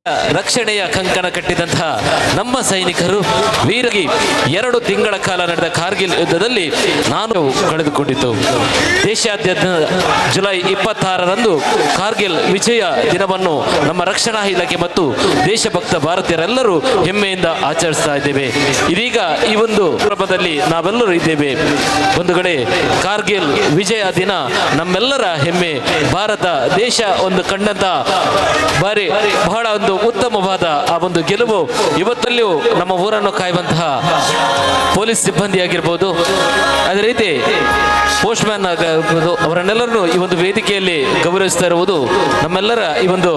ರಕ್ಷಣೆಯ ಕಂಕಣ ಕಟ್ಟಿದಂತಹ ನಮ್ಮ ಸೈನಿಕರು ವೀರಗಿ 2 ತಿಂಗಳ ಕಾಲ ನಡೆದ ಕಾರ್ಗಿಲ್ ಯುದ್ಧದಲ್ಲಿ ನಾನು ಕಳೆದುಕೊಂಡಿತು. ದೇಶಾದ್ಯಂತ ಜುಲೈ 26ರಂದು ಕಾರ್ಗಿಲ್ ವಿಜಯ ದಿನವನ್ನು ನಮ್ಮ ರಕ್ಷಣಾ ಇಲಾಖೆ ಮತ್ತು ದೇಶಭಕ್ತ ಭಾರತೀಯರೆಲ್ಲರೂ ಹೆಮ್ಮೆಯಿಂದ ಆಚರಿಸ್ತಾ ಇದ್ದೇವೆ. ಇದೀಗ ಈ ಒಂದು ಸಂದರ್ಭದಲ್ಲಿ ನಾವೆಲ್ಲರೂ ಇದ್ದೇವೆ. ಒಂದು ಕಡೆ ಕಾರ್ಗಿಲ್ ವಿಜಯ ದಿನ ನಮ್ಮೆಲ್ಲರ ಹೆಮ್ಮೆ. ಭಾರತ ದೇಶ ಒಂದು ಕಂಡಂತ ಬಹಳ ಒಂದು ಉತ್ತಮವಾದ ಆ ಒಂದು ಗೆಲುವು ಇವತ್ತಲ್ಲಿಯೂ ನಮ್ಮ ಊರನ್ನು ಕಾಯುವಂತಹ ಪೊಲೀಸ್ ಸಿಬ್ಬಂದಿ ಆಗಿರ್ಬೋದು, ಅದೇ ರೀತಿ ಪೋಸ್ಟ್ ಮ್ಯಾನ್ ಆಗಿರ್ಬೋದು, ಅವರನ್ನೆಲ್ಲರನ್ನು ಈ ಒಂದು ವೇದಿಕೆಯಲ್ಲಿ ಗೌರವಿಸ್ತಾ ಇರುವುದು ನಮ್ಮೆಲ್ಲರ ಈ ಒಂದು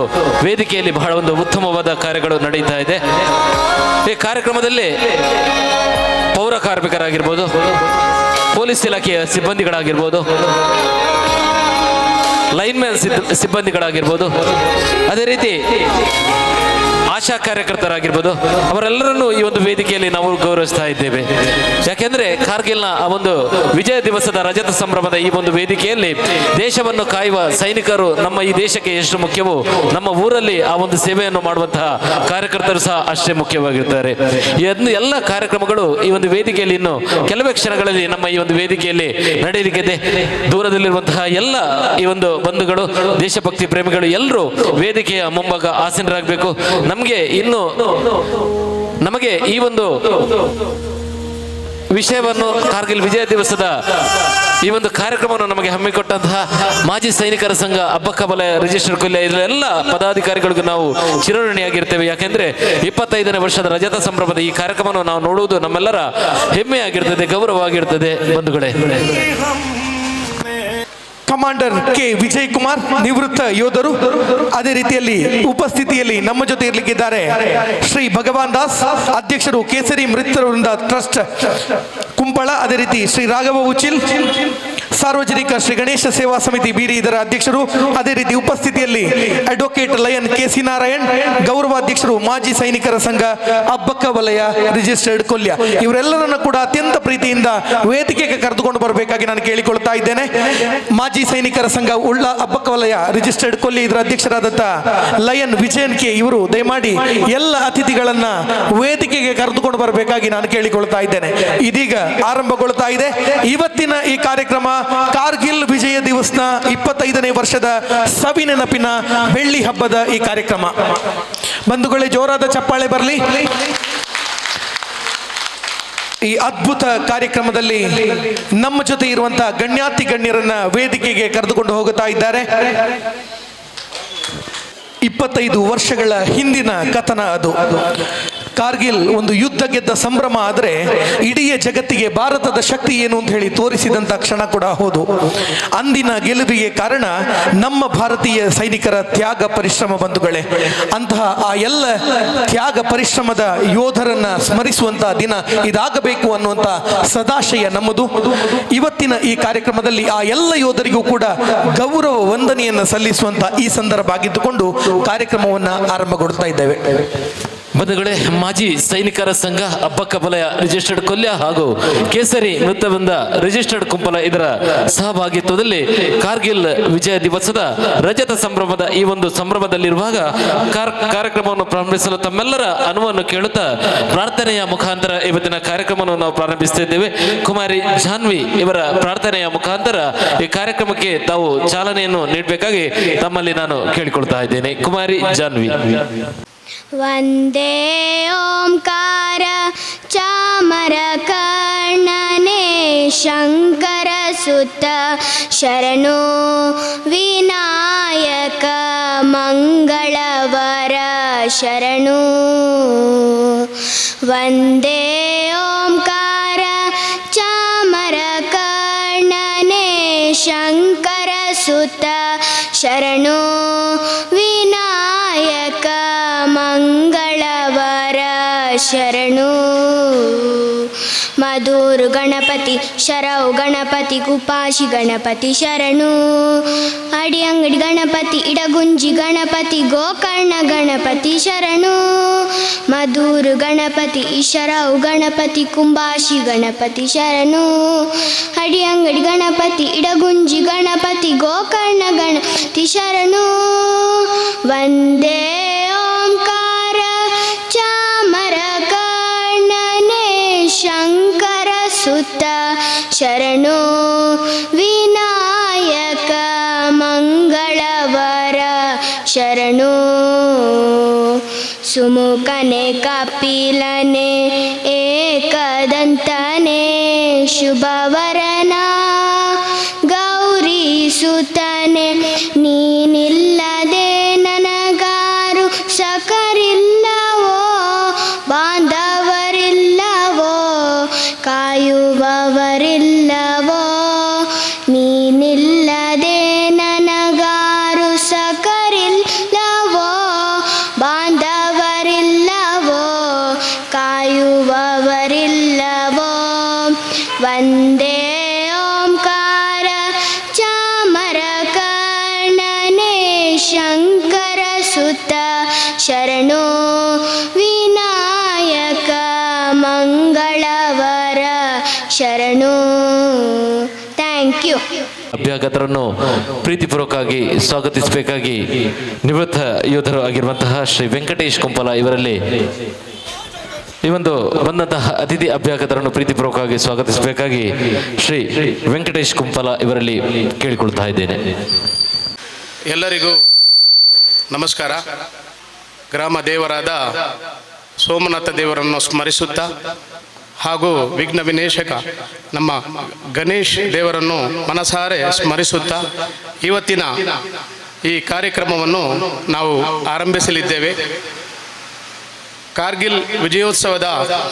ವೇದಿಕೆಯಲ್ಲಿ ಬಹಳ ಒಂದು ಉತ್ತಮವಾದ ಕಾರ್ಯಗಳು ನಡೀತಾ ಇದೆ. ಈ ಕಾರ್ಯಕ್ರಮದಲ್ಲಿ ಪೌರ ಕಾರ್ಮಿಕರಾಗಿರ್ಬೋದು, ಪೊಲೀಸ್ ಇಲಾಖೆಯ ಸಿಬ್ಬಂದಿಗಳಾಗಿರ್ಬೋದು, ಲೈನ್ಮ್ಯಾನ್ ಸಿಬ್ಬಂದಿಗಳಾಗಿರ್ಬೋದು, ಅದೇ ರೀತಿ ಆಶಾ ಕಾರ್ಯಕರ್ತರಾಗಿರ್ಬೋದು, ಅವರೆಲ್ಲರನ್ನು ಈ ಒಂದು ವೇದಿಕೆಯಲ್ಲಿ ನಾವು ಗೌರವಿಸ್ತಾ ಇದ್ದೇವೆ. ಯಾಕೆಂದ್ರೆ ಕಾರ್ಗಿಲ್ನ ಆ ಒಂದು ವಿಜಯ ದಿವಸದ ರಜತ ಸಂಭ್ರಮದ ಈ ಒಂದು ವೇದಿಕೆಯಲ್ಲಿ ದೇಶವನ್ನು ಕಾಯುವ ಸೈನಿಕರು ನಮ್ಮ ಈ ದೇಶಕ್ಕೆ ಎಷ್ಟು ಮುಖ್ಯವೋ ನಮ್ಮ ಊರಲ್ಲಿ ಆ ಒಂದು ಸೇವೆಯನ್ನು ಮಾಡುವಂತಹ ಕಾರ್ಯಕರ್ತರು ಸಹ ಅಷ್ಟೇ ಮುಖ್ಯವಾಗಿರ್ತಾರೆ. ಎಲ್ಲ ಕಾರ್ಯಕ್ರಮಗಳು ಈ ಒಂದು ವೇದಿಕೆಯಲ್ಲಿ ಇನ್ನು ಕೆಲವೇ ಕ್ಷಣಗಳಲ್ಲಿ ನಮ್ಮ ಈ ಒಂದು ವೇದಿಕೆಯಲ್ಲಿ ನಡೆಯಲಿಕ್ಕಿದೆ. ದೂರದಲ್ಲಿರುವಂತಹ ಎಲ್ಲ ಈ ಒಂದು ಬಂಧುಗಳು, ದೇಶಭಕ್ತಿ ಪ್ರೇಮಿಗಳು ಎಲ್ಲರೂ ವೇದಿಕೆಯ ಮುಂಭಾಗ ಆಸೀನರಾಗಬೇಕು. ನಮಗೆ ಈ ಒಂದು ವಿಷಯವನ್ನು ಕಾರ್ಗಿಲ್ ವಿಜಯ ದಿವಸದ ಈ ಒಂದು ಕಾರ್ಯಕ್ರಮವನ್ನು ನಮಗೆ ಹಮ್ಮಿಕೊಟ್ಟಂತಹ ಮಾಜಿ ಸೈನಿಕರ ಸಂಘ ಅಬ್ಬಕ್ಕ ವಲಯ ರಿಜಿಸ್ಟರ್ಡ್ ಕೊಲ್ಯ ಇದೆಲ್ಲ ಪದಾಧಿಕಾರಿಗಳಿಗೂ ನಾವು ಚಿರಋಣಿಯಾಗಿರ್ತೇವೆ. ಯಾಕೆಂದ್ರೆ 25ನೇ ವರ್ಷದ ರಜತ ಸಂಭ್ರಮದ ಈ ಕಾರ್ಯಕ್ರಮವನ್ನು ನಾವು ನೋಡುವುದು ನಮ್ಮೆಲ್ಲರ ಹೆಮ್ಮೆಯಾಗಿರ್ತದೆ, ಗೌರವವಾಗಿರ್ತದೆ. ಬಂಧುಗಳೇ, ಕಮಾಂಡರ್ ಕೆ ವಿಜಯ್ ಕುಮಾರ್ ನಿವೃತ್ತ ಯೋಧರು, ಅದೇ ರೀತಿಯಲ್ಲಿ ಉಪಸ್ಥಿತಿಯಲ್ಲಿ ನಮ್ಮ ಜೊತೆ ಇರಲಿಕ್ಕಿದ್ದಾರೆ ಶ್ರೀ ಭಗವಾನ್ ದಾಸ್, ಅಧ್ಯಕ್ಷರು ಕೇಸರಿ ಮೃತವೃಂದ ಟ್ರಸ್ಟ್ ಕುಂಪಳ, ಅದೇ ರೀತಿ ಶ್ರೀ ರಾಘವ ಉಚಿಲ್, ಸಾರ್ವಜನಿಕ ಶ್ರೀ ಗಣೇಶ ಸೇವಾ ಸಮಿತಿ ಬೀರಿ ಇದರ ಅಧ್ಯಕ್ಷರು, ಅದೇ ರೀತಿ ಉಪಸ್ಥಿತಿಯಲ್ಲಿ ಅಡ್ವೊಕೇಟ್ ಲಯನ್ ಕೆ.ಸಿ. ನಾರಾಯಣ್, ಗೌರವಾಧ್ಯಕ್ಷರು ಮಾಜಿ ಸೈನಿಕರ ಸಂಘ ಅಬ್ಬಕ್ಕ ವಲಯ ರಿಜಿಸ್ಟರ್ಡ್ ಕೊಲ್ಯ. ಇವರೆಲ್ಲರನ್ನು ಕೂಡ ಅತ್ಯಂತ ಪ್ರೀತಿಯಿಂದ ವೇದಿಕೆಗೆ ಕರೆದುಕೊಂಡು ಬರಬೇಕಾಗಿ ನಾನು ಕೇಳಿಕೊಳ್ತಾ ಇದ್ದೇನೆ. ಮಾಜಿ ಸೈನಿಕರ ಸಂಘ ಉಳ್ಳ ಅಬ್ಬಕ್ಕ ವಲಯ ರಿಜಿಸ್ಟರ್ಡ್ ಕೊಲ್ಯ ಇದರ ಅಧ್ಯಕ್ಷರಾದಂಥ ಲಯನ್ ವಿಜಯನ್ ಕೆ ಇವರು ದಯಮಾಡಿ ಎಲ್ಲ ಅತಿಥಿಗಳನ್ನ ವೇದಿಕೆಗೆ ಕರೆದುಕೊಂಡು ಬರಬೇಕಾಗಿ ನಾನು ಕೇಳಿಕೊಳ್ತಾ ಇದ್ದೇನೆ. ಇದೀಗ ಆರಂಭಗೊಳ್ತಾ ಇದೆ ಇವತ್ತಿನ ಈ ಕಾರ್ಯಕ್ರಮ. ಕಾರ್ಗಿಲ್ ವಿಜಯ ದಿವಸನ 25ನೇ ವರ್ಷದ ಸವಿನೆನಪಿನ ಬೆಳ್ಳಿ ಹಬ್ಬದ ಈ ಕಾರ್ಯಕ್ರಮ. ಬಂಧುಗಳೇ, ಜೋರಾದ ಚಪ್ಪಾಳೆ ಬರಲಿ. ಈ ಅದ್ಭುತ ಕಾರ್ಯಕ್ರಮದಲ್ಲಿ ನಮ್ಮ ಜೊತೆ ಇರುವಂತಹ ಗಣ್ಯಾತಿ ಗಣ್ಯರನ್ನ ವೇದಿಕೆಗೆ ಕರೆದುಕೊಂಡು ಹೋಗುತ್ತಾ ಇದ್ದಾರೆ. 25 ವರ್ಷಗಳ ಹಿಂದಿನ ಕಥನ ಅದು. ಕಾರ್ಗಿಲ್ ಒಂದು ಯುದ್ಧ ಗೆದ್ದ ಸಂಭ್ರಮ ಆದರೆ ಇಡೀ ಜಗತ್ತಿಗೆ ಭಾರತದ ಶಕ್ತಿ ಏನು ಅಂತ ಹೇಳಿ ತೋರಿಸಿದಂತ ಕ್ಷಣ ಕೂಡ ಹೌದು. ಅಂದಿನ ಗೆಲುವಿಗೆ ಕಾರಣ ನಮ್ಮ ಭಾರತೀಯ ಸೈನಿಕರ ತ್ಯಾಗ ಪರಿಶ್ರಮ. ಬಂಧುಗಳೇ, ಅಂತಹ ಆ ಎಲ್ಲ ತ್ಯಾಗ ಪರಿಶ್ರಮದ ಯೋಧರನ್ನ ಸ್ಮರಿಸುವಂತಹ ದಿನ ಇದಾಗಬೇಕು ಅನ್ನುವಂತ ಸದಾಶಯ ನಮ್ಮದು. ಇವತ್ತಿನ ಈ ಕಾರ್ಯಕ್ರಮದಲ್ಲಿ ಆ ಎಲ್ಲ ಯೋಧರಿಗೂ ಕೂಡ ಗೌರವ ವಂದನೆಯನ್ನು ಸಲ್ಲಿಸುವಂತ ಈ ಸಂದರ್ಭ ಆಗಿದ್ದುಕೊಂಡು ಕಾರ್ಯಕ್ರಮವನ್ನು ಆರಂಭಗೊಳ್ತಾ ಇದ್ದೇವೆ. ಬಂಧುಗಳೇ, ಮಾಜಿ ಸೈನಿಕರ ಸಂಘ ಅಬ್ಬಕ್ಕ ವಲಯ ರಿಜಿಸ್ಟರ್ಡ್ ಕೊಲ್ಯ ಹಾಗೂ ಕೇಸರಿ ನೃತ್ಯವೃಂದ ರಿಜಿಸ್ಟರ್ಡ್ ಕುಂಪಲ ಇದರ ಸಹಭಾಗಿತ್ವದಲ್ಲಿ ಕಾರ್ಗಿಲ್ ವಿಜಯ ದಿವಸದ ರಜತ ಸಂಭ್ರಮದ ಈ ಒಂದು ಸಂಭ್ರಮದಲ್ಲಿರುವಾಗ ಕಾರ್ಯಕ್ರಮವನ್ನು ಪ್ರಾರಂಭಿಸಲು ತಮ್ಮೆಲ್ಲರ ಅನುವನ್ನು ಕೇಳುತ್ತಾ ಪ್ರಾರ್ಥನೆಯ ಮುಖಾಂತರ ಇವತ್ತಿನ ಕಾರ್ಯಕ್ರಮವನ್ನು ನಾವು ಪ್ರಾರಂಭಿಸುತ್ತಿದ್ದೇವೆ. ಕುಮಾರಿ ಜಾನ್ವಿ ಇವರ ಪ್ರಾರ್ಥನೆಯ ಮುಖಾಂತರ ಈ ಕಾರ್ಯಕ್ರಮಕ್ಕೆ ತಾವು ಚಾಲನೆಯನ್ನು ನೀಡಬೇಕಾಗಿ ತಮ್ಮಲ್ಲಿ ನಾನು ಕೇಳಿಕೊಳ್ತಾ ಇದ್ದೇನೆ. ಕುಮಾರಿ ಜಾನ್ವಿ. ವಂದೇ ಓಂಕಾರ ಚಾಮರ ಕರ್ಣನೆ ಶಂಕರ ಸುತ ಶರಣೋ ವಿನಾಯಕ ಮಂಗಳವರ ಶರಣೋ. ವಂದೇ ಓಂಕಾರ ಚಾಮರ ಕರ್ಣನೆ ಶಂಕರ ಸುತ ಶರಣೋ ವಿನಾಯಕ ಮಂಗಳವರ ಶರಣು. ಮಧುರು ಗಣಪತಿ ಶರವು ಗಣಪತಿ ಕುಪಾಶಿ ಗಣಪತಿ ಶರಣು. ಅಡಿ ಅಂಗಡಿ ಗಣಪತಿ ಇಡಗುಂಜಿ ಗಣಪತಿ ಗೋಕರ್ಣ ಗಣಪತಿ ಶರಣು. ಮಧುರು ಗಣಪತಿ ಶರವು ಗಣಪತಿ ಕುಂಬಾಶಿ ಗಣಪತಿ ಶರಣು. ಅಡಿ ಅಂಗಡಿ ಗಣಪತಿ ಇಡಗುಂಜಿ ಗಣಪತಿ ಗೋಕರ್ಣ ಗಣಪತಿ ಶರಣು. ವಂದೇ ಓಂಕಾರ ಶರಣು ವಿನಾಯಕ ಮಂಗಳವರ ಶರಣು ಸುಮುಖನೆ ಕಪಿಲನೆ ಏಕದಂತನೆ ಶುಭವರನ ಗೌರಿ ಸುತನೆ ನೀನಿಲ್ಲದೆ ನನಗಾರು ಸಕರಿಲ್ಲವೋ ಬಾಂಧವರಿಲ್ಲವೋ ಕಾಯುವವರಿಲ್ಲವೋ ನೀನಿಲ್ಲದೆ ನನಗಾರು ಸಕರಿಲ್ಲವೋ ಬಾಂಧವರಿಲ್ಲವೋ ಕಾಯುವವರಿಲ್ಲವೋ ವಂದೇ ಓಂಕಾರ ಚಾಮರ ಕರ್ಣನೆ ಶಂಕರ ಸುತ ಶರಣು ವಿನಾಯಕ ಮಂಗಳವರ ಶರಣು. Thank you. ಅಭ್ಯಾಗತರನ್ನು ಪ್ರೀತಿಪೂರ್ವಕವಾಗಿ ಸ್ವಾಗತಿಸಬೇಕಾಗಿ ನಿವೃತ್ತ ಯೋಧರು ಆಗಿರುವಂತಹ ಶ್ರೀ ವೆಂಕಟೇಶ್ ಕುಂಪಲ ಇವರಲ್ಲಿ ಈ ಒಂದು ಬಂದಂತಹ ಅತಿಥಿ ಅಭ್ಯಾಗತರನ್ನು ಪ್ರೀತಿಪೂರ್ವಕವಾಗಿ ಸ್ವಾಗತಿಸಬೇಕಾಗಿ ಶ್ರೀ ವೆಂಕಟೇಶ್ ಕುಂಪಲ ಇವರಲ್ಲಿ ಕೇಳಿಕೊಳ್ತಾ ಇದ್ದೇನೆ. ಎಲ್ಲರಿಗೂ ನಮಸ್ಕಾರ. ಗ್ರಾಮ ದೇವರಾದ ಸೋಮನಾಥ ದೇವರನ್ನು ಸ್ಮರಿಸುತ್ತಾ ಹಾಗೂ ವಿಘ್ನ ವಿನಾಶಕ ನಮ್ಮ ಗಣೇಶ್ ದೇವರನ್ನು ಮನಸಾರೆ ಸ್ಮರಿಸುತ್ತಾ ಇವತ್ತಿನ ಈ ಕಾರ್ಯಕ್ರಮವನ್ನು ನಾವು ಆರಂಭಿಸಲಿದ್ದೇವೆ. ಕಾರ್ಗಿಲ್ ವಿಜಯೋತ್ಸವದ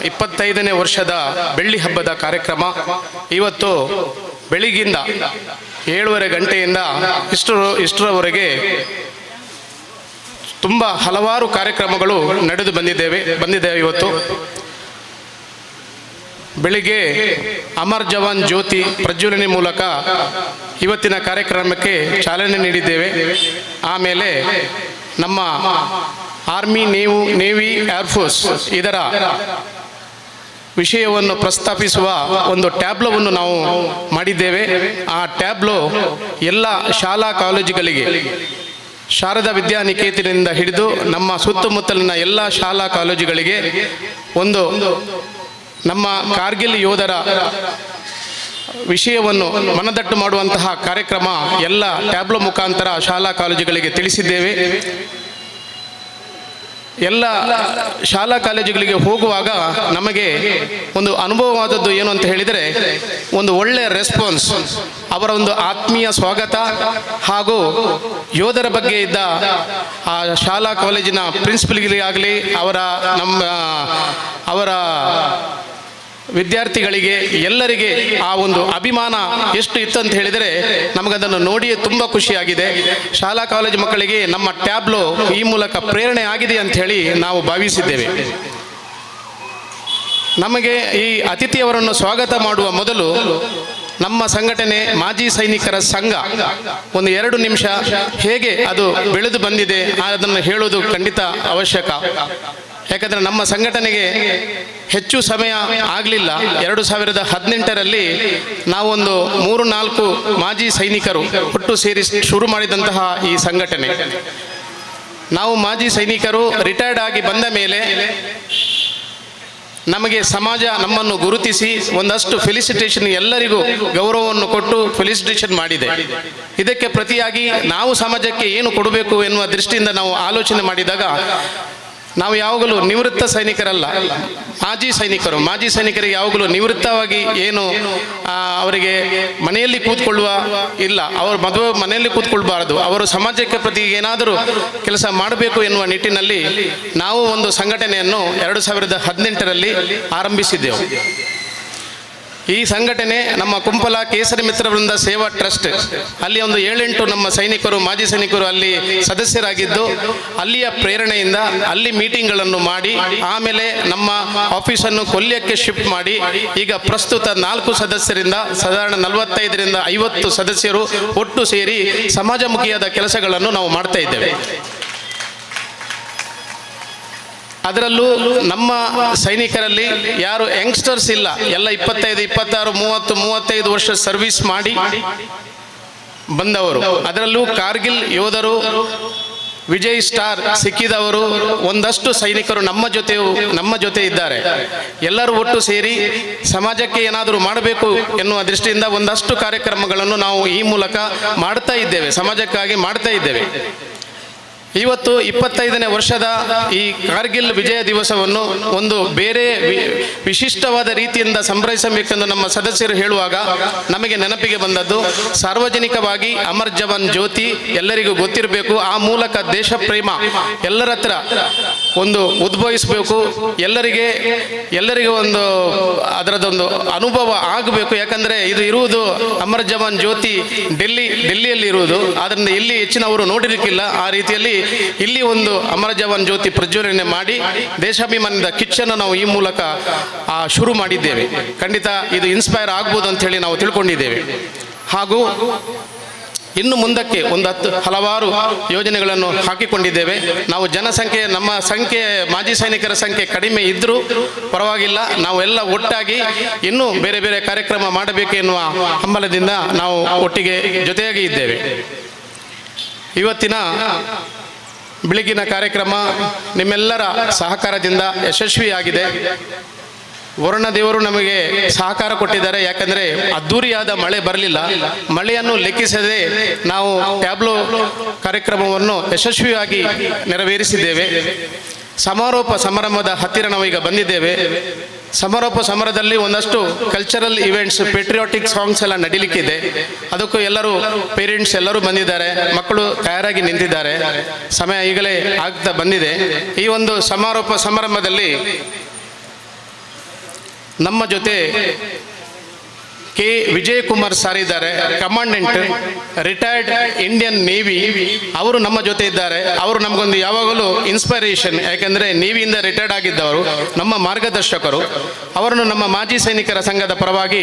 25ನೇ ವರ್ಷದ ಬೆಳ್ಳಿ ಹಬ್ಬದ ಕಾರ್ಯಕ್ರಮ ಇವತ್ತು ಬೆಳಿಗ್ಗಿಂದ 7:30 ಗಂಟೆಯಿಂದ ಇಷ್ಟರವರೆಗೆ ತುಂಬ ಹಲವಾರು ಕಾರ್ಯಕ್ರಮಗಳು ನಡೆದು ಬಂದಿದ್ದೇವೆ. ಇವತ್ತು ಬೆಳಿಗ್ಗೆ ಅಮರ್ ಜವಾನ್ ಜ್ಯೋತಿ ಪ್ರಜ್ವಲನೆ ಮೂಲಕ ಇವತ್ತಿನ ಕಾರ್ಯಕ್ರಮಕ್ಕೆ ಚಾಲನೆ ನೀಡಿದ್ದೇವೆ. ಆಮೇಲೆ ನಮ್ಮ ಆರ್ಮಿ, ನೇವಿ, ಏರ್ಫೋರ್ಸ್ ಇದರ ವಿಷಯವನ್ನು ಪ್ರಸ್ತಾಪಿಸುವ ಒಂದು ಟ್ಯಾಬ್ಲೋವನ್ನು ನಾವು ಮಾಡಿದ್ದೇವೆ. ಆ ಟ್ಯಾಬ್ಲೋ ಎಲ್ಲ ಶಾಲಾ ಕಾಲೇಜುಗಳಿಗೆ, ಶಾರದಾ ವಿದ್ಯಾನಿಕೇತನದಿಂದ ಹಿಡಿದು ನಮ್ಮ ಸುತ್ತಮುತ್ತಲಿನ ಎಲ್ಲ ಶಾಲಾ ಕಾಲೇಜುಗಳಿಗೆ ಒಂದು ನಮ್ಮ ಕಾರ್ಗಿಲ್ ಯೋಧರ ವಿಷಯವನ್ನು ಮನದಟ್ಟು ಮಾಡುವಂತಹ ಕಾರ್ಯಕ್ರಮ ಎಲ್ಲ ಟ್ಯಾಬ್ಲೋ ಮುಖಾಂತರ ಶಾಲಾ ಕಾಲೇಜುಗಳಿಗೆ ತಿಳಿಸಿದ್ದೇವೆ. ಎಲ್ಲ ಶಾಲಾ ಕಾಲೇಜುಗಳಿಗೆ ಹೋಗುವಾಗ ನಮಗೆ ಒಂದು ಅನುಭವವಾದದ್ದು ಏನು ಅಂತ ಹೇಳಿದರೆ, ಒಂದು ಒಳ್ಳೆಯ ರೆಸ್ಪಾನ್ಸ್, ಅವರ ಒಂದು ಆತ್ಮೀಯ ಸ್ವಾಗತ ಹಾಗೂ ಯೋಧರ ಬಗ್ಗೆ ಇದ್ದ ಆ ಶಾಲಾ ಕಾಲೇಜಿನ ಪ್ರಿನ್ಸಿಪಲ್ಗಳಿಗಾಗಲಿ ಅವರ ವಿದ್ಯಾರ್ಥಿಗಳಿಗೆ ಎಲ್ಲರಿಗೆ ಆ ಒಂದು ಅಭಿಮಾನ ಎಷ್ಟು ಇತ್ತು ಅಂತ ಹೇಳಿದರೆ ನಮಗದನ್ನು ನೋಡಿ ತುಂಬ ಖುಷಿಯಾಗಿದೆ. ಶಾಲಾ ಕಾಲೇಜು ಮಕ್ಕಳಿಗೆ ನಮ್ಮ ಟ್ಯಾಬ್ಲೋ ಈ ಮೂಲಕ ಪ್ರೇರಣೆ ಆಗಿದೆ ಅಂತ ಹೇಳಿ ನಾವು ಭಾವಿಸಿದ್ದೇವೆ. ನಮಗೆ ಈ ಅತಿಥಿಯವರನ್ನು ಸ್ವಾಗತ ಮಾಡುವ ಮೊದಲು ನಮ್ಮ ಸಂಘಟನೆ ಮಾಜಿ ಸೈನಿಕರ ಸಂಘ ಒಂದು 2 ನಿಮಿಷ ಹೇಗೆ ಅದು ಬೆಳೆದು ಬಂದಿದೆ ಅದನ್ನು ಹೇಳೋದು ಖಂಡಿತ ಅವಶ್ಯಕ. ಯಾಕಂದರೆ ನಮ್ಮ ಸಂಘಟನೆಗೆ ಹೆಚ್ಚು ಸಮಯ ಆಗಲಿಲ್ಲ. 2018ರಲ್ಲಿ ನಾವೊಂದು 3-4 ಮಾಜಿ ಸೈನಿಕರು ಒಟ್ಟು ಸೇರಿ ಶುರು ಮಾಡಿದಂತಹ ಈ ಸಂಘಟನೆ. ನಾವು ಮಾಜಿ ಸೈನಿಕರು ರಿಟೈರ್ಡ್ ಆಗಿ ಬಂದ ಮೇಲೆ ನಮಗೆ ಸಮಾಜ ನಮ್ಮನ್ನು ಗುರುತಿಸಿ ಒಂದಷ್ಟು ಫೆಲಿಸಿಟೇಷನ್, ಎಲ್ಲರಿಗೂ ಗೌರವವನ್ನು ಕೊಟ್ಟು ಫೆಲಿಸಿಟೇಷನ್ ಮಾಡಿದೆ. ಇದಕ್ಕೆ ಪ್ರತಿಯಾಗಿ ನಾವು ಸಮಾಜಕ್ಕೆ ಏನು ಕೊಡಬೇಕು ಎನ್ನುವ ದೃಷ್ಟಿಯಿಂದ ನಾವು ಆಲೋಚನೆ ಮಾಡಿದಾಗ ನಾವು ಯಾವಾಗಲೂ ನಿವೃತ್ತ ಸೈನಿಕರಲ್ಲ, ಮಾಜಿ ಸೈನಿಕರಿಗೆ ಯಾವಾಗಲೂ ನಿವೃತ್ತವಾಗಿ ಏನು ಅವರಿಗೆ ಮನೆಯಲ್ಲಿ ಕೂತ್ಕೊಳ್ಳುವ ಇಲ್ಲ, ಅವರು ಮನೆಯಲ್ಲಿ ಕೂತ್ಕೊಳ್ಬಾರದು, ಅವರು ಸಮಾಜಕ್ಕೆ ಪ್ರತಿ ಏನಾದರೂ ಕೆಲಸ ಮಾಡಬೇಕು ಎನ್ನುವ ನಿಟ್ಟಿನಲ್ಲಿ ನಾವು ಒಂದು ಸಂಘಟನೆಯನ್ನು 2018ರಲ್ಲಿ ಆರಂಭಿಸಿದ್ದೆವು. ಈ ಸಂಘಟನೆ ನಮ್ಮ ಕುಂಪಲ ಕೇಸರಿ ಮಿತ್ರ ವೃಂದ ಸೇವಾ ಟ್ರಸ್ಟ್, ಅಲ್ಲಿ ಒಂದು 7-8 ನಮ್ಮ ಸೈನಿಕರು, ಮಾಜಿ ಸೈನಿಕರು ಅಲ್ಲಿ ಸದಸ್ಯರಾಗಿದ್ದು, ಅಲ್ಲಿಯ ಪ್ರೇರಣೆಯಿಂದ ಅಲ್ಲಿ ಮೀಟಿಂಗ್ಗಳನ್ನು ಮಾಡಿ ಆಮೇಲೆ ನಮ್ಮ ಆಫೀಸನ್ನು ಕೊಲ್ಯಕ್ಕೆ ಶಿಫ್ಟ್ ಮಾಡಿ ಈಗ ಪ್ರಸ್ತುತ 4 ಸದಸ್ಯರಿಂದ ಸಾಧಾರಣ 45ರಿಂದ 50 ಸದಸ್ಯರು ಒಟ್ಟು ಸೇರಿ ಸಮಾಜಮುಖಿಯಾದ ಕೆಲಸಗಳನ್ನು ನಾವು ಮಾಡ್ತಾ ಇದ್ದೇವೆ. ಅದರಲ್ಲೂ ನಮ್ಮ ಸೈನಿಕರಲ್ಲಿ ಯಾರು ಯಂಗ್ಸ್ಟರ್ಸ್ ಇಲ್ಲ, ಎಲ್ಲ 25, 26, 30, 35 ವರ್ಷ ಸರ್ವಿಸ್ ಮಾಡಿ ಬಂದವರು. ಅದರಲ್ಲೂ ಕಾರ್ಗಿಲ್ ಯೋಧರು ವಿಜಯ್ ಸ್ಟಾರ್ ಸಿಕ್ಕಿದವರು ಒಂದಷ್ಟು ಸೈನಿಕರು ನಮ್ಮ ಜೊತೆ ಇದ್ದಾರೆ. ಎಲ್ಲರೂ ಒಟ್ಟು ಸೇರಿ ಸಮಾಜಕ್ಕೆ ಏನಾದರೂ ಮಾಡಬೇಕು ಎನ್ನುವ ದೃಷ್ಟಿಯಿಂದ ಒಂದಷ್ಟು ಕಾರ್ಯಕ್ರಮಗಳನ್ನು ನಾವು ಈ ಮೂಲಕ ಮಾಡ್ತಾ ಇದ್ದೇವೆ, ಸಮಾಜಕ್ಕಾಗಿ ಮಾಡ್ತಾ ಇದ್ದೇವೆ. ಇವತ್ತು 25ನೇ ವರ್ಷದ ಈ ಕಾರ್ಗಿಲ್ ವಿಜಯ ದಿವಸವನ್ನು ಒಂದು ಬೇರೆ ವಿಶಿಷ್ಟವಾದ ರೀತಿಯಿಂದ ಸಂಭ್ರಮಿಸಬೇಕೆಂದು ನಮ್ಮ ಸದಸ್ಯರು ಹೇಳುವಾಗ ನಮಗೆ ನೆನಪಿಗೆ ಬಂದದ್ದು ಸಾರ್ವಜನಿಕವಾಗಿ ಅಮರ್ ಜವಾನ್ ಜ್ಯೋತಿ ಎಲ್ಲರಿಗೂ ಗೊತ್ತಿರಬೇಕು. ಆ ಮೂಲಕ ದೇಶ ಪ್ರೇಮ ಎಲ್ಲರ ಹತ್ರ ಒಂದು ಉದ್ಭವಿಸಬೇಕು, ಎಲ್ಲರಿಗೆ ಒಂದು ಅದರದೊಂದು ಅನುಭವ ಆಗಬೇಕು. ಯಾಕಂದರೆ ಇದು ಇರುವುದು ಅಮರ್ ಜವಾನ್ ಜ್ಯೋತಿ ಡೆಲ್ಲಿಯಲ್ಲಿ ಇರುವುದು, ಆದ್ದರಿಂದ ಇಲ್ಲಿ ಹೆಚ್ಚಿನವರು ನೋಡಿರಲಿಕ್ಕಿಲ್ಲ. ಆ ರೀತಿಯಲ್ಲಿ ಇಲ್ಲಿ ಒಂದು ಅಮರ ಜವಾನ್ ಜ್ಯೋತಿ ಪ್ರಜ್ವಲನೆ ಮಾಡಿ ದೇಶಾಭಿಮಾನದ ಕಿಚ್ಚನ್ನು ನಾವು ಈ ಮೂಲಕ ಶುರು ಮಾಡಿದ್ದೇವೆ. ಖಂಡಿತ ಇದು ಇನ್ಸ್ಪೈರ್ ಆಗ್ಬೋದು ಅಂತ ಹೇಳಿ ನಾವು ತಿಳ್ಕೊಂಡಿದ್ದೇವೆ. ಹಾಗೂ ಇನ್ನು ಮುಂದಕ್ಕೆ ಹಲವಾರು ಯೋಜನೆಗಳನ್ನು ಹಾಕಿಕೊಂಡಿದ್ದೇವೆ. ನಾವು ನಮ್ಮ ಸಂಖ್ಯೆ ಮಾಜಿ ಸೈನಿಕರ ಸಂಖ್ಯೆ ಕಡಿಮೆ ಇದ್ದರೂ ಪರವಾಗಿಲ್ಲ, ನಾವೆಲ್ಲ ಒಟ್ಟಾಗಿ ಇನ್ನೂ ಬೇರೆ ಬೇರೆ ಕಾರ್ಯಕ್ರಮ ಮಾಡಬೇಕು ಎನ್ನುವ ಹಂಬಲದಿಂದ ನಾವು ಒಟ್ಟಿಗೆ ಜೊತೆಯಾಗಿ ಇದ್ದೇವೆ. ಇವತ್ತಿನ ಬೆಳಗಿನ ಕಾರ್ಯಕ್ರಮ ನಿಮ್ಮೆಲ್ಲರ ಸಹಕಾರದಿಂದ ಯಶಸ್ವಿಯಾಗಿದೆ. ವರುಣ ದೇವರು ನಮಗೆ ಸಹಕಾರ ಕೊಟ್ಟಿದ್ದಾರೆ. ಯಾಕಂದರೆ ಅದ್ದೂರಿಯಾದ ಮಳೆ ಬರಲಿಲ್ಲ. ಮಳೆಯನ್ನು ಲೆಕ್ಕಿಸದೆ ನಾವು ಟ್ಯಾಬ್ಲೋ ಕಾರ್ಯಕ್ರಮವನ್ನು ಯಶಸ್ವಿಯಾಗಿ ನೆರವೇರಿಸಿದ್ದೇವೆ. ಸಮಾರೋಪ ಸಮಾರಂಭದ ಹತ್ತಿರ ನಾವೀಗ ಬಂದಿದ್ದೇವೆ. ಸಮಾರೋಪ ಸಮಾರಂಭದಲ್ಲಿ ಒಂದಷ್ಟು ಕಲ್ಚರಲ್ ಇವೆಂಟ್ಸ್, ಪೇಟ್ರಿಯಾಟಿಕ್ ಸಾಂಗ್ಸ್ ಎಲ್ಲ ನಡೀಲಿಕ್ಕಿದೆ. ಅದಕ್ಕೂ ಎಲ್ಲರೂ ಪೇರೆಂಟ್ಸ್ ಎಲ್ಲರೂ ಬಂದಿದ್ದಾರೆ, ಮಕ್ಕಳು ತಯಾರಾಗಿ ನಿಂತಿದ್ದಾರೆ. ಸಮಯ ಈಗಲೇ ಆಗ್ತಾ ಬಂದಿದೆ. ಈ ಒಂದು ಸಮಾರೋಪ ಸಮಾರಂಭದಲ್ಲಿ ನಮ್ಮ ಜೊತೆ ಕೆ ವಿಜಯ್ ಕುಮಾರ್ ಸರ್ ಇದ್ದಾರೆ, ಕಮಾಂಡೆಂಟ್, ರಿಟೈರ್ಡ್ ಇಂಡಿಯನ್ ನೇವಿ. ಅವರು ನಮ್ಮ ಜೊತೆ ಇದ್ದಾರೆ. ಅವರು ನಮಗೊಂದು ಯಾವಾಗಲೂ ಇನ್ಸ್ಪೈರೇಷನ್. ಯಾಕೆಂದರೆ ನೇವಿಯಿಂದ ರಿಟೈರ್ಡ್ ಆಗಿದ್ದವರು, ನಮ್ಮ ಮಾರ್ಗದರ್ಶಕರು. ಅವರನ್ನು ನಮ್ಮ ಮಾಜಿ ಸೈನಿಕರ ಸಂಘದ ಪರವಾಗಿ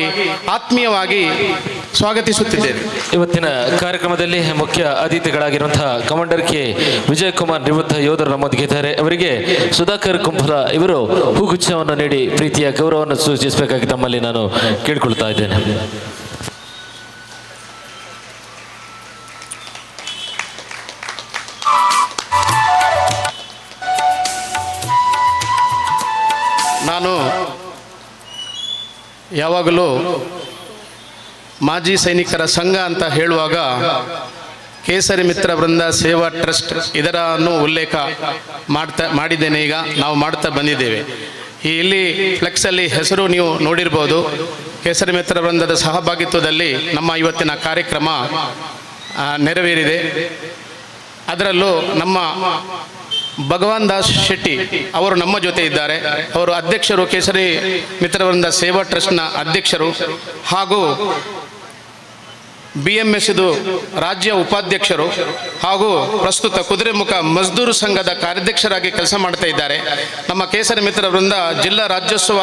ಆತ್ಮೀಯವಾಗಿ ಸ್ವಾಗತಿಸುತ್ತಿದ್ದೇವೆ. ಇವತ್ತಿನ ಕಾರ್ಯಕ್ರಮದಲ್ಲಿ ಮುಖ್ಯ ಅತಿಥಿಗಳಾಗಿರುವಂತಹ ಕಮಾಂಡರ್ ಕೆ ವಿಜಯ್ ಕುಮಾರ್ ನಿವೃತ್ತ ಯೋಧರು ನಮ್ಮೊಂದಿಗೆ ಇದ್ದಾರೆ. ಅವರಿಗೆ ಸುಧಾಕರ್ ಕುಂಫಲ ಇವರು ಹೂಗುಚ್ಛವನ್ನು ನೀಡಿ ಪ್ರೀತಿಯ ಗೌರವವನ್ನು ಸೂಚಿಸಬೇಕಾಗಿ ತಮ್ಮಲ್ಲಿ ನಾನು ಕೇಳಿಕೊಳ್ತಾ ಇದ್ದೇನೆ. ನಾನು ಯಾವಾಗಲೂ ಮಾಜಿ ಸೈನಿಕರ ಸಂಘ ಅಂತ ಹೇಳುವಾಗ ಕೇಸರಿ ಮಿತ್ರ ವೃಂದ ಸೇವಾ ಟ್ರಸ್ಟ್ ಇದರನ್ನು ಉಲ್ಲೇಖ ಮಾಡಿದ್ದೇನೆ. ಈಗ ನಾವು ಮಾಡ್ತಾ ಬಂದಿದ್ದೇವೆ. ಇಲ್ಲಿ ಫ್ಲೆಕ್ಸಲ್ಲಿ ಹೆಸರು ನೀವು ನೋಡಿರ್ಬೋದು. ಕೇಸರಿ ಮಿತ್ರ ವೃಂದದ ಸಹಭಾಗಿತ್ವದಲ್ಲಿ ನಮ್ಮ ಇವತ್ತಿನ ಕಾರ್ಯಕ್ರಮ ನೆರವೇರಿದೆ. ಅದರಲ್ಲೂ ನಮ್ಮ ಭಗವಾನ್ ದಾಸ್ ಶೆಟ್ಟಿ ಅವರು ನಮ್ಮ ಜೊತೆ ಇದ್ದಾರೆ. ಅವರು ಅಧ್ಯಕ್ಷರು, ಕೇಸರಿ ಮಿತ್ರವೃಂದ ಸೇವಾ ಟ್ರಸ್ಟ್ನ ಅಧ್ಯಕ್ಷರು, ಹಾಗೂ BMS ಇದು ರಾಜ್ಯ ಉಪಾಧ್ಯಕ್ಷರು, ಹಾಗೂ ಪ್ರಸ್ತುತ ಕುದುರೆಮುಖ ಮಜ್ದೂರ್ ಸಂಘದ ಕಾರ್ಯಾಧ್ಯಕ್ಷರಾಗಿ ಕೆಲಸ ಮಾಡ್ತಾ ಇದ್ದಾರೆ. ನಮ್ಮ ಕೇಸರಿ ಮಿತ್ರ ವೃಂದ ಜಿಲ್ಲಾ ರಾಜ್ಯೋತ್ಸವ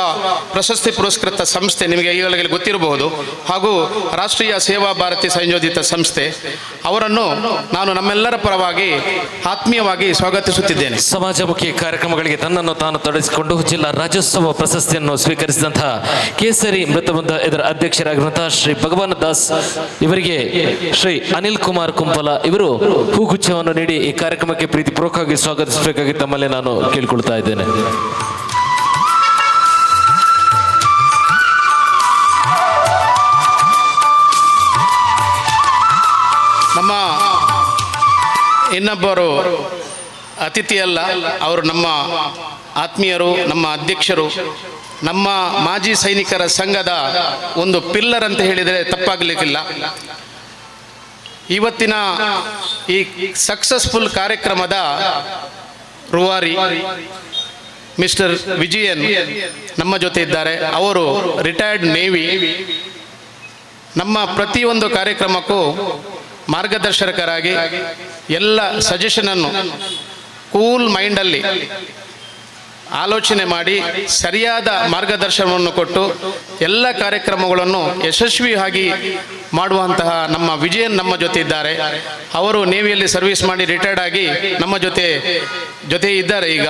ಪ್ರಶಸ್ತಿ ಪುರಸ್ಕೃತ ಸಂಸ್ಥೆ, ನಿಮಗೆ ಈಗಾಗಲೇ ಗೊತ್ತಿರಬಹುದು, ಹಾಗೂ ರಾಷ್ಟ್ರೀಯ ಸೇವಾ ಭಾರತಿ ಸಂಯೋಜಿತ ಸಂಸ್ಥೆ. ಅವರನ್ನು ನಾನು ನಮ್ಮೆಲ್ಲರ ಪರವಾಗಿ ಆತ್ಮೀಯವಾಗಿ ಸ್ವಾಗತಿಸುತ್ತಿದ್ದೇನೆ. ಸಮಾಜಮುಖಿ ಕಾರ್ಯಕ್ರಮಗಳಿಗೆ ತನ್ನನ್ನು ತಾನು ತೊಡಗಿಸಿಕೊಂಡು ಜಿಲ್ಲಾ ರಾಜ್ಯೋತ್ಸವ ಪ್ರಶಸ್ತಿಯನ್ನು ಸ್ವೀಕರಿಸಿದಂತಹ ಕೇಸರಿ ಮೃತವೃಂದ ಇದರ ಅಧ್ಯಕ್ಷರಾಗಿರುವಂತಹ ಶ್ರೀ ಭಗವಾನ್ ದಾಸ್ ಇವರಿಗೆ ಶ್ರೀ ಅನಿಲ್ ಕುಮಾರ್ ಕುಂಪಲ ಇವರು ಹೂಗುಚ್ಛವನ್ನು ನೀಡಿ ಈ ಕಾರ್ಯಕ್ರಮಕ್ಕೆ ಪ್ರೀತಿಪೂರ್ವಕವಾಗಿ ಸ್ವಾಗತಿಸಬೇಕಾಗಿ ತಮ್ಮಲ್ಲಿ ನಾನು ಕೇಳಿಕೊಳ್ತಾ ಇದ್ದೇನೆ. ನಮ್ಮ ಇನ್ನೊಬ್ಬರು ಅತಿಥಿಯಲ್ಲ, ಅವರು ನಮ್ಮ ಆತ್ಮೀಯರು, ನಮ್ಮ ಅಧ್ಯಕ್ಷರು, ನಮ್ಮ ಮಾಜಿ ಸೈನಿಕರ ಸಂಘದ ಒಂದು ಪಿಲ್ಲರ್ ಅಂತ ಹೇಳಿದರೆ ತಪ್ಪಾಗಲಿಕ್ಕಿಲ್ಲ. ಇವತ್ತಿನ ಈ ಸಕ್ಸಸ್ಫುಲ್ ಕಾರ್ಯಕ್ರಮದ ರೂವಾರಿ ಮಿಸ್ಟರ್ ವಿಜಯನ್ ನಮ್ಮ ಜೊತೆ ಇದ್ದಾರೆ. ಅವರು ರಿಟೈರ್ಡ್ ನೇವಿ. ನಮ್ಮ ಪ್ರತಿಯೊಂದು ಕಾರ್ಯಕ್ರಮಕ್ಕೂ ಮಾರ್ಗದರ್ಶಕರಾಗಿ ಎಲ್ಲ ಸಜೆಷನನ್ನು ಕೂಲ್ ಮೈಂಡಲ್ಲಿ ಆಲೋಚನೆ ಮಾಡಿ ಸರಿಯಾದ ಮಾರ್ಗದರ್ಶನವನ್ನು ಕೊಟ್ಟು ಎಲ್ಲ ಕಾರ್ಯಕ್ರಮಗಳನ್ನು ಯಶಸ್ವಿಯಾಗಿ ಮಾಡುವಂತಹ ನಮ್ಮ ವಿಜಯನ್ ನಮ್ಮ ಜೊತೆ ಇದ್ದಾರೆ. ಅವರು ನೇವಿಯಲ್ಲಿ ಸರ್ವಿಸ್ ಮಾಡಿ ರಿಟೈರ್ಡ್ ಆಗಿ ನಮ್ಮ ಜೊತೆ ಇದ್ದಾರೆ. ಈಗ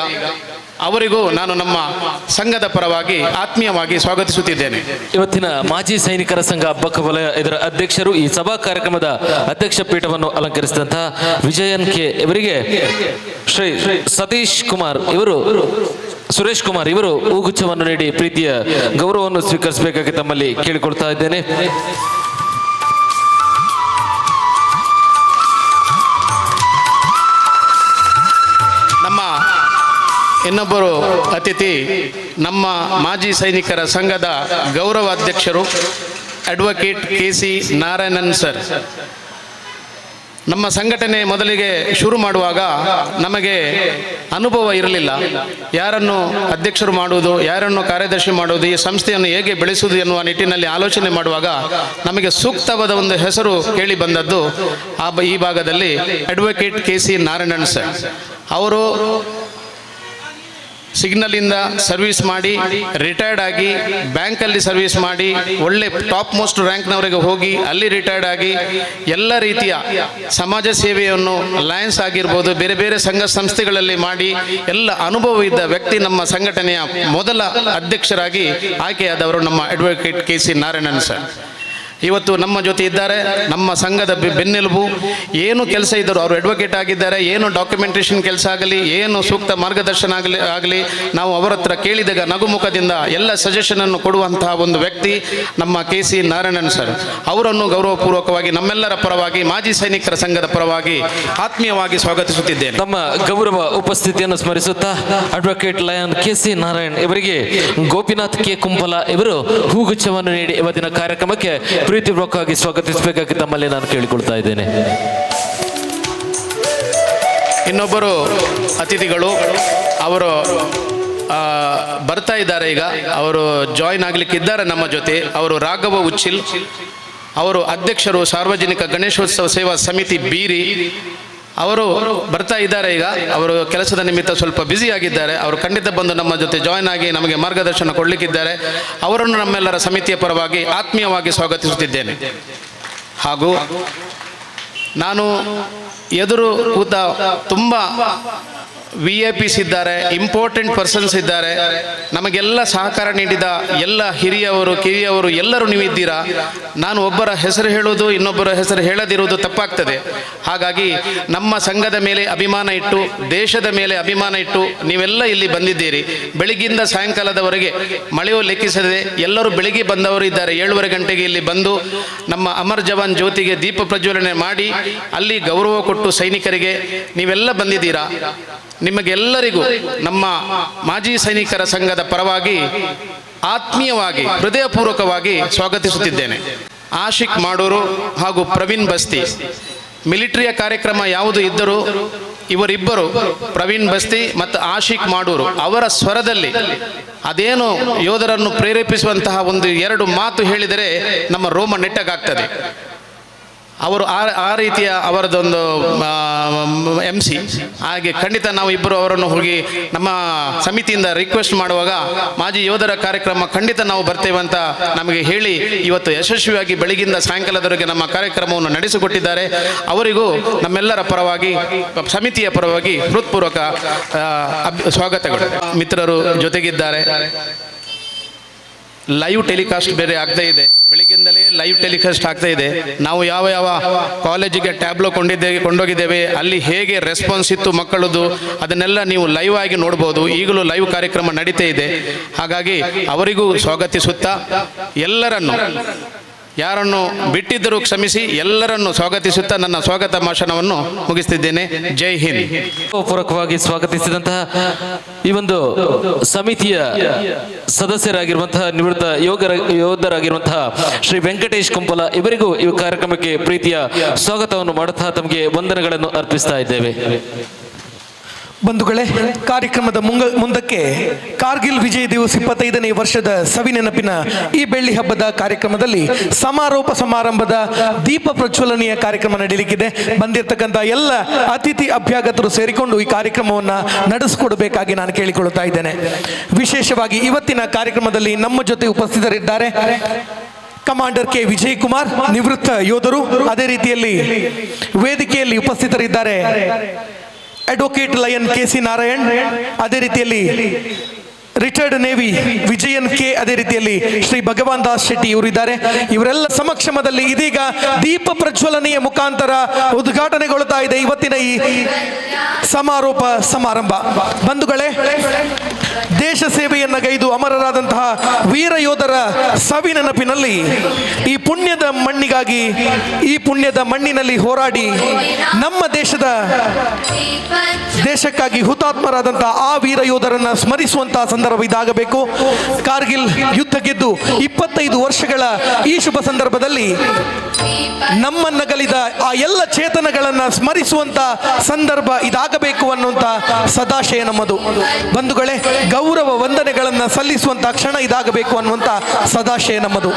ಅವರಿಗೂ ನಾನು ನಮ್ಮ ಸಂಘದ ಪರವಾಗಿ ಆತ್ಮೀಯವಾಗಿ ಸ್ವಾಗತಿಸುತ್ತಿದ್ದೇನೆ. ಇವತ್ತಿನ ಮಾಜಿ ಸೈನಿಕರ ಸಂಘ ಬಕ್ಕ ವಲಯ ಇದರ ಅಧ್ಯಕ್ಷರು, ಈ ಸಭಾ ಕಾರ್ಯಕ್ರಮದ ಅಧ್ಯಕ್ಷ ಪೀಠವನ್ನು ಅಲಂಕರಿಸಿದಂತಹ ವಿಜಯನ್ ಕೆ ಇವರಿಗೆ ಶ್ರೀ ಸತೀಶ್ ಕುಮಾರ್ ಇವರು, ಸುರೇಶ್ ಕುಮಾರ್ ಇವರು ಹೂಗುಚ್ಛವನ್ನು ನೀಡಿ ಪ್ರೀತಿಯ ಗೌರವವನ್ನು ಸ್ವೀಕರಿಸಬೇಕಾಗಿ ತಮ್ಮಲ್ಲಿ ಕೇಳಿಕೊಳ್ತಾ ಇದ್ದೇನೆ. ನಮ್ಮ ಇನ್ನೊಬ್ಬರು ಅತಿಥಿ ನಮ್ಮ ಮಾಜಿ ಸೈನಿಕರ ಸಂಘದ ಗೌರವ ಅಧ್ಯಕ್ಷರು ಅಡ್ವೊಕೇಟ್ KC ನಾರಾಯಣನ್ ಸರ್. ನಮ್ಮ ಸಂಘಟನೆ ಮೊದಲಿಗೆ ಶುರು ಮಾಡುವಾಗ ನಮಗೆ ಅನುಭವ ಇರಲಿಲ್ಲ. ಯಾರನ್ನು ಅಧ್ಯಕ್ಷರು ಮಾಡುವುದು, ಯಾರನ್ನು ಕಾರ್ಯದರ್ಶಿ ಮಾಡುವುದು, ಈ ಸಂಸ್ಥೆಯನ್ನು ಹೇಗೆ ಬೆಳೆಸುವುದು ಎನ್ನುವ ನಿಟ್ಟಿನಲ್ಲಿ ಆಲೋಚನೆ ಮಾಡುವಾಗ ನಮಗೆ ಸೂಕ್ತವಾದ ಒಂದು ಹೆಸರು ಕೇಳಿ ಬಂದದ್ದು ಈ ಭಾಗದಲ್ಲಿ ಅಡ್ವೊಕೇಟ್ KC ನಾರಾಯಣನ್ ಸರ್. ಅವರು ಸಿಗ್ನಲಿಂದ ಸರ್ವಿಸ್ ಮಾಡಿ ರಿಟೈರ್ಡ್ ಆಗಿ ಬ್ಯಾಂಕಲ್ಲಿ ಸರ್ವಿಸ್ ಮಾಡಿ ಒಳ್ಳೆ ಟಾಪ್ ಮೋಸ್ಟ್ ರ್ಯಾಂಕ್ನವರೆಗೆ ಹೋಗಿ ಅಲ್ಲಿ ರಿಟೈರ್ಡ್ ಆಗಿ ಎಲ್ಲ ರೀತಿಯ ಸಮಾಜ ಸೇವೆಯನ್ನು ಲಯನ್ಸ್ ಆಗಿರ್ಬೋದು, ಬೇರೆ ಬೇರೆ ಸಂಘ ಸಂಸ್ಥೆಗಳಲ್ಲಿ ಮಾಡಿ ಎಲ್ಲ ಅನುಭವ ಇದ್ದ ವ್ಯಕ್ತಿ ನಮ್ಮ ಸಂಘಟನೆಯ ಮೊದಲ ಅಧ್ಯಕ್ಷರಾಗಿ ಆಯ್ಕೆಯಾದವರು ನಮ್ಮ ಅಡ್ವೊಕೇಟ್ KC ನಾರಾಯಣನ್ ಸರ್. ಇವತ್ತು ನಮ್ಮ ಜೊತೆ ಇದ್ದಾರೆ. ನಮ್ಮ ಸಂಘದ ಬೆನ್ನೆಲುಬು. ಏನು ಕೆಲಸ ಇದ್ದರು ಅವರು ಅಡ್ವೊಕೇಟ್ ಆಗಿದ್ದಾರೆ. ಏನು ಡಾಕ್ಯುಮೆಂಟೇಷನ್ ಕೆಲಸ ಆಗಲಿ, ಏನು ಸೂಕ್ತ ಮಾರ್ಗದರ್ಶನ ಆಗಲಿ ನಾವು ಅವರ ಹತ್ರ ಕೇಳಿದಾಗ ನಗುಮುಖದಿಂದ ಎಲ್ಲ ಸಜೆಷನನ್ನು ಕೊಡುವಂತಹ ಒಂದು ವ್ಯಕ್ತಿ ನಮ್ಮ KC ನಾರಾಯಣನ್ ಸರ್. ಅವರನ್ನು ಗೌರವಪೂರ್ವಕವಾಗಿ ನಮ್ಮೆಲ್ಲರ ಪರವಾಗಿ ಮಾಜಿ ಸೈನಿಕರ ಸಂಘದ ಪರವಾಗಿ ಆತ್ಮೀಯವಾಗಿ ಸ್ವಾಗತಿಸುತ್ತಿದ್ದೇನೆ. ನಮ್ಮ ಗೌರವ ಉಪಸ್ಥಿತಿಯನ್ನು ಸ್ಮರಿಸುತ್ತಾ ಅಡ್ವೊಕೇಟ್ ಲಯನ್ KC ನಾರಾಯಣ್ ಇವರಿಗೆ ಗೋಪಿನಾಥ್ ಕೆ ಕುಂಪಲ ಇವರು ಹೂಗುಚ್ಛವನ್ನು ನೀಡಿ ಇವತ್ತಿನ ಕಾರ್ಯಕ್ರಮಕ್ಕೆ ಪ್ರೀತಿಪೂರ್ವಕವಾಗಿ ಸ್ವಾಗತಿಸಬೇಕಾಗಿ ತಮ್ಮಲ್ಲಿ ನಾನು ಕೇಳಿಕೊಳ್ತಾ ಇದ್ದೇನೆ. ಇನ್ನೊಬ್ಬರು ಅತಿಥಿಗಳು ಅವರು ಬರ್ತಾ ಇದ್ದಾರೆ. ಈಗ ಅವರು ಜಾಯಿನ್ ಆಗಲಿಕ್ಕಿದ್ದಾರೆ ನಮ್ಮ ಜೊತೆ. ಅವರು ರಾಘವ ಉಚ್ಚಿಲ್, ಅವರು ಅಧ್ಯಕ್ಷರು ಸಾರ್ವಜನಿಕ ಗಣೇಶೋತ್ಸವ ಸೇವಾ ಸಮಿತಿ ಬೀರಿ. ಅವರು ಬರ್ತಾ ಇದ್ದಾರೆ. ಈಗ ಅವರು ಕೆಲಸದ ನಿಮಿತ್ತ ಸ್ವಲ್ಪ ಬ್ಯುಸಿ ಆಗಿದ್ದಾರೆ. ಅವರು ಖಂಡಿತ ಬಂದು ನಮ್ಮ ಜೊತೆ ಜಾಯ್ನ್ ಆಗಿ ನಮಗೆ ಮಾರ್ಗದರ್ಶನ ಕೊಡಲಿಕ್ಕಿದ್ದಾರೆ. ಅವರನ್ನು ನಮ್ಮೆಲ್ಲರ ಸಮಿತಿಯ ಪರವಾಗಿ ಆತ್ಮೀಯವಾಗಿ ಸ್ವಾಗತಿಸುತ್ತಿದ್ದೇನೆ. ಹಾಗೂ ನಾನು ಎದುರು ಕೂತ ತುಂಬ VIPs ಇದ್ದಾರೆ, ಇಂಪಾರ್ಟೆಂಟ್ ಪರ್ಸನ್ಸ್ ಇದ್ದಾರೆ. ನಮಗೆಲ್ಲ ಸಹಕಾರ ನೀಡಿದ ಎಲ್ಲ ಹಿರಿಯವರು ಕಿರಿಯವರು ಎಲ್ಲರೂ ನೀವಿದ್ದೀರಾ. ನಾನು ಒಬ್ಬರ ಹೆಸರು ಹೇಳೋದು ಇನ್ನೊಬ್ಬರ ಹೆಸರು ಹೇಳದಿರುವುದು ತಪ್ಪಾಗ್ತದೆ. ಹಾಗಾಗಿ ನಮ್ಮ ಸಂಘದ ಮೇಲೆ ಅಭಿಮಾನ ಇಟ್ಟು, ದೇಶದ ಮೇಲೆ ಅಭಿಮಾನ ಇಟ್ಟು ನೀವೆಲ್ಲ ಇಲ್ಲಿ ಬಂದಿದ್ದೀರಿ. ಬೆಳಿಗ್ಗಿಂದ ಸಾಯಂಕಾಲದವರೆಗೆ ಮಳೆಯೂ ಲೆಕ್ಕಿಸದೆ ಎಲ್ಲರೂ ಬೆಳಿಗ್ಗೆ ಬಂದವರು ಇದ್ದಾರೆ. 7:30 ಗಂಟೆಗೆ ಇಲ್ಲಿ ಬಂದು ನಮ್ಮ ಅಮರ್ ಜವಾನ್ ಜ್ಯೋತಿಗೆ ದೀಪ ಪ್ರಜ್ವಲನೆ ಮಾಡಿ ಅಲ್ಲಿ ಗೌರವ ಕೊಟ್ಟು ಸೈನಿಕರಿಗೆ ನೀವೆಲ್ಲ ಬಂದಿದ್ದೀರಾ. ನಿಮಗೆಲ್ಲರಿಗೂ ನಮ್ಮ ಮಾಜಿ ಸೈನಿಕರ ಸಂಘದ ಪರವಾಗಿ ಆತ್ಮೀಯವಾಗಿ ಹೃದಯಪೂರ್ವಕವಾಗಿ ಸ್ವಾಗತಿಸುತ್ತಿದ್ದೇನೆ. ಆಶಿಕ್ ಮಾಡೂರು ಹಾಗೂ ಪ್ರವೀಣ್ ಬಸ್ತಿ, ಮಿಲಿಟರಿಯ ಕಾರ್ಯಕ್ರಮ ಯಾವುದು ಇದ್ದರೂ ಇವರಿಬ್ಬರು ಪ್ರವೀಣ್ ಬಸ್ತಿ ಮತ್ತು ಆಶಿಕ್ ಮಾಡೂರು ಅವರ ಸ್ವರದಲ್ಲಿ ಅದೇನು ಯೋಧರನ್ನು ಪ್ರೇರೇಪಿಸುವಂತಹ ಒಂದು 2 ಮಾತು ಹೇಳಿದರೆ ನಮ್ಮ ರೋಮ ನೆಟ್ಟಗಾಗ್ತದೆ. ಅವರು ಆ ರೀತಿಯ ಅವರದೊಂದು MC. ಹಾಗೆ ಖಂಡಿತ ನಾವು ಇಬ್ಬರು ಅವರನ್ನು ಹೋಗಿ ನಮ್ಮ ಸಮಿತಿಯಿಂದ ರಿಕ್ವೆಸ್ಟ್ ಮಾಡುವಾಗ ಮಾಜಿ ಯೋಧರ ಕಾರ್ಯಕ್ರಮ ಖಂಡಿತ ನಾವು ಬರ್ತೇವೆ ಅಂತ ನಮಗೆ ಹೇಳಿ ಇವತ್ತು ಯಶಸ್ವಿಯಾಗಿ ಬೆಳಗಿಂದ ಸಾಯಂಕಾಲದವರೆಗೆ ನಮ್ಮ ಕಾರ್ಯಕ್ರಮವನ್ನು ನಡೆಸಿಕೊಟ್ಟಿದ್ದಾರೆ. ಅವರಿಗೂ ನಮ್ಮೆಲ್ಲರ ಪರವಾಗಿ ಸಮಿತಿಯ ಪರವಾಗಿ ಹೃತ್ಪೂರ್ವಕ ಸ್ವಾಗತಗಳು. ಮಿತ್ರರು ಜೊತೆಗಿದ್ದಾರೆ. ಲೈವ್ ಟೆಲಿಕಾಸ್ಟ್ ಬೇರೆ ಆಗ್ತಾ ಇದೆ. ಬೆಳಿಗ್ಗೆಯಿಂದಲೇ ಲೈವ್ ಟೆಲಿಕಾಸ್ಟ್ ಆಗ್ತಾ ಇದೆ. ನಾವು ಯಾವ ಯಾವ ಕಾಲೇಜಿಗೆ ಟ್ಯಾಬ್ಲೋ ಕೊಂಡೋಗಿದ್ದೇವೆ, ಅಲ್ಲಿ ಹೇಗೆ ರೆಸ್ಪಾನ್ಸ್ ಇತ್ತು ಮಕ್ಕಳದು, ಅದನ್ನೆಲ್ಲ ನೀವು ಲೈವ್ ಆಗಿ ನೋಡ್ಬೋದು. ಈಗಲೂ ಲೈವ್ ಕಾರ್ಯಕ್ರಮ ನಡೀತಾ ಇದೆ. ಹಾಗಾಗಿ ಅವರಿಗೂ ಸ್ವಾಗತಿಸುತ್ತಾ ಎಲ್ಲರನ್ನು, ಯಾರನ್ನು ಬಿಟ್ಟಿದ್ದರೂ ಕ್ಷಮಿಸಿ, ಎಲ್ಲರನ್ನು ಸ್ವಾಗತಿಸುತ್ತಾ ನನ್ನ ಸ್ವಾಗತ ಭಾಷಣವನ್ನು ಮುಗಿಸ್ತಿದ್ದೇನೆ. ಜೈ ಹಿಂದ್. ಪೂರ್ವಕವಾಗಿ ಸ್ವಾಗತಿಸಿದಂತಹ ಈ ಒಂದು ಸಮಿತಿಯ ಸದಸ್ಯರಾಗಿರುವಂತಹ ನಿವೃತ್ತ ಯೋಧರಾಗಿರುವಂತಹ ಶ್ರೀ ವೆಂಕಟೇಶ್ ಕುಂಪಲ ಇವರಿಗೂ ಈ ಕಾರ್ಯಕ್ರಮಕ್ಕೆ ಪ್ರೀತಿಯ ಸ್ವಾಗತವನ್ನು ಮಾಡುತ್ತಾ ತಮಗೆ ವಂದನೆಗಳನ್ನು ಅರ್ಪಿಸ್ತಾ ಇದ್ದೇವೆ. ಬಂಧುಗಳೇ, ಕಾರ್ಯಕ್ರಮದ ಮುಂದಕ್ಕೆ ಕಾರ್ಗಿಲ್ ವಿಜಯ್ ದಿವಸ್ 25ನೇ ವರ್ಷದ ಸವಿನೆನಪಿನ ಈ ಬೆಳ್ಳಿ ಹಬ್ಬದ ಕಾರ್ಯಕ್ರಮದಲ್ಲಿ ಸಮಾರೋಪ ಸಮಾರಂಭದ ದೀಪ ಪ್ರಜ್ವಲನೆಯ ಕಾರ್ಯಕ್ರಮ ನಡೆಯಲಿಕ್ಕಿದೆ. ಬಂದಿರತಕ್ಕಂಥ ಎಲ್ಲ ಅತಿಥಿ ಅಭ್ಯಾಗತರು ಸೇರಿಕೊಂಡು ಈ ಕಾರ್ಯಕ್ರಮವನ್ನು ನಡೆಸಿಕೊಡಬೇಕಾಗಿ ನಾನು ಕೇಳಿಕೊಳ್ಳುತ್ತಾ ಇದ್ದೇನೆ. ವಿಶೇಷವಾಗಿ ಇವತ್ತಿನ ಕಾರ್ಯಕ್ರಮದಲ್ಲಿ ನಮ್ಮ ಜೊತೆ ಉಪಸ್ಥಿತರಿದ್ದಾರೆ ಕಮಾಂಡರ್ ಕೆ ವಿಜಯ್ ಕುಮಾರ್, ನಿವೃತ್ತ ಯೋಧರು. ಅದೇ ರೀತಿಯಲ್ಲಿ ವೇದಿಕೆಯಲ್ಲಿ ಉಪಸ್ಥಿತರಿದ್ದಾರೆ ಅಡ್ವೊಕೇಟ್ ಲಯನ್ ಕೆ.ಸಿ. ನಾರಾಯಣ್, ಅದೇ ರೀತಿಯಲ್ಲಿ ರಿಟೈರ್ಡ್ ನೇವಿ ವಿಜಯನ್ ಕೆ, ಅದೇ ರೀತಿಯಲ್ಲಿ ಶ್ರೀ ಭಗವಾನ್ ದಾಸ್ ಶೆಟ್ಟಿ ಇವರಿದ್ದಾರೆ. ಇವರೆಲ್ಲ ಸಮಕ್ಷಮದಲ್ಲಿ ಇದೀಗ ದೀಪ ಪ್ರಜ್ವಲನೆಯ ಮುಖಾಂತರ ಉದ್ಘಾಟನೆಗೊಳ್ಳುತ್ತಾ ಇದೆ ಇವತ್ತಿನ ಈ ಸಮಾರೋಪ ಸಮಾರಂಭ. ಬಂಧುಗಳೇ, ದೇಶ ಸೇವೆಯನ್ನ ಗೈದು ಅಮರರಾದಂತಹ ವೀರ ಯೋಧರ ಸವಿನೆನಪಿನಲ್ಲಿ ಈ ಪುಣ್ಯದ ಮಣ್ಣಿಗಾಗಿ, ಈ ಪುಣ್ಯದ ಮಣ್ಣಿನಲ್ಲಿ ಹೋರಾಡಿ ನಮ್ಮ ದೇಶಕ್ಕಾಗಿ ಹುತಾತ್ಮರಾದಂತಹ ಆ ವೀರ ಯೋಧರನ್ನ ಸ್ಮರಿಸುವಂತಹ ಸಂದರ್ಭ ಇದಾಗಬೇಕು. ಕಾರ್ಗಿಲ್ ಯುದ್ಧ ಗೆದ್ದು 25 ವರ್ಷಗಳ ಈ ಶುಭ ಸಂದರ್ಭದಲ್ಲಿ ನಮ್ಮನ್ನಗಲಿದ ಆ ಎಲ್ಲ ಚೇತನಗಳನ್ನ ಸ್ಮರಿಸುವಂತ ಸಂದರ್ಭ ಇದಾಗಬೇಕು ಅನ್ನುವಂತ ಸದಾಶಯ ನಮ್ಮದು. ಬಂಧುಗಳೇ, ಗೌರವ ವಂದನೆಗಳನ್ನ ಸಲ್ಲಿಸುವಂತ ಕ್ಷಣ ಇದಾಗಬೇಕು ಅನ್ನುವಂತ ಸದಾಶಯ ನಮ್ಮದು.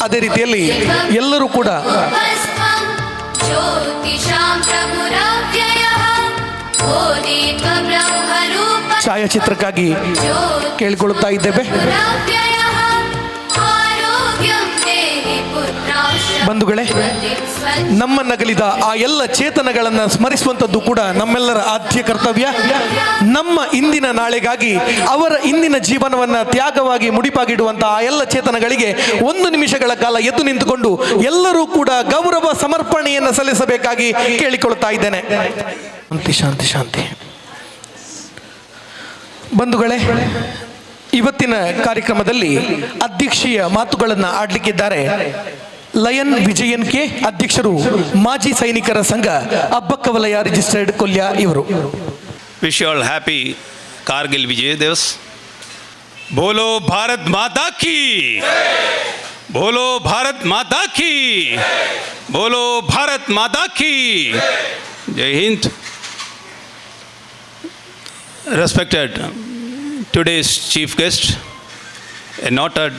ಅದೇ ರೀತಿಯಲ್ಲಿ ಎಲ್ಲರೂ ಕೂಡ ಛಾಯಾಚಿತ್ರಕ್ಕಾಗಿ ಕೇಳಿಕೊಳ್ಳುತ್ತಾ ಇದ್ದೇವೆ. ಬಂಧುಗಳೇ, ನಮ್ಮನ್ನಗಲಿದ ಆ ಎಲ್ಲ ಚೇತನಗಳನ್ನು ಸ್ಮರಿಸುವಂಥದ್ದು ಕೂಡ ನಮ್ಮೆಲ್ಲರ ಆದ್ಯ ಕರ್ತವ್ಯ. ನಮ್ಮ ಇಂದಿನ ನಾಳೆಗಾಗಿ ಅವರ ಇಂದಿನ ಜೀವನವನ್ನ ತ್ಯಾಗವಾಗಿ ಮುಡಿಪಾಗಿಡುವಂತಹ ಆ ಎಲ್ಲ ಚೇತನಗಳಿಗೆ 1 ನಿಮಿಷಗಳ ಕಾಲ ಎದ್ದು ನಿಂತುಕೊಂಡು ಎಲ್ಲರೂ ಕೂಡ ಗೌರವ ಸಮರ್ಪಣೆಯನ್ನು ಸಲ್ಲಿಸಬೇಕಾಗಿ ಕೇಳಿಕೊಳ್ಳುತ್ತಾ ಇದ್ದೇನೆ. ಶಾಂತಿ ಶಾಂತಿ ಶಾಂತಿ. ಬಂಧುಗಳೇ, ಇವತ್ತಿನ ಕಾರ್ಯಕ್ರಮದಲ್ಲಿ ಅಧ್ಯಕ್ಷೀಯ ಮಾತುಗಳನ್ನು ಆಡಲಿಕ್ಕಿದ್ದಾರೆ ಲಯನ್ ವಿಜಯನ್ ಕೆ, ಅಧ್ಯಕ್ಷರು ಮಾಜಿ ಸೈನಿಕರ ಸಂಘ ಅಬ್ಬಕ್ಕ ವಲಯ ರಿಜಿಸ್ಟರ್ಡ್ ಕೊಲ್ಯ ಇವರು. Wish you all happy Kargil Vijay Diwas. ಬೋಲೋ ಭಾರತ್ ಮಾತಾ ಕಿ, ಬೋಲೋ ಭಾರತ್ ಮಾತಾ ಕಿ, ಬೋಲೋ ಭಾರತ್ ಮಾತಾ ಕಿ. ಜೈ Hind. Respected today's chief guest, a noted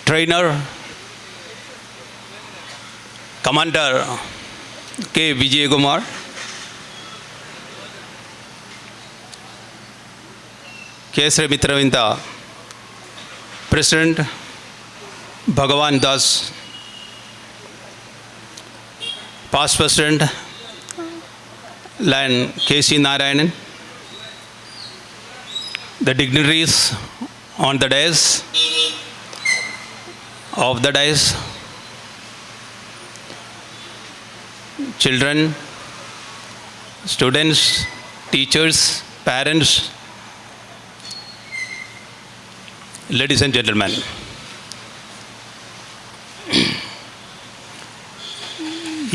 trainer, Commander K. Vijay Kumar, Kesari Mitravinda, President Bhagavan Das, past President Lion K.C. Narayanan, the dignitaries on the dais, of the dais, children, students, teachers, parents, ladies and gentlemen.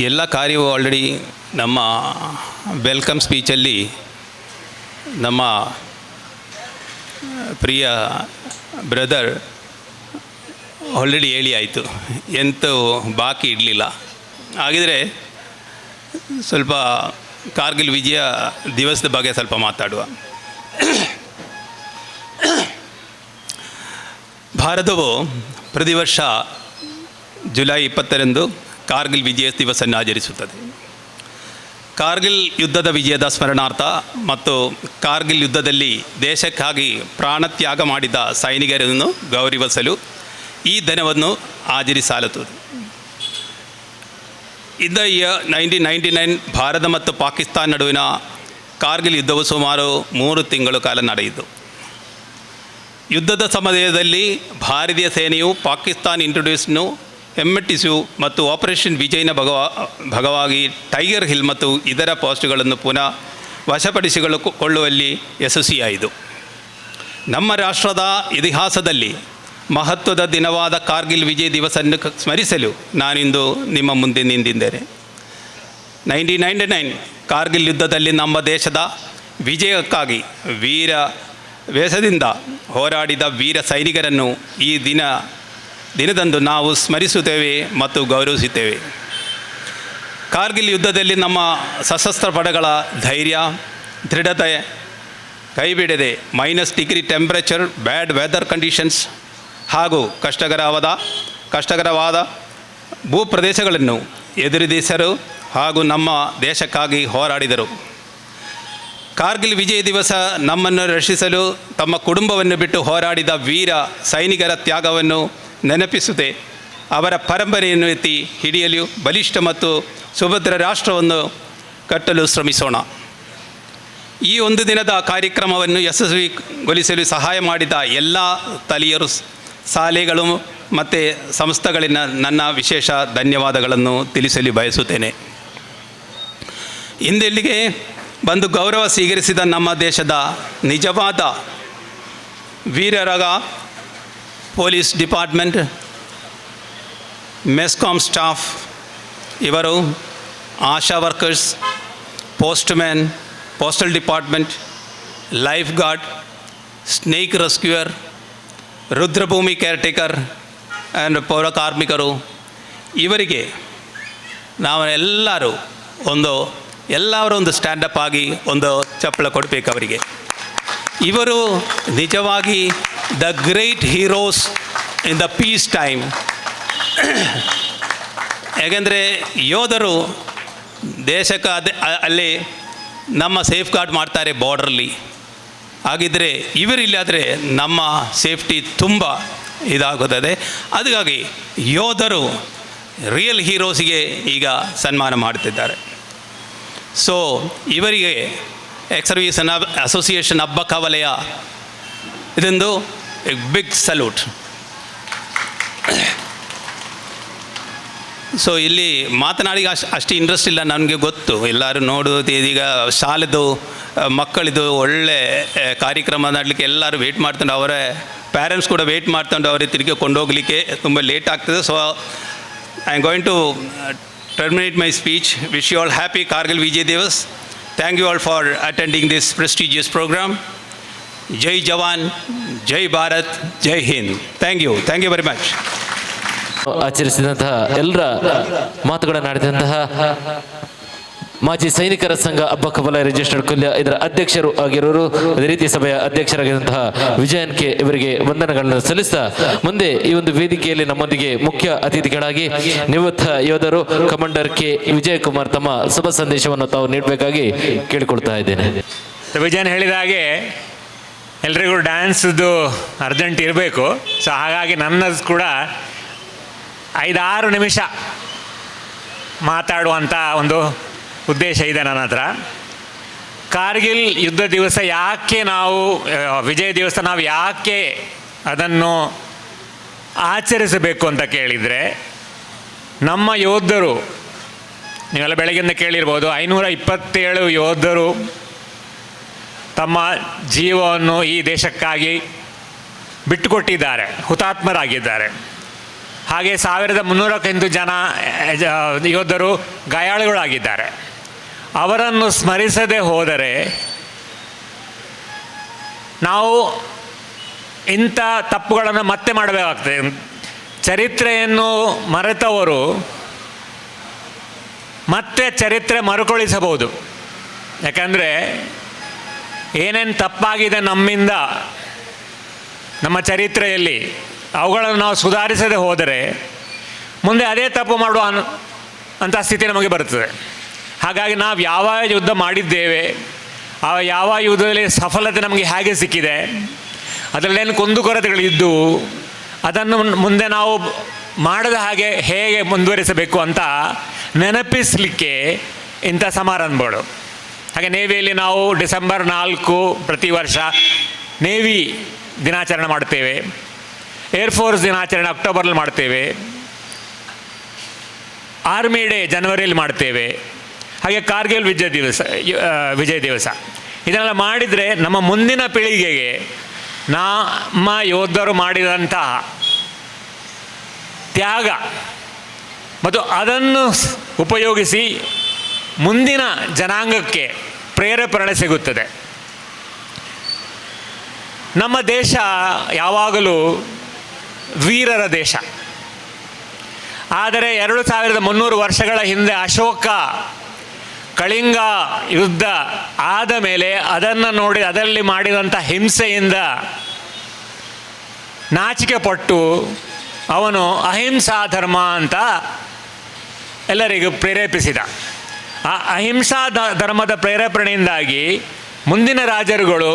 ಎಲ್ಲ ಕಾರ್ಯವೂ already ನಮ್ಮ welcome ಸ್ಪೀಚಲ್ಲಿ ನಮ್ಮ ಪ್ರಿಯ brother already ಹೇಳಿ ಆಯಿತು, ಎಂತೂ ಬಾಕಿ ಇಡಲಿಲ್ಲ. ಹಾಗಿದ್ರೆ ಸ್ವಲ್ಪ ಕಾರ್ಗಿಲ್ ವಿಜಯ ದಿವಸದ ಬಗ್ಗೆ ಸ್ವಲ್ಪ ಮಾತಾಡುವ. ಭಾರತವು ಪ್ರತಿ ವರ್ಷ ಜುಲೈ 20ರಂದು ಕಾರ್ಗಿಲ್ ವಿಜಯ ದಿವಸವನ್ನು ಆಚರಿಸುತ್ತದೆ. ಕಾರ್ಗಿಲ್ ಯುದ್ಧದ ವಿಜಯದ ಸ್ಮರಣಾರ್ಥ ಮತ್ತು ಕಾರ್ಗಿಲ್ ಯುದ್ಧದಲ್ಲಿ ದೇಶಕ್ಕಾಗಿ ಪ್ರಾಣತ್ಯಾಗ ಮಾಡಿದ ಸೈನಿಕರನ್ನು ಗೌರವಿಸಲು ಈ ದಿನವನ್ನು ಆಚರಿಸಲಾಗುತ್ತದೆ. ಇನ್ ದ ಇಯರ್ 1999 ಭಾರತ ಮತ್ತು ಪಾಕಿಸ್ತಾನ ನಡುವಿನ ಕಾರ್ಗಿಲ್ ಯುದ್ಧವು ಸುಮಾರು 3 ತಿಂಗಳ ಕಾಲ ನಡೆಯಿತು. ಯುದ್ಧದ ಸಮಯದಲ್ಲಿ ಭಾರತೀಯ ಸೇನೆಯು ಪಾಕಿಸ್ತಾನ ಇಂಟ್ರೊಡ್ಯೂಸ್ನು ಎಮ್ಮೆಟ್ಟಿಸು ಮತ್ತು ಆಪರೇಷನ್ ವಿಜಯ್ನ ಭಾಗವಾಗಿ ಟೈಗರ್ ಹಿಲ್ ಮತ್ತು ಇತರ ಪೋಸ್ಟ್ಗಳನ್ನು ಪುನಃ ವಶಪಡಿಸಿಕೊಳ್ಳುವಲ್ಲಿ ಯಶಸ್ವಿಯಾಯಿತು. ನಮ್ಮ ರಾಷ್ಟ್ರದ ಇತಿಹಾಸದಲ್ಲಿ ಮಹತ್ವದ ದಿನವಾದ ಕಾರ್ಗಿಲ್ ವಿಜಯ್ ದಿವಸವನ್ನು ಸ್ಮರಿಸಲು ನಾನಿಂದು ನಿಮ್ಮ ಮುಂದೆ ನಿಂತಿದ್ದೇನೆ. 1999 ಕಾರ್ಗಿಲ್ ಯುದ್ಧದಲ್ಲಿ ನಮ್ಮ ದೇಶದ ವಿಜಯಕ್ಕಾಗಿ ವೇಷದಿಂದ ಹೋರಾಡಿದ ವೀರ ಸೈನಿಕರನ್ನು ಈ ದಿನದಂದು ನಾವು ಸ್ಮರಿಸುತ್ತೇವೆ ಮತ್ತು ಗೌರವಿಸುತ್ತೇವೆ. ಕಾರ್ಗಿಲ್ ಯುದ್ಧದಲ್ಲಿ ನಮ್ಮ ಸಶಸ್ತ್ರ ಪಡೆಗಳ ಧೈರ್ಯ, ದೃಢತೆ ಕೈಬಿಡದೆ -degree temperature, bad weather conditions ಹಾಗೂ ಕಷ್ಟಕರವಾದ ಭೂಪ್ರದೇಶಗಳನ್ನು ಎದುರಿಸಿದರು ಹಾಗೂ ನಮ್ಮ ದೇಶಕ್ಕಾಗಿ ಹೋರಾಡಿದರು. ಕಾರ್ಗಿಲ್ ವಿಜಯ ದಿವಸ ನಮ್ಮನ್ನು ರಕ್ಷಿಸಲು ತಮ್ಮ ಕುಟುಂಬವನ್ನು ಬಿಟ್ಟು ಹೋರಾಡಿದ ವೀರ ಸೈನಿಕರ ತ್ಯಾಗವನ್ನು ನೆನಪಿಸುತ್ತೆ ಅವರ ಪರಂಪರೆಯನ್ನು ಎತ್ತಿ ಹಿಡಿಯಲು ಬಲಿಷ್ಠ ಮತ್ತು ಸುಭದ್ರ ರಾಷ್ಟ್ರವನ್ನು ಕಟ್ಟಲು ಶ್ರಮಿಸೋಣ. ಈ ಒಂದು ದಿನದ ಕಾರ್ಯಕ್ರಮವನ್ನು ಯಶಸ್ವಿಗೊಳಿಸಲು ಸಹಾಯ ಮಾಡಿದ ಎಲ್ಲ ಸ್ಥಳೀಯರು, ಶಾಲೆಗಳು ಮತ್ತು ಸಂಸ್ಥೆಗಳಿಂದ ನನ್ನ ವಿಶೇಷ ಧನ್ಯವಾದಗಳನ್ನು ತಿಳಿಸಲು ಬಯಸುತ್ತೇನೆ. ಇಂದಿಲ್ಲಿಗೆ ಬಂದು ಗೌರವ ಸ್ವೀಕರಿಸಿದ ನಮ್ಮ ದೇಶದ ನಿಜವಾದ ವೀರರಾಗ ಪೊಲೀಸ್ ಡಿಪಾರ್ಟ್ಮೆಂಟ್, ಮೆಸ್ಕಾಂ ಸ್ಟಾಫ್, ಇವರು ASHA workers, postman, postal department, life guard, snake rescuer, ರುದ್ರಭೂಮಿ ಕೇರ್ಟೇಕರ್ ಆ್ಯಂಡ್ ಪೌರ ಕಾರ್ಮಿಕರು, ಇವರಿಗೆ ನಾವೆಲ್ಲರೂ ಎಲ್ಲರೂ ಒಂದು ಸ್ಟ್ಯಾಂಡಪ್ ಆಗಿ ಒಂದು ಚಪ್ಪಳ ಕೊಡಬೇಕು ಅವರಿಗೆ. ಇವರು ನಿಜವಾಗಿ the great heroes in the piece time. ಯಾಕೆಂದರೆ ಯೋಧರು ದೇಶಕ್ಕೆ ಅಲ್ಲಿ ನಮ್ಮ ಸೇಫ್ ಗಾರ್ಡ್ ಮಾಡ್ತಾರೆ ಬಾರ್ಡ್ರಲ್ಲಿ. ಹಾಗಿದ್ದರೆ ಇವರಿಲ್ಲಾದರೆ ನಮ್ಮ ಸೇಫ್ಟಿ ತುಂಬ ಇದಾಗುತ್ತದೆ. ಅದಕ್ಕಾಗಿ ಯೋಧರು ರಿಯಲ್ ಹೀರೋಸಿಗೆ ಈಗ ಸನ್ಮಾನ ಮಾಡ್ತಿದ್ದಾರೆ. ಸೊ ಇವರಿಗೆ ಎಕ್ಸ್ ಸರ್ವೀಸ್ ಅಸೋಸಿಯೇಷನ್ ಹಬ್ಬಕ್ಕ ವಲಯ ಇದೊಂದು ಬಿಗ್ ಸಲ್ಯೂಟ್. ಸೊ ಇಲ್ಲಿ ಮಾತನಾಡಿ ಅಷ್ಟು ಇಂಟ್ರೆಸ್ಟ್ ಇಲ್ಲ, ನನಗೆ ಗೊತ್ತು. ಎಲ್ಲರೂ ನೋಡೋದು ಇದೀಗ ಶಾಲೆದು ಮಕ್ಕಳಿದು ಒಳ್ಳೆ ಕಾರ್ಯಕ್ರಮ ಮಾಡಲಿಕ್ಕೆ ಎಲ್ಲರೂ ವೆಯ್ಟ್ ಮಾಡ್ಕೊಂಡು, ಅವರ ಪ್ಯಾರೆಂಟ್ಸ್ ಕೂಡ ವೆಯ್ಟ್ ಮಾಡ್ಕೊಂಡು ಅವರಿಗೆ ತಿರುಗಿ ಕೊಂಡೋಗಲಿಕ್ಕೆ ತುಂಬ ಲೇಟ್ ಆಗ್ತದೆ. So I am going to terminate my speech. Wish you all happy Kargil Vijay Divas. Thank you all for attending this prestigious program. Jai Jawan, Jai Bharat, Jai Hind. Thank you very much. ಆಚರಿಸಿದಂತಹ ಎಲ್ಲರ ಮಾತುಗಳನ್ನಾಡಿದಂತಹ ಮಾಜಿ ಸೈನಿಕರ ಸಂಘ ಹಬ್ಬಕ್ಕ ವಲಯ registered Kolya ಇದರ ಅಧ್ಯಕ್ಷರು ಆಗಿರೋರು, ಅದೇ ರೀತಿ ಸಭೆಯ ಅಧ್ಯಕ್ಷರಾಗಿದ್ದಂತಹ ವಿಜಯನ್ ಕೆ ಇವರಿಗೆ ವಂದನೆಗಳನ್ನು ಸಲ್ಲಿಸ್ತಾ ಮುಂದೆ ಈ ಒಂದು ವೇದಿಕೆಯಲ್ಲಿ ನಮ್ಮೊಂದಿಗೆ ಮುಖ್ಯ ಅತಿಥಿಗಳಾಗಿ ನಿವೃತ್ತ ಯೋಧರು ಕಮಾಂಡರ್ ಕೆ ವಿಜಯಕುಮಾರ್ ತಮ್ಮ ಶುಭ ಸಂದೇಶವನ್ನು ತಾವು ನೀಡಬೇಕಾಗಿ ಕೇಳಿಕೊಳ್ತಾ ಇದ್ದೇನೆ. ವಿಜಯನ್ ಹೇಳಿದ ಹಾಗೆ ಎಲ್ರಿಗೂ ಡ್ಯಾನ್ಸ್ದು ಅರ್ಜೆಂಟ್ ಇರಬೇಕು. ಸೊ ಹಾಗಾಗಿ ನನ್ನದು ಕೂಡ 5-6 ನಿಮಿಷ ಮಾತಾಡುವಂಥ ಒಂದು ಉದ್ದೇಶ ಇದೆ ನನ್ನ ಹತ್ರ. ಕಾರ್ಗಿಲ್ ಯುದ್ಧ ದಿವಸ ಯಾಕೆ ನಾವು ವಿಜಯ ದಿವಸ ನಾವು ಯಾಕೆ ಅದನ್ನು ಆಚರಿಸಬೇಕು ಅಂತ ಕೇಳಿದರೆ, ನಮ್ಮ ಯೋಧರು ನೀವೆಲ್ಲ ಬೆಳಗ್ಗೆಯಿಂದ ಕೇಳಿರ್ಬೋದು, 527 ಯೋಧರು ತಮ್ಮ ಜೀವವನ್ನು ಈ ದೇಶಕ್ಕಾಗಿ ಬಿಟ್ಟುಕೊಟ್ಟಿದ್ದಾರೆ, ಹುತಾತ್ಮರಾಗಿದ್ದಾರೆ. ಹಾಗೆ 1300ಕ್ಕಿಂತ ಜನ ಯೋಧರು ಗಾಯಾಳುಗಳಾಗಿದ್ದಾರೆ. ಅವರನ್ನು ಸ್ಮರಿಸದೆ ಹೋದರೆ ನಾವು ಇಂಥ ತಪ್ಪುಗಳನ್ನು ಮತ್ತೆ ಮಾಡಬೇಕಾಗ್ತದೆ. ಚರಿತ್ರೆಯನ್ನು ಮರೆತವರು ಮತ್ತೆ ಚರಿತ್ರೆ ಮರುಕಳಿಸಬಹುದು. ಯಾಕಂದರೆ ಏನೇನು ತಪ್ಪಾಗಿದೆ ನಮ್ಮಿಂದ ನಮ್ಮ ಚರಿತ್ರೆಯಲ್ಲಿ, ಅವುಗಳನ್ನು ನಾವು ಸುಧಾರಿಸದೆ ಹೋದರೆ ಮುಂದೆ ಅದೇ ತಪ್ಪು ಮಾಡುವ ಅಂಥ ಸ್ಥಿತಿ ನಮಗೆ ಬರುತ್ತದೆ. ಹಾಗಾಗಿ ನಾವು ಯಾವ ಯುದ್ಧ ಮಾಡಿದ್ದೇವೆ, ಯಾವ ಯುದ್ಧದಲ್ಲಿ ಸಫಲತೆ ನಮಗೆ ಹೇಗೆ ಸಿಕ್ಕಿದೆ, ಅದರಲ್ಲೇನು ಕುಂದುಕೊರತೆಗಳಿದ್ದವು, ಅದನ್ನು ಮುಂದೆ ನಾವು ಮಾಡದ ಹಾಗೆ ಹೇಗೆ ಮುಂದುವರಿಸಬೇಕು ಅಂತ ನೆನಪಿಸಲಿಕ್ಕೆ ಇಂಥ ಸಮಾರಂಭಗಳು. ಹಾಗೆ ನೇವಿಯಲ್ಲಿ ನಾವು ಡಿಸೆಂಬರ್ 4 ಪ್ರತಿ ವರ್ಷ ನೇವಿ ದಿನಾಚರಣೆ ಮಾಡ್ತೇವೆ. ಏರ್ಫೋರ್ಸ್ ದಿನಾಚರಣೆ ಅಕ್ಟೋಬರಲ್ಲಿ ಮಾಡ್ತೇವೆ. ಆರ್ಮಿ ಡೇ ಜನವರಿಯಲ್ಲಿ ಮಾಡ್ತೇವೆ. ಹಾಗೆ ಕಾರ್ಗಿಲ್ ವಿಜಯ ದಿವಸ ಇದನ್ನೆಲ್ಲ ಮಾಡಿದರೆ ನಮ್ಮ ಮುಂದಿನ ಪೀಳಿಗೆಗೆ ನಮ್ಮ ಯೋಧರು ಮಾಡಿದಂತಹ ತ್ಯಾಗ ಮತ್ತು ಅದನ್ನು ಉಪಯೋಗಿಸಿ ಮುಂದಿನ ಜನಾಂಗಕ್ಕೆ ಪ್ರೇರೇಪಣೆ ಸಿಗುತ್ತದೆ. ನಮ್ಮ ದೇಶ ಯಾವಾಗಲೂ ವೀರರ ದೇಶ. ಆದರೆ 2300 ವರ್ಷಗಳ ಹಿಂದೆ ಅಶೋಕ ಕಳಿಂಗ ಯುದ್ಧ ಆದ ಮೇಲೆ ಅದನ್ನು ನೋಡಿ ಅದರಲ್ಲಿ ಮಾಡಿದಂಥ ಹಿಂಸೆಯಿಂದ ನಾಚಿಕೆ ಪಟ್ಟು ಅವನು ಅಹಿಂಸಾ ಧರ್ಮ ಅಂತ ಎಲ್ಲರಿಗೂ ಪ್ರೇರೇಪಿಸಿದ. ಆ ಅಹಿಂಸಾ ಧರ್ಮದ ಪ್ರೇರೇಪಣೆಯಿಂದಾಗಿ ಮುಂದಿನ ರಾಜರುಗಳು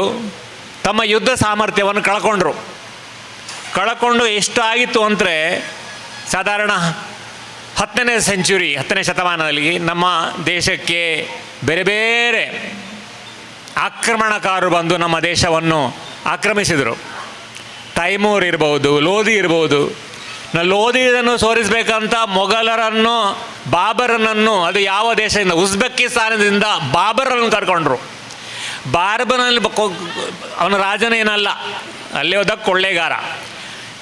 ತಮ್ಮ ಯುದ್ಧ ಸಾಮರ್ಥ್ಯವನ್ನು ಕಳ್ಕೊಂಡು ಎಷ್ಟು ಆಗಿತ್ತು ಅಂದರೆ ಸಾಧಾರಣ 10ನೇ ಸೆಂಚುರಿ 10ನೇ ಶತಮಾನದಲ್ಲಿ ನಮ್ಮ ದೇಶಕ್ಕೆ ಬೇರೆ ಬೇರೆ ಆಕ್ರಮಣಕಾರರು ಬಂದು ನಮ್ಮ ದೇಶವನ್ನು ಆಕ್ರಮಿಸಿದರು. ತೈಮೂರ್ ಇರ್ಬೋದು, ಲೋಧಿ ಇರ್ಬೋದು. ಲೋಧಿಯನ್ನು ಸೋಲಿಸಬೇಕಂತ ಮೊಘಲರನ್ನು, ಬಾಬರನನ್ನು, ಅದು ಯಾವ ದೇಶದಿಂದ, ಉಜ್ಬೆಕಿಸ್ತಾನದಿಂದ ಬಾಬರನ್ನು ಕರ್ಕೊಂಡ್ರು. ಬಾರ್ಬನಲ್ಲಿ ಅವನ ರಾಜನೇನಲ್ಲ, ಅಲ್ಲೇ ಹೋದ ಕೊಳ್ಳೆಗಾರ.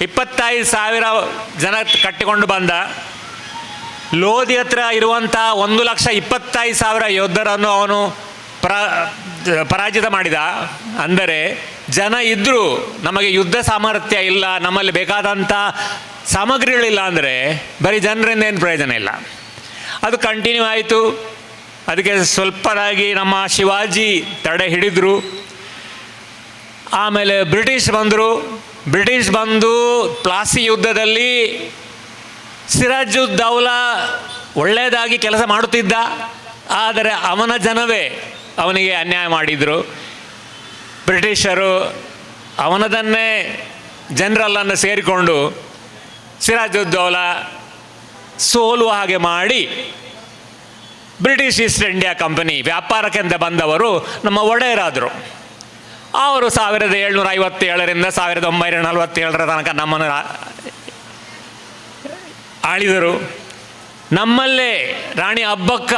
25,000 ಜನ ಕಟ್ಟಿಕೊಂಡು ಬಂದ. ಲೋಧಿ ಹತ್ರ ಇರುವಂಥ 1,25,000 ಯೋಧರನ್ನು ಅವನು ಪರಾಜಿತ ಮಾಡಿದ. ಅಂದರೆ ಜನ ಇದ್ದರೂ ನಮಗೆ ಯುದ್ಧ ಸಾಮರ್ಥ್ಯ ಇಲ್ಲ, ನಮ್ಮಲ್ಲಿ ಬೇಕಾದಂಥ ಸಾಮಗ್ರಿಗಳಿಲ್ಲ ಅಂದರೆ ಬರೀ ಜನರಿಂದ ಏನು ಪ್ರಯೋಜನ ಇಲ್ಲ. ಅದು ಕಂಟಿನ್ಯೂ ಆಯಿತು. ಅದಕ್ಕೆ ಸ್ವಲ್ಪದಾಗಿ ನಮ್ಮ ಶಿವಾಜಿ ತಡೆ ಹಿಡಿದರು. ಆಮೇಲೆ ಬ್ರಿಟಿಷ್ ಬಂದರು. ಬ್ರಿಟಿಷ್ ಬಂದು ಪ್ಲಾಸಿ ಯುದ್ಧದಲ್ಲಿ ಸಿರಾಜುದ್ದೌಲಾ ಒಳ್ಳೆಯದಾಗಿ ಕೆಲಸ ಮಾಡುತ್ತಿದ್ದ, ಆದರೆ ಅವನ ಜನವೇ ಅವನಿಗೆ ಅನ್ಯಾಯ ಮಾಡಿದರು. ಬ್ರಿಟಿಷರು ಅವನದನ್ನೇ ಜನರಲ್ಲನ್ನು ಸೇರಿಕೊಂಡು ಸಿರಾಜುದ್ದೌಲಾ ಸೋಲುವ ಹಾಗೆ ಮಾಡಿ ಬ್ರಿಟಿಷ್ ಈಸ್ಟ್ ಇಂಡಿಯಾ ಕಂಪನಿ ವ್ಯಾಪಾರಕ್ಕೆಂತ ಬಂದವರು ನಮ್ಮ ಒಡೆಯರಾದರು. ಅವರು 1757ರಿಂದ 1947 ತನಕ ನಮ್ಮನ್ನು ಆಳಿದರು. ನಮ್ಮಲ್ಲೇ ರಾಣಿ ಅಬ್ಬಕ್ಕ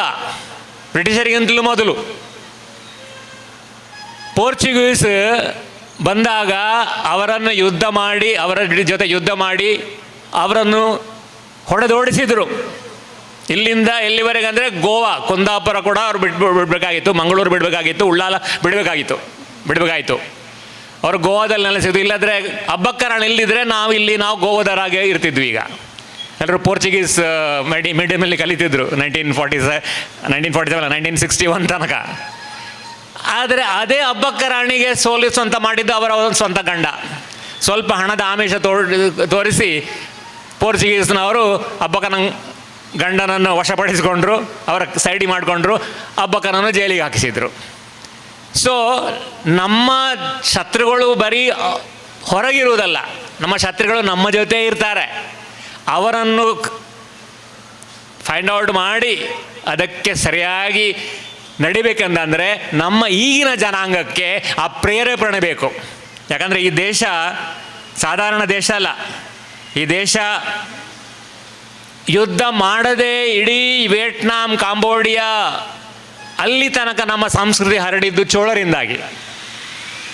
ಬ್ರಿಟಿಷರಿಗಿಂತಲೂ ಮೊದಲು. ಪೋರ್ಚುಗೀಸ್ ಬಂದಾಗ ಅವರನ್ನು ಅವರ ಜೊತೆ ಯುದ್ಧ ಮಾಡಿ ಅವರನ್ನು ಹೊಡೆದೋಡಿಸಿದರು. ಇಲ್ಲಿಂದ ಎಲ್ಲಿವರೆಗೆ ಅಂದರೆ ಗೋವಾ, ಕುಂದಾಪುರ ಕೂಡ ಅವ್ರು ಬಿಡಬೇಕಾಗಿತ್ತು, ಮಂಗಳೂರು ಬಿಡಬೇಕಾಗಿತ್ತು, ಉಳ್ಳಾಲ ಬಿಡಬೇಕಾಯಿತು. ಅವರು ಗೋವಾದಲ್ಲಿ ನೆಲೆಸಿದ್ರು. ಇಲ್ಲದ್ರೆ ಅಬ್ಬಕ್ಕ ರಾಣಿ ಇಲ್ಲಿದ್ದರೆ ನಾವು ಗೋವಾದರಾಗೆ ಇರ್ತಿದ್ವಿ. ಈಗ ಎಲ್ಲರೂ ಪೋರ್ಚುಗೀಸ್ ಮೀಡಿಯಮಲ್ಲಿ ಕಲಿತಿದ್ರು 1961 ತನಕ. ಆದರೆ ಅದೇ ಅಬ್ಬಕ್ಕ ರಾಣಿಗೆ ಸೋಲಿಸುವಂತ ಮಾಡಿದ್ದು ಅವರ ಸ್ವಂತ ಗಂಡ. ಸ್ವಲ್ಪ ಹಣದ ಆಮಿಷ ತೋರಿಸಿ ಪೋರ್ಚುಗೀಸ್ನವರು ಅಬ್ಬಕ್ಕನ ಗಂಡನನ್ನು ವಶಪಡಿಸಿಕೊಂಡ್ರು, ಅವರ ಸೈಡಿ ಮಾಡಿಕೊಂಡ್ರು, ಅಬ್ಬಕ್ಕನನ್ನು ಜೈಲಿಗೆ ಹಾಕಿಸಿದ್ರು. ಸೊ ನಮ್ಮ ಶತ್ರುಗಳು ಬರೀ ಹೊರಗಿರುವುದಲ್ಲ, ನಮ್ಮ ಶತ್ರುಗಳು ನಮ್ಮ ಜೊತೆ ಇರ್ತಾರೆ. ಅವರನ್ನು ಫೈಂಡ್ ಔಟ್ ಮಾಡಿ ಅದಕ್ಕೆ ಸರಿಯಾಗಿ ನಡಿಬೇಕೆಂದರೆ ನಮ್ಮ ಈಗಿನ ಜನಾಂಗಕ್ಕೆ ಆ ಪ್ರೇರೇಪಣೆ ಬೇಕು. ಯಾಕಂದರೆ ಈ ದೇಶ ಸಾಧಾರಣ ದೇಶ ಅಲ್ಲ. ಈ ದೇಶ ಯುದ್ಧ ಮಾಡದೆ ಇಡೀ ವಿಯೆಟ್ನಾಂ, ಕಾಂಬೋಡಿಯಾ ಅಲ್ಲಿ ತನಕ ನಮ್ಮ ಸಂಸ್ಕೃತಿ ಹರಡಿದ್ದು ಚೋಳರಿಂದಾಗಿ.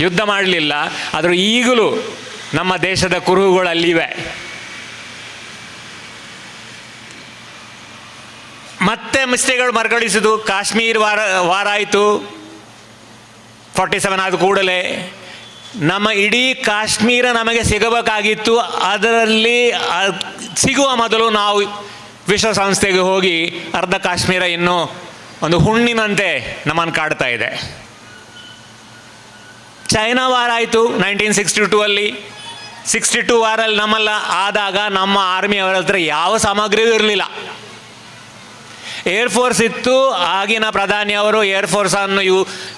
ಯುದ್ಧ ಮಾಡಲಿಲ್ಲ, ಆದರೂ ಈಗಲೂ ನಮ್ಮ ದೇಶದ ಕುರುಹುಗಳು ಅಲ್ಲಿವೆ. ಮತ್ತೆ ಮಿಸ್ಟೇಕ್ಗಳು ಮರುಕಳಿಸಿದ್ದು. ಕಾಶ್ಮೀರ ವಾರ ಆಯಿತು, 47 ಆದ ಕೂಡಲೇ ನಮ್ಮ ಇಡೀ ಕಾಶ್ಮೀರ ನಮಗೆ ಸಿಗಬೇಕಾಗಿತ್ತು. ಅದರಲ್ಲಿ ಸಿಗುವ ಮೊದಲು ನಾವು ವಿಶ್ವಸಂಸ್ಥೆಗೆ ಹೋಗಿ ಅರ್ಧ ಕಾಶ್ಮೀರ ಇನ್ನೂ ಒಂದು ಹುಣ್ಣಿನಂತೆ ನಮ್ಮನ್ನು ಕಾಡ್ತಾ ಇದೆ. ಚೈನಾ ವಾರ ಆಯಿತು 1962 62 ವಾರಲ್ಲಿ ನಮ್ಮೆಲ್ಲ ಆದಾಗ ನಮ್ಮ ಆರ್ಮಿಯವರ ಹತ್ರ ಯಾವ ಸಾಮಗ್ರಿಯೂ ಇರಲಿಲ್ಲ. ಏರ್ಫೋರ್ಸ್ ಇತ್ತು, ಆಗಿನ ಪ್ರಧಾನಿಯವರು ಏರ್ಫೋರ್ಸನ್ನು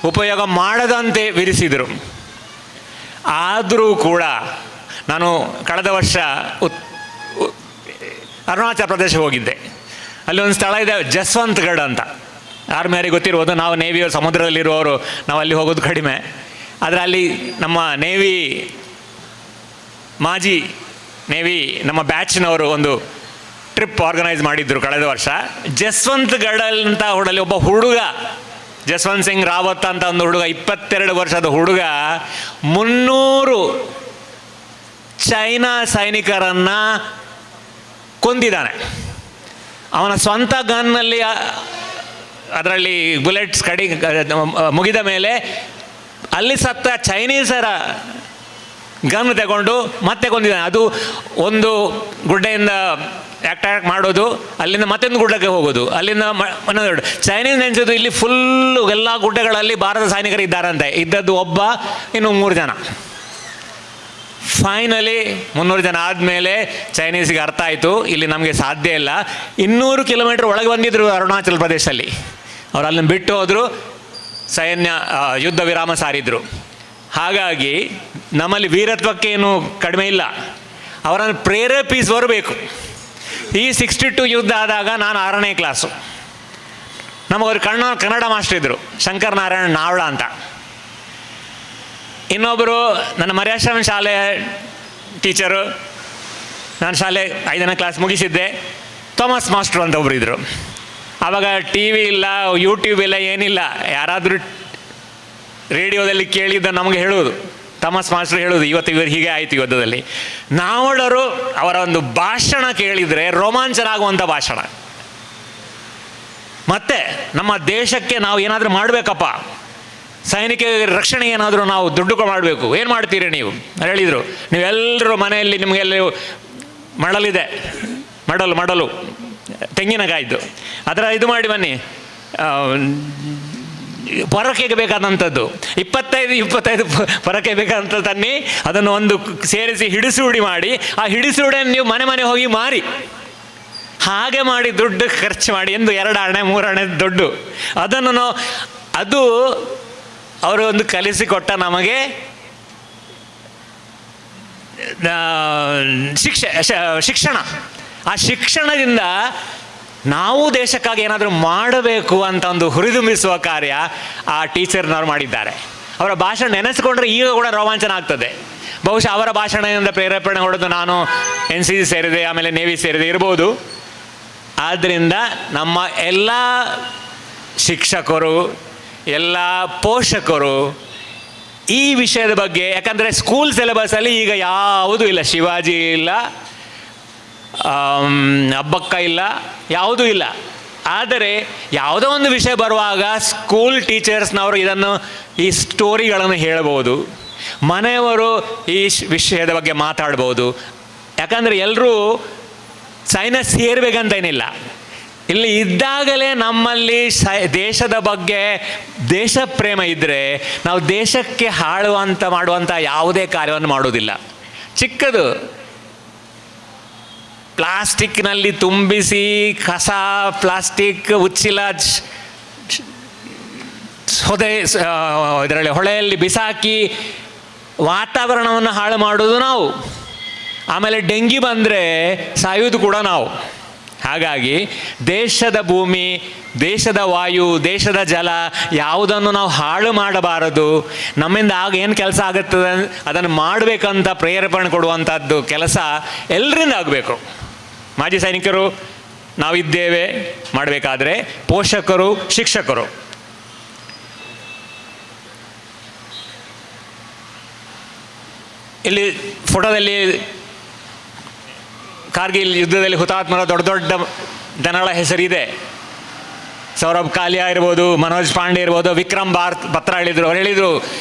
ಉಪಯೋಗ ಮಾಡದಂತೆ ವಿಧಿಸಿದರು. ಆದರೂ ಕೂಡ ನಾನು ಕಳೆದ ವರ್ಷ ಅರುಣಾಚಲ ಪ್ರದೇಶ ಹೋಗಿದ್ದೆ. ಅಲ್ಲಿ ಒಂದು ಸ್ಥಳ ಇದೆ ಜಸ್ವಂತ್ಗಢ ಅಂತ. ಆರ್ಮಿಯವರಿಗೆ ಗೊತ್ತಿರ್ಬೋದು, ನಾವು ನೇವಿಯವರು ಸಮುದ್ರದಲ್ಲಿರುವವರು ನಾವು ಅಲ್ಲಿ ಹೋಗೋದು ಕಡಿಮೆ. ಆದರೆ ಅಲ್ಲಿ ನಮ್ಮ ನೇವಿ ಮಾಜಿ ನೇವಿ ನಮ್ಮ ಬ್ಯಾಚ್ನವರು ಒಂದು ಟ್ರಿಪ್ ಆರ್ಗನೈಸ್ ಮಾಡಿದ್ರು ಕಳೆದ ವರ್ಷ. ಜಸ್ವಂತ್ಗಢ ಅಂತ ಹುಡಲ್ಲಿ ಒಬ್ಬ ಹುಡುಗ, ಜಸ್ವಂತ್ ಸಿಂಗ್ ರಾವತ್ ಅಂತ ಒಂದು ಹುಡುಗ, 22 ವರ್ಷದ ಹುಡುಗ 300 ಚೈನಾ ಸೈನಿಕರನ್ನು ಕೊಂದಿದ್ದಾನೆ. ಅವನ ಸ್ವಂತ ಗನ್ನಲ್ಲಿ ಅದರಲ್ಲಿ ಬುಲೆಟ್ಸ್ ಮುಗಿದ ಮೇಲೆ ಅಲ್ಲಿ ಸತ್ತ ಚೈನೀಸರ ಗನ್ ತಗೊಂಡು ಮತ್ತೆ ಕೊಂದಿದ್ದಾನೆ. ಅದು ಒಂದು ಗುಡ್ಡೆಯಿಂದ ಅಟ್ಯಾಕ್ ಮಾಡೋದು, ಅಲ್ಲಿಂದ ಮತ್ತೊಂದು ಗುಡ್ಡಕ್ಕೆ ಹೋಗೋದು, ಅಲ್ಲಿಂದ ಚೈನೀಸ್ ನೆನೆಸೋದು. ಇಲ್ಲಿ ಫುಲ್ಲು ಎಲ್ಲ ಗುಡ್ಡಗಳಲ್ಲಿ ಭಾರತ ಸೈನಿಕರು ಇದ್ದಾರಂತೆ. ಇದ್ದದ್ದು ಒಬ್ಬ, ಇನ್ನು 3 ಜನ. ಫೈನಲಿ 300 ಜನ ಆದಮೇಲೆ ಚೈನೀಸಿಗೆ ಅರ್ಥ ಆಯಿತು, ಇಲ್ಲಿ ನಮಗೆ ಸಾಧ್ಯ ಇಲ್ಲ. 200 ಕಿಲೋಮೀಟರ್ ಒಳಗೆ ಬಂದಿದ್ರು ಅರುಣಾಚಲ ಪ್ರದೇಶದಲ್ಲಿ. ಅವ್ರು ಅಲ್ಲಿಂದ ಬಿಟ್ಟು ಹೋದರು, ಸೈನ್ಯ ಯುದ್ಧ ವಿರಾಮ ಸಾರಿದ್ರು. ಹಾಗಾಗಿ ನಮ್ಮಲ್ಲಿ ವೀರತ್ವಕ್ಕೇನು ಕಡಿಮೆ ಇಲ್ಲ, ಅವರನ್ನು ಪ್ರೇರೇಪಿಸುವವರು ಬೇಕು. ಈ 62 ಯುದ್ಧ ಆದಾಗ ನಾನು 6ನೇ ಕ್ಲಾಸು. ನಮಗೊಂದು ಕನ್ನಡ ಮಾಸ್ಟರ್ ಇದ್ದರು, ಶಂಕರ್ ನಾರಾಯಣ್ ನಾವಳ ಅಂತ. ಇನ್ನೊಬ್ಬರು ನನ್ನ ಮರ್ಯಾಶ್ರಮ ಶಾಲೆ ಟೀಚರು, ನಾನು ಶಾಲೆ 5ನೇ ಕ್ಲಾಸ್ ಮುಗಿಸಿದ್ದೆ, ಥಾಮಸ್ ಮಾಸ್ಟ್ರು ಅಂತ ಒಬ್ಬರು ಇದ್ದರು. ಆವಾಗ ಟಿ ವಿ ಇಲ್ಲ, ಯೂಟ್ಯೂಬ್ ಇಲ್ಲ, ಏನಿಲ್ಲ. ಯಾರಾದರೂ ರೇಡಿಯೋದಲ್ಲಿ ಕೇಳಿದ್ದ ನಮಗೆ ಹೇಳೋದು, ಥಾಮಸ್ ಮಾಸ್ಟ್ರು ಹೇಳೋದು, ಇವತ್ತು ಇವರು ಹೀಗೆ ಆಯಿತು ಯುದ್ಧದಲ್ಲಿ. ನಾವಳರು ಅವರ ಒಂದು ಭಾಷಣ ಕೇಳಿದರೆ ರೋಮಾಂಚನ ಆಗುವಂಥ ಭಾಷಣ. ಮತ್ತು ನಮ್ಮ ದೇಶಕ್ಕೆ ನಾವು ಏನಾದರೂ ಮಾಡಬೇಕಪ್ಪ, ಸೈನಿಕ ರಕ್ಷಣೆ ಏನಾದರೂ ನಾವು ದುಡ್ಡು ಮಾಡಬೇಕು, ಏನು ಮಾಡ್ತೀರಿ ನೀವು ಹೇಳಿದರು. ನೀವೆಲ್ಲರೂ ಮನೆಯಲ್ಲಿ ನಿಮಗೆಲ್ಲ ಮಡಲಿದೆ, ಮಡಲು ತೆಂಗಿನಕಾಯಿದ್ದು, ಅದರ ಇದು ಮಾಡಿ ಬನ್ನಿ, ಪೊರಕೆಗೆ ಬೇಕಾದಂಥದ್ದು 25 ಪೊರಕೆ ಬೇಕಾದಂಥ ತನ್ನಿ, ಅದನ್ನು ಒಂದು ಸೇರಿಸಿ ಹಿಡಿಸುಡಿ ಮಾಡಿ, ಆ ಹಿಡಿಸುಡಿಯನ್ನು ನೀವು ಮನೆ ಹೋಗಿ ಮಾರಿ, ಹಾಗೆ ಮಾಡಿ ದುಡ್ಡು ಖರ್ಚು ಮಾಡಿ, ಎಂದು 2 ಆಣೆ 3 ಆಣೆ ದುಡ್ಡು, ಅದನ್ನು ಅದು ಅವರು ಒಂದು ಕಲಿಸಿಕೊಟ್ಟ ನಮಗೆ ಶಿಕ್ಷಣ. ಆ ಶಿಕ್ಷಣದಿಂದ ನಾವು ದೇಶಕ್ಕಾಗಿ ಏನಾದರೂ ಮಾಡಬೇಕು ಅಂತ ಒಂದು ಹುರಿದುಂಬಿಸುವ ಕಾರ್ಯ ಆ ಟೀಚರ್ನವ್ರು ಮಾಡಿದ್ದಾರೆ. ಅವರ ಭಾಷಣ ನೆನೆಸ್ಕೊಂಡ್ರೆ ಈಗ ಕೂಡ ರೋಮಾಂಚನ ಆಗ್ತದೆ. ಬಹುಶಃ ಅವರ ಭಾಷಣದಿಂದ ಪ್ರೇರೇಪಣೆ ಹೊಡೆದು ನಾನು NCC ಸೇರಿದೆ, ಆಮೇಲೆ ನೇವಿ ಸೇರಿದೆ ಇರ್ಬೋದು. ಆದ್ದರಿಂದ ನಮ್ಮ ಎಲ್ಲ ಶಿಕ್ಷಕರು, ಎಲ್ಲ ಪೋಷಕರು ಈ ವಿಷಯದ ಬಗ್ಗೆ, ಯಾಕಂದರೆ ಸ್ಕೂಲ್ ಸಿಲೆಬಸಲ್ಲಿ ಈಗ ಯಾವುದೂ ಇಲ್ಲ, ಶಿವಾಜಿ ಇಲ್ಲ, ಅಬ್ಬಕ್ಕ ಇಲ್ಲ, ಯಾವುದೂ ಇಲ್ಲ. ಆದರೆ ಯಾವುದೋ ಒಂದು ವಿಷಯ ಬರುವಾಗ ಸ್ಕೂಲ್ ಟೀಚರ್ಸ್ನವರು ಈ ಸ್ಟೋರಿಗಳನ್ನು ಹೇಳ್ಬೋದು, ಮನೆಯವರು ಈ ವಿಷಯದ ಬಗ್ಗೆ ಮಾತಾಡ್ಬೋದು. ಯಾಕಂದರೆ ಎಲ್ಲರೂ ಸೈನ್ಸ್ ಸೇರ್ಬೇಕಂತೇನಿಲ್ಲ, ಇಲ್ಲಿ ಇದ್ದಾಗಲೇ ನಮ್ಮಲ್ಲಿ ದೇಶದ ಬಗ್ಗೆ ದೇಶ ಪ್ರೇಮ ಇದ್ದರೆ ನಾವು ದೇಶಕ್ಕೆ ಮಾಡುವಂಥ ಯಾವುದೇ ಕಾರ್ಯವನ್ನು ಮಾಡೋದಿಲ್ಲ. ಚಿಕ್ಕದು ಪ್ಲಾಸ್ಟಿಕ್ನಲ್ಲಿ ತುಂಬಿಸಿ ಕಸ, ಪ್ಲಾಸ್ಟಿಕ್ ಉಚ್ಚಿಲ ಇದರಲ್ಲಿ ಹೊಳೆಯಲ್ಲಿ ಬಿಸಾಕಿ ವಾತಾವರಣವನ್ನು ಹಾಳು ಮಾಡೋದು ನಾವು. ಆಮೇಲೆ ಡೆಂಗಿ ಬಂದರೆ ಸಾಯೋದು ಕೂಡ ನಾವು. ಹಾಗಾಗಿ ದೇಶದ ಭೂಮಿ, ದೇಶದ ವಾಯು, ದೇಶದ ಜಲ ಯಾವುದನ್ನು ನಾವು ಹಾಳು ಮಾಡಬಾರದು. ನಮ್ಮಿಂದ ಆಗ ಏನು ಕೆಲಸ ಆಗುತ್ತದೆ ಅದನ್ನು ಮಾಡಬೇಕಂತ ಪ್ರೇರೇಪಣೆ ಕೊಡುವಂಥದ್ದು ಕೆಲಸ ಎಲ್ಲರಿಂದ ಆಗಬೇಕು. ಮಾಜಿ ಸೈನಿಕರು ನಾವಿದ್ದೇವೆ ಮಾಡಬೇಕಾದ್ರೆ, ಪೋಷಕರು, ಶಿಕ್ಷಕರು. ಇಲ್ಲಿ ಫೋಟೋದಲ್ಲಿ ಕಾರ್ಗಿಲ್ ಯುದ್ಧದಲ್ಲಿ ಹುತಾತ್ಮರ ದೊಡ್ಡ ದೊಡ್ಡ ಜನಗಳ ಹೆಸರಿದೆ. ಸೌರಭ್ ಕಾಲಿಯಾ ಇರ್ಬೋದು, ಮನೋಜ್ ಪಾಂಡೆ ಇರ್ಬೋದು, ವಿಕ್ರಮ್ ಬತ್ರ ಹೇಳಿದರು. ಅವ್ರು ಹೇಳಿದರು,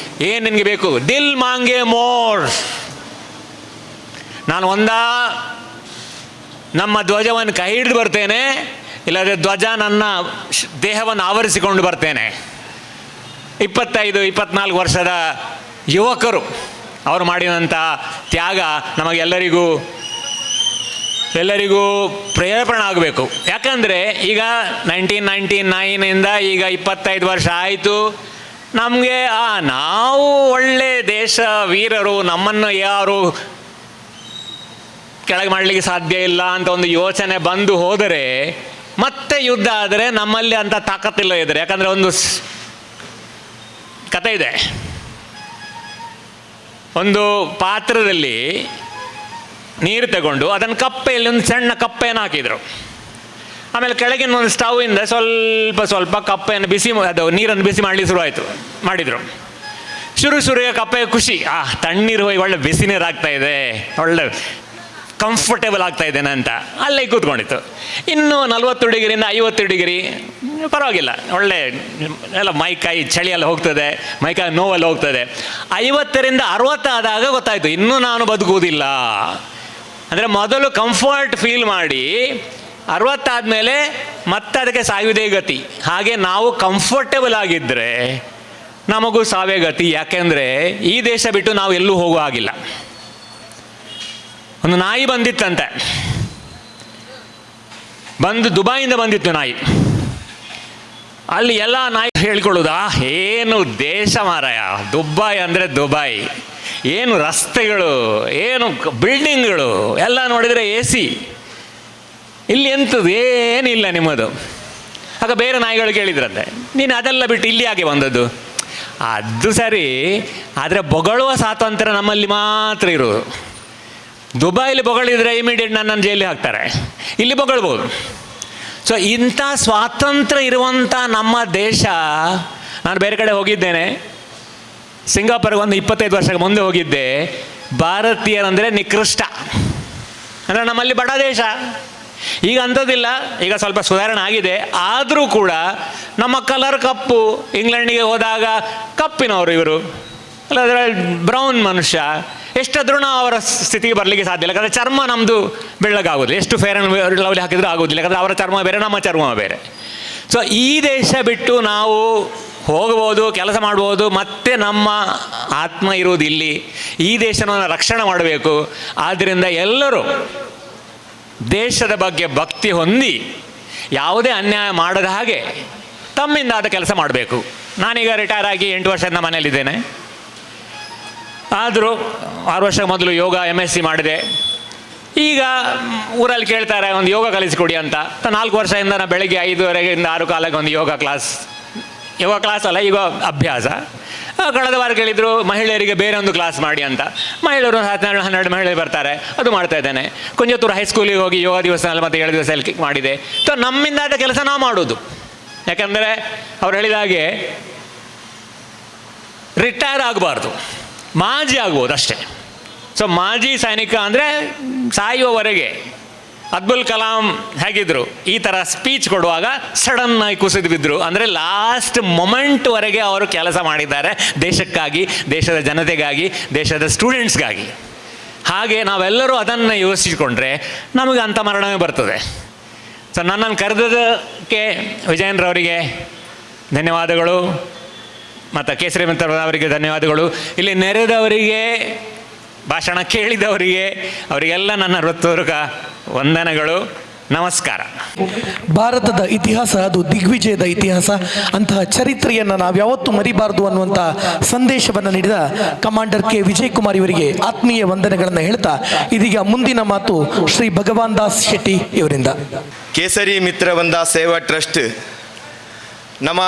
ಏನು ನಿನಗೆ ಬೇಕು? ದಿಲ್ ಮಾಂಗೆ ಮೋರ್. ನಾನು ನಮ್ಮ ಧ್ವಜವನ್ನು ಕೈ ಹಿಡಿದು ಬರ್ತೇನೆ, ಇಲ್ಲದೆ ಧ್ವಜ ನನ್ನ ದೇಹವನ್ನು ಆವರಿಸಿಕೊಂಡು ಬರ್ತೇನೆ. 25-24 ವರ್ಷದ ಯುವಕರು ಅವರು ಮಾಡಿದಂಥ ತ್ಯಾಗ ನಮಗೆಲ್ಲರಿಗೂ ಪ್ರೇರೇಪಣೆ ಆಗಬೇಕು. ಯಾಕಂದರೆ ಈಗ 1999 ಈಗ 25 ವರ್ಷ ಆಯಿತು. ನಮಗೆ ನಾವು ಒಳ್ಳೆ ದೇಶ ವೀರರು, ನಮ್ಮನ್ನು ಯಾರು ಕೆಳಗೆ ಮಾಡಲಿಕ್ಕೆ ಸಾಧ್ಯ ಇಲ್ಲ ಅಂತ ಒಂದು ಯೋಚನೆ ಬಂದು ಹೋದರೆ, ಮತ್ತೆ ಯುದ್ಧ ಆದರೆ ನಮ್ಮಲ್ಲಿ ಅಂಥ ತಾಕತ್ತಿಲ್ಲ ಇದ್ದಾರೆ. ಯಾಕಂದರೆ ಒಂದು ಕಥೆ ಇದೆ. ಒಂದು ಪಾತ್ರದಲ್ಲಿ ನೀರು ತಗೊಂಡು ಅದನ್ನು ಕಪ್ಪೆಯಲ್ಲಿ ಒಂದು ಸಣ್ಣ ಕಪ್ಪೆಯನ್ನು ಹಾಕಿದರು. ಆಮೇಲೆ ಕೆಳಗಿನ ಒಂದು ಸ್ಟವ್ವಿಂದ ಸ್ವಲ್ಪ ಕಪ್ಪೆಯನ್ನು ನೀರನ್ನು ಬಿಸಿ ಮಾಡಲಿಕ್ಕೆ ಮಾಡಿದರು. ಶುರುಗೆ ಕಪ್ಪೆ ಖುಷಿ, ತಣ್ಣೀರು ಹೋಗಿ ಒಳ್ಳೆ ಬಿಸಿ ನೀರು ಆಗ್ತಾ ಇದೆ, ಒಳ್ಳೆ ಕಂಫರ್ಟೇಬಲ್ ಆಗ್ತಾ ಇದ್ದೇನೆ ಅಂತ ಅಲ್ಲೇ ಕೂತ್ಕೊಂಡಿತ್ತು. ಇನ್ನು 40 ಡಿಗ್ರಿಯಿಂದ 50 ಡಿಗ್ರಿ ಪರವಾಗಿಲ್ಲ, ಒಳ್ಳೆ ಎಲ್ಲ ಮೈಕಾಯಿ ಚಳಿಯೆಲ್ಲ ಹೋಗ್ತದೆ, ಮೈಕಾಯಿ ನೋವೆಲ್ಲ ಹೋಗ್ತದೆ. 50ರಿಂದ 60 ಆದಾಗ ಗೊತ್ತಾಯಿತು, ಇನ್ನೂ ನಾನು ಬದುಕುವುದಿಲ್ಲ. ಅಂದರೆ ಮೊದಲು ಕಂಫರ್ಟ್ ಫೀಲ್ ಮಾಡಿ 60 ಆದಮೇಲೆ ಮತ್ತೆ ಅದಕ್ಕೆ ಸಾಯುವುದೇ ಗತಿ. ಹಾಗೆ ನಾವು ಕಂಫರ್ಟೇಬಲ್ ಆಗಿದ್ದರೆ ನಮಗೂ ಸಾವೇ ಗತಿ. ಯಾಕೆಂದರೆ ಈ ದೇಶ ಬಿಟ್ಟು ನಾವು ಎಲ್ಲೂ ಹೋಗೋ ಹಾಗಿಲ್ಲ. ಒಂದು ನಾಯಿ ಬಂದಿತ್ತಂತೆ, ದುಬೈಯಿಂದ ಬಂದಿತ್ತು ನಾಯಿ. ಅಲ್ಲಿ ಎಲ್ಲ ನಾಯಿ ಹೇಳ್ಕೊಳ್ಳೋದು, ಏನು ದೇಶ ಮಾರಾಯ, ದುಬೈ ಅಂದರೆ ದುಬೈ, ಏನು ರಸ್ತೆಗಳು, ಏನು ಬಿಲ್ಡಿಂಗ್ಗಳು, ಎಲ್ಲ ನೋಡಿದರೆ AC. ಇಲ್ಲಿ ಎಂಥದ್ದು ಏನಿಲ್ಲ ನಿಮ್ಮದು. ಆಗ ಬೇರೆ ನಾಯಿಗಳು ಕೇಳಿದ್ರಂತೆ, ನೀನು ಅದೆಲ್ಲ ಬಿಟ್ಟು ಇಲ್ಲಿ ಯಾಕೆ ಬಂದದ್ದು? ಅದು ಸರಿ, ಆದರೆ ಬೊಗಳುವ ಸ್ವಾತಂತ್ರ್ಯ ನಮ್ಮಲ್ಲಿ ಮಾತ್ರ ಇರೋದು. ದುಬೈಲಿ ಬೊಗಳಿದ್ರೆ ಇಮಿಡಿಯೇಟ್ ನನ್ನನ್ನು ಜೈಲಿಗೆ ಹಾಕ್ತಾರೆ, ಇಲ್ಲಿ ಬೊಗಳ್ಬೋದು. ಸೊ ಇಂಥ ಸ್ವಾತಂತ್ರ್ಯ ಇರುವಂಥ ನಮ್ಮ ದೇಶ, ನಾನು ಬೇರೆ ಕಡೆ ಹೋಗಿದ್ದೇನೆ, ಸಿಂಗಾಪುರ್ಗೆ ಒಂದು 25 ವರ್ಷಕ್ಕೆ ಮುಂದೆ ಹೋಗಿದ್ದೆ. ಭಾರತೀಯರಂದರೆ ನಿಕೃಷ್ಟ, ಅಂದರೆ ನಮ್ಮಲ್ಲಿ ಬಡ ದೇಶ. ಈಗ ಅಂಥದ್ದಿಲ್ಲ, ಈಗ ಸ್ವಲ್ಪ ಸುಧಾರಣೆ ಆಗಿದೆ. ಆದರೂ ಕೂಡ ನಮ್ಮ ಕಲರ್ ಕಪ್ಪು, ಇಂಗ್ಲೆಂಡಿಗೆ ಹೋದಾಗ ಕಪ್ಪಿನವರು ಇವರು, ಅಲ್ಲದ್ರೆ ಬ್ರೌನ್ ಮನುಷ್ಯ, ಎಷ್ಟಾದ್ರೂ ನಾವು ಅವರ ಸ್ಥಿತಿಗೆ ಬರಲಿಕ್ಕೆ ಸಾಧ್ಯ ಇಲ್ಲ. ಯಾಕಂದರೆ ಚರ್ಮ ನಮ್ಮದು ಬೆಳ್ಳಗಾಗೋದಿಲ್ಲ, ಎಷ್ಟು ಫೇರ್ ಆ್ಯಂಡ್ ಲವ್ಲಿ ಹಾಕಿದರೂ ಆಗೋದಿಲ್ಲ. ಯಾಕಂದರೆ ಅವರ ಚರ್ಮ ಬೇರೆ, ನಮ್ಮ ಚರ್ಮ ಬೇರೆ. ಸೊ ಈ ದೇಶ ಬಿಟ್ಟು ನಾವು ಹೋಗ್ಬೋದು, ಕೆಲಸ ಮಾಡ್ಬೋದು, ಮತ್ತೆ ನಮ್ಮ ಆತ್ಮ ಇರುವುದು ಇಲ್ಲಿ. ಈ ದೇಶವನ್ನು ರಕ್ಷಣೆ ಮಾಡಬೇಕು. ಆದ್ದರಿಂದ ಎಲ್ಲರೂ ದೇಶದ ಬಗ್ಗೆ ಭಕ್ತಿ ಹೊಂದಿ ಯಾವುದೇ ಅನ್ಯಾಯ ಮಾಡದ ಹಾಗೆ ತಮ್ಮಿಂದ ಆದ ಕೆಲಸ ಮಾಡಬೇಕು. ನಾನೀಗ ರಿಟೈರ್ ಆಗಿ 8 ವರ್ಷದಿಂದ ಮನೆಯಲ್ಲಿದ್ದೇನೆ. ಆದರೂ 6 ವರ್ಷ ಮೊದಲು ಯೋಗ MSc ಮಾಡಿದೆ. ಈಗ ಊರಲ್ಲಿ ಕೇಳ್ತಾರೆ ಒಂದು ಯೋಗ ಕಲಿಸಿಕೊಡಿ ಅಂತ. 4 ವರ್ಷದಿಂದ ನಾನು ಬೆಳಗ್ಗೆ 5:30 6 ಕಾಲಕ್ಕೆ ಒಂದು ಯೋಗ ಕ್ಲಾಸ್ ಅಲ್ಲ, ಈಗ ಅಭ್ಯಾಸ. ಕಳೆದ ವಾರ ಕೇಳಿದರು ಮಹಿಳೆಯರಿಗೆ ಬೇರೆ ಒಂದು ಕ್ಲಾಸ್ ಮಾಡಿ ಅಂತ. ಮಹಿಳೆಯರು 12 ಮಹಿಳೆಯರು ಬರ್ತಾರೆ, ಅದು ಮಾಡ್ತಾ ಇದ್ದೇನೆ. ಕುಂಜತ್ತೂರು ಹೈಸ್ಕೂಲಿಗೆ ಹೋಗಿ ಯೋಗ ದಿವಸದಲ್ಲಿ ಮತ್ತು 7 ದಿವಸ ಮಾಡಿದೆ. ಸೊ ನಮ್ಮಿಂದಾದ ಕೆಲಸ ನಾವು ಮಾಡೋದು. ಯಾಕಂದರೆ ಅವ್ರು ಹೇಳಿದ ಹಾಗೆ ರಿಟೈರ್ ಆಗಬಾರ್ದು, ಮಾಜಿ ಆಗ್ಬೋದು ಅಷ್ಟೇ. ಸೊ ಮಾಜಿ ಸೈನಿಕ ಅಂದರೆ ಸಾಯುವವರೆಗೆ. ಅಬ್ದುಲ್ ಕಲಾಂ ಹೇಗಿದ್ದರು, ಈ ಥರ ಸ್ಪೀಚ್ ಕೊಡುವಾಗ ಸಡನ್ನಾಗಿ ಕುಸಿದು ಬಿದ್ದರು. ಅಂದರೆ ಲಾಸ್ಟ್ ಮೊಮೆಂಟ್ವರೆಗೆ ಅವರು ಕೆಲಸ ಮಾಡಿದ್ದಾರೆ ದೇಶಕ್ಕಾಗಿ, ದೇಶದ ಜನತೆಗಾಗಿ, ದೇಶದ ಸ್ಟೂಡೆಂಟ್ಸ್ಗಾಗಿ. ಹಾಗೆ ನಾವೆಲ್ಲರೂ ಅದನ್ನು ಯೋಚಿಸಿಕೊಂಡ್ರೆ ನಮಗೆ ಅಂಥ ಮರಣವೇ ಬರ್ತದೆ. ಸೊ ನನ್ನನ್ನು ಕರೆದಕ್ಕೆ ವಿಜಯನ್ರವರಿಗೆ ಧನ್ಯವಾದಗಳು, ಮತ್ತು ಕೇಸರಿ ಮಿತ್ರರವರಿಗೆ ಧನ್ಯವಾದಗಳು. ಇಲ್ಲಿ ನೆರೆದವರಿಗೆ, ಭಾಷಣ ಕೇಳಿದವರಿಗೆ, ಅವರಿಗೆಲ್ಲ ನನ್ನ ಹೃತ್ಪೂರ್ವಕ ವಂದನೆಗಳು, ನಮಸ್ಕಾರ. ಭಾರತದ ಇತಿಹಾಸ ಅದು ದಿಗ್ವಿಜಯದ ಇತಿಹಾಸ. ಅಂತಹ ಚರಿತ್ರೆಯನ್ನು ನಾವು ಯಾವತ್ತೂ ಮರಿಬಾರದು ಅನ್ನುವಂಥ ಸಂದೇಶವನ್ನು ನೀಡಿದ ಕಮಾಂಡರ್ ಕೆ ವಿಜಯ್ ಕುಮಾರ್ ಇವರಿಗೆ ಆತ್ಮೀಯ ವಂದನೆಗಳನ್ನು ಹೇಳ್ತಾ, ಇದೀಗ ಮುಂದಿನ ಮಾತು ಶ್ರೀ ಭಗವಾನ್ ದಾಸ್ ಶೆಟ್ಟಿ ಇವರಿಂದ. ಕೇಸರಿ ಮಿತ್ರವೃಂದ ಸೇವಾ ಟ್ರಸ್ಟ್ ನಮ್ಮ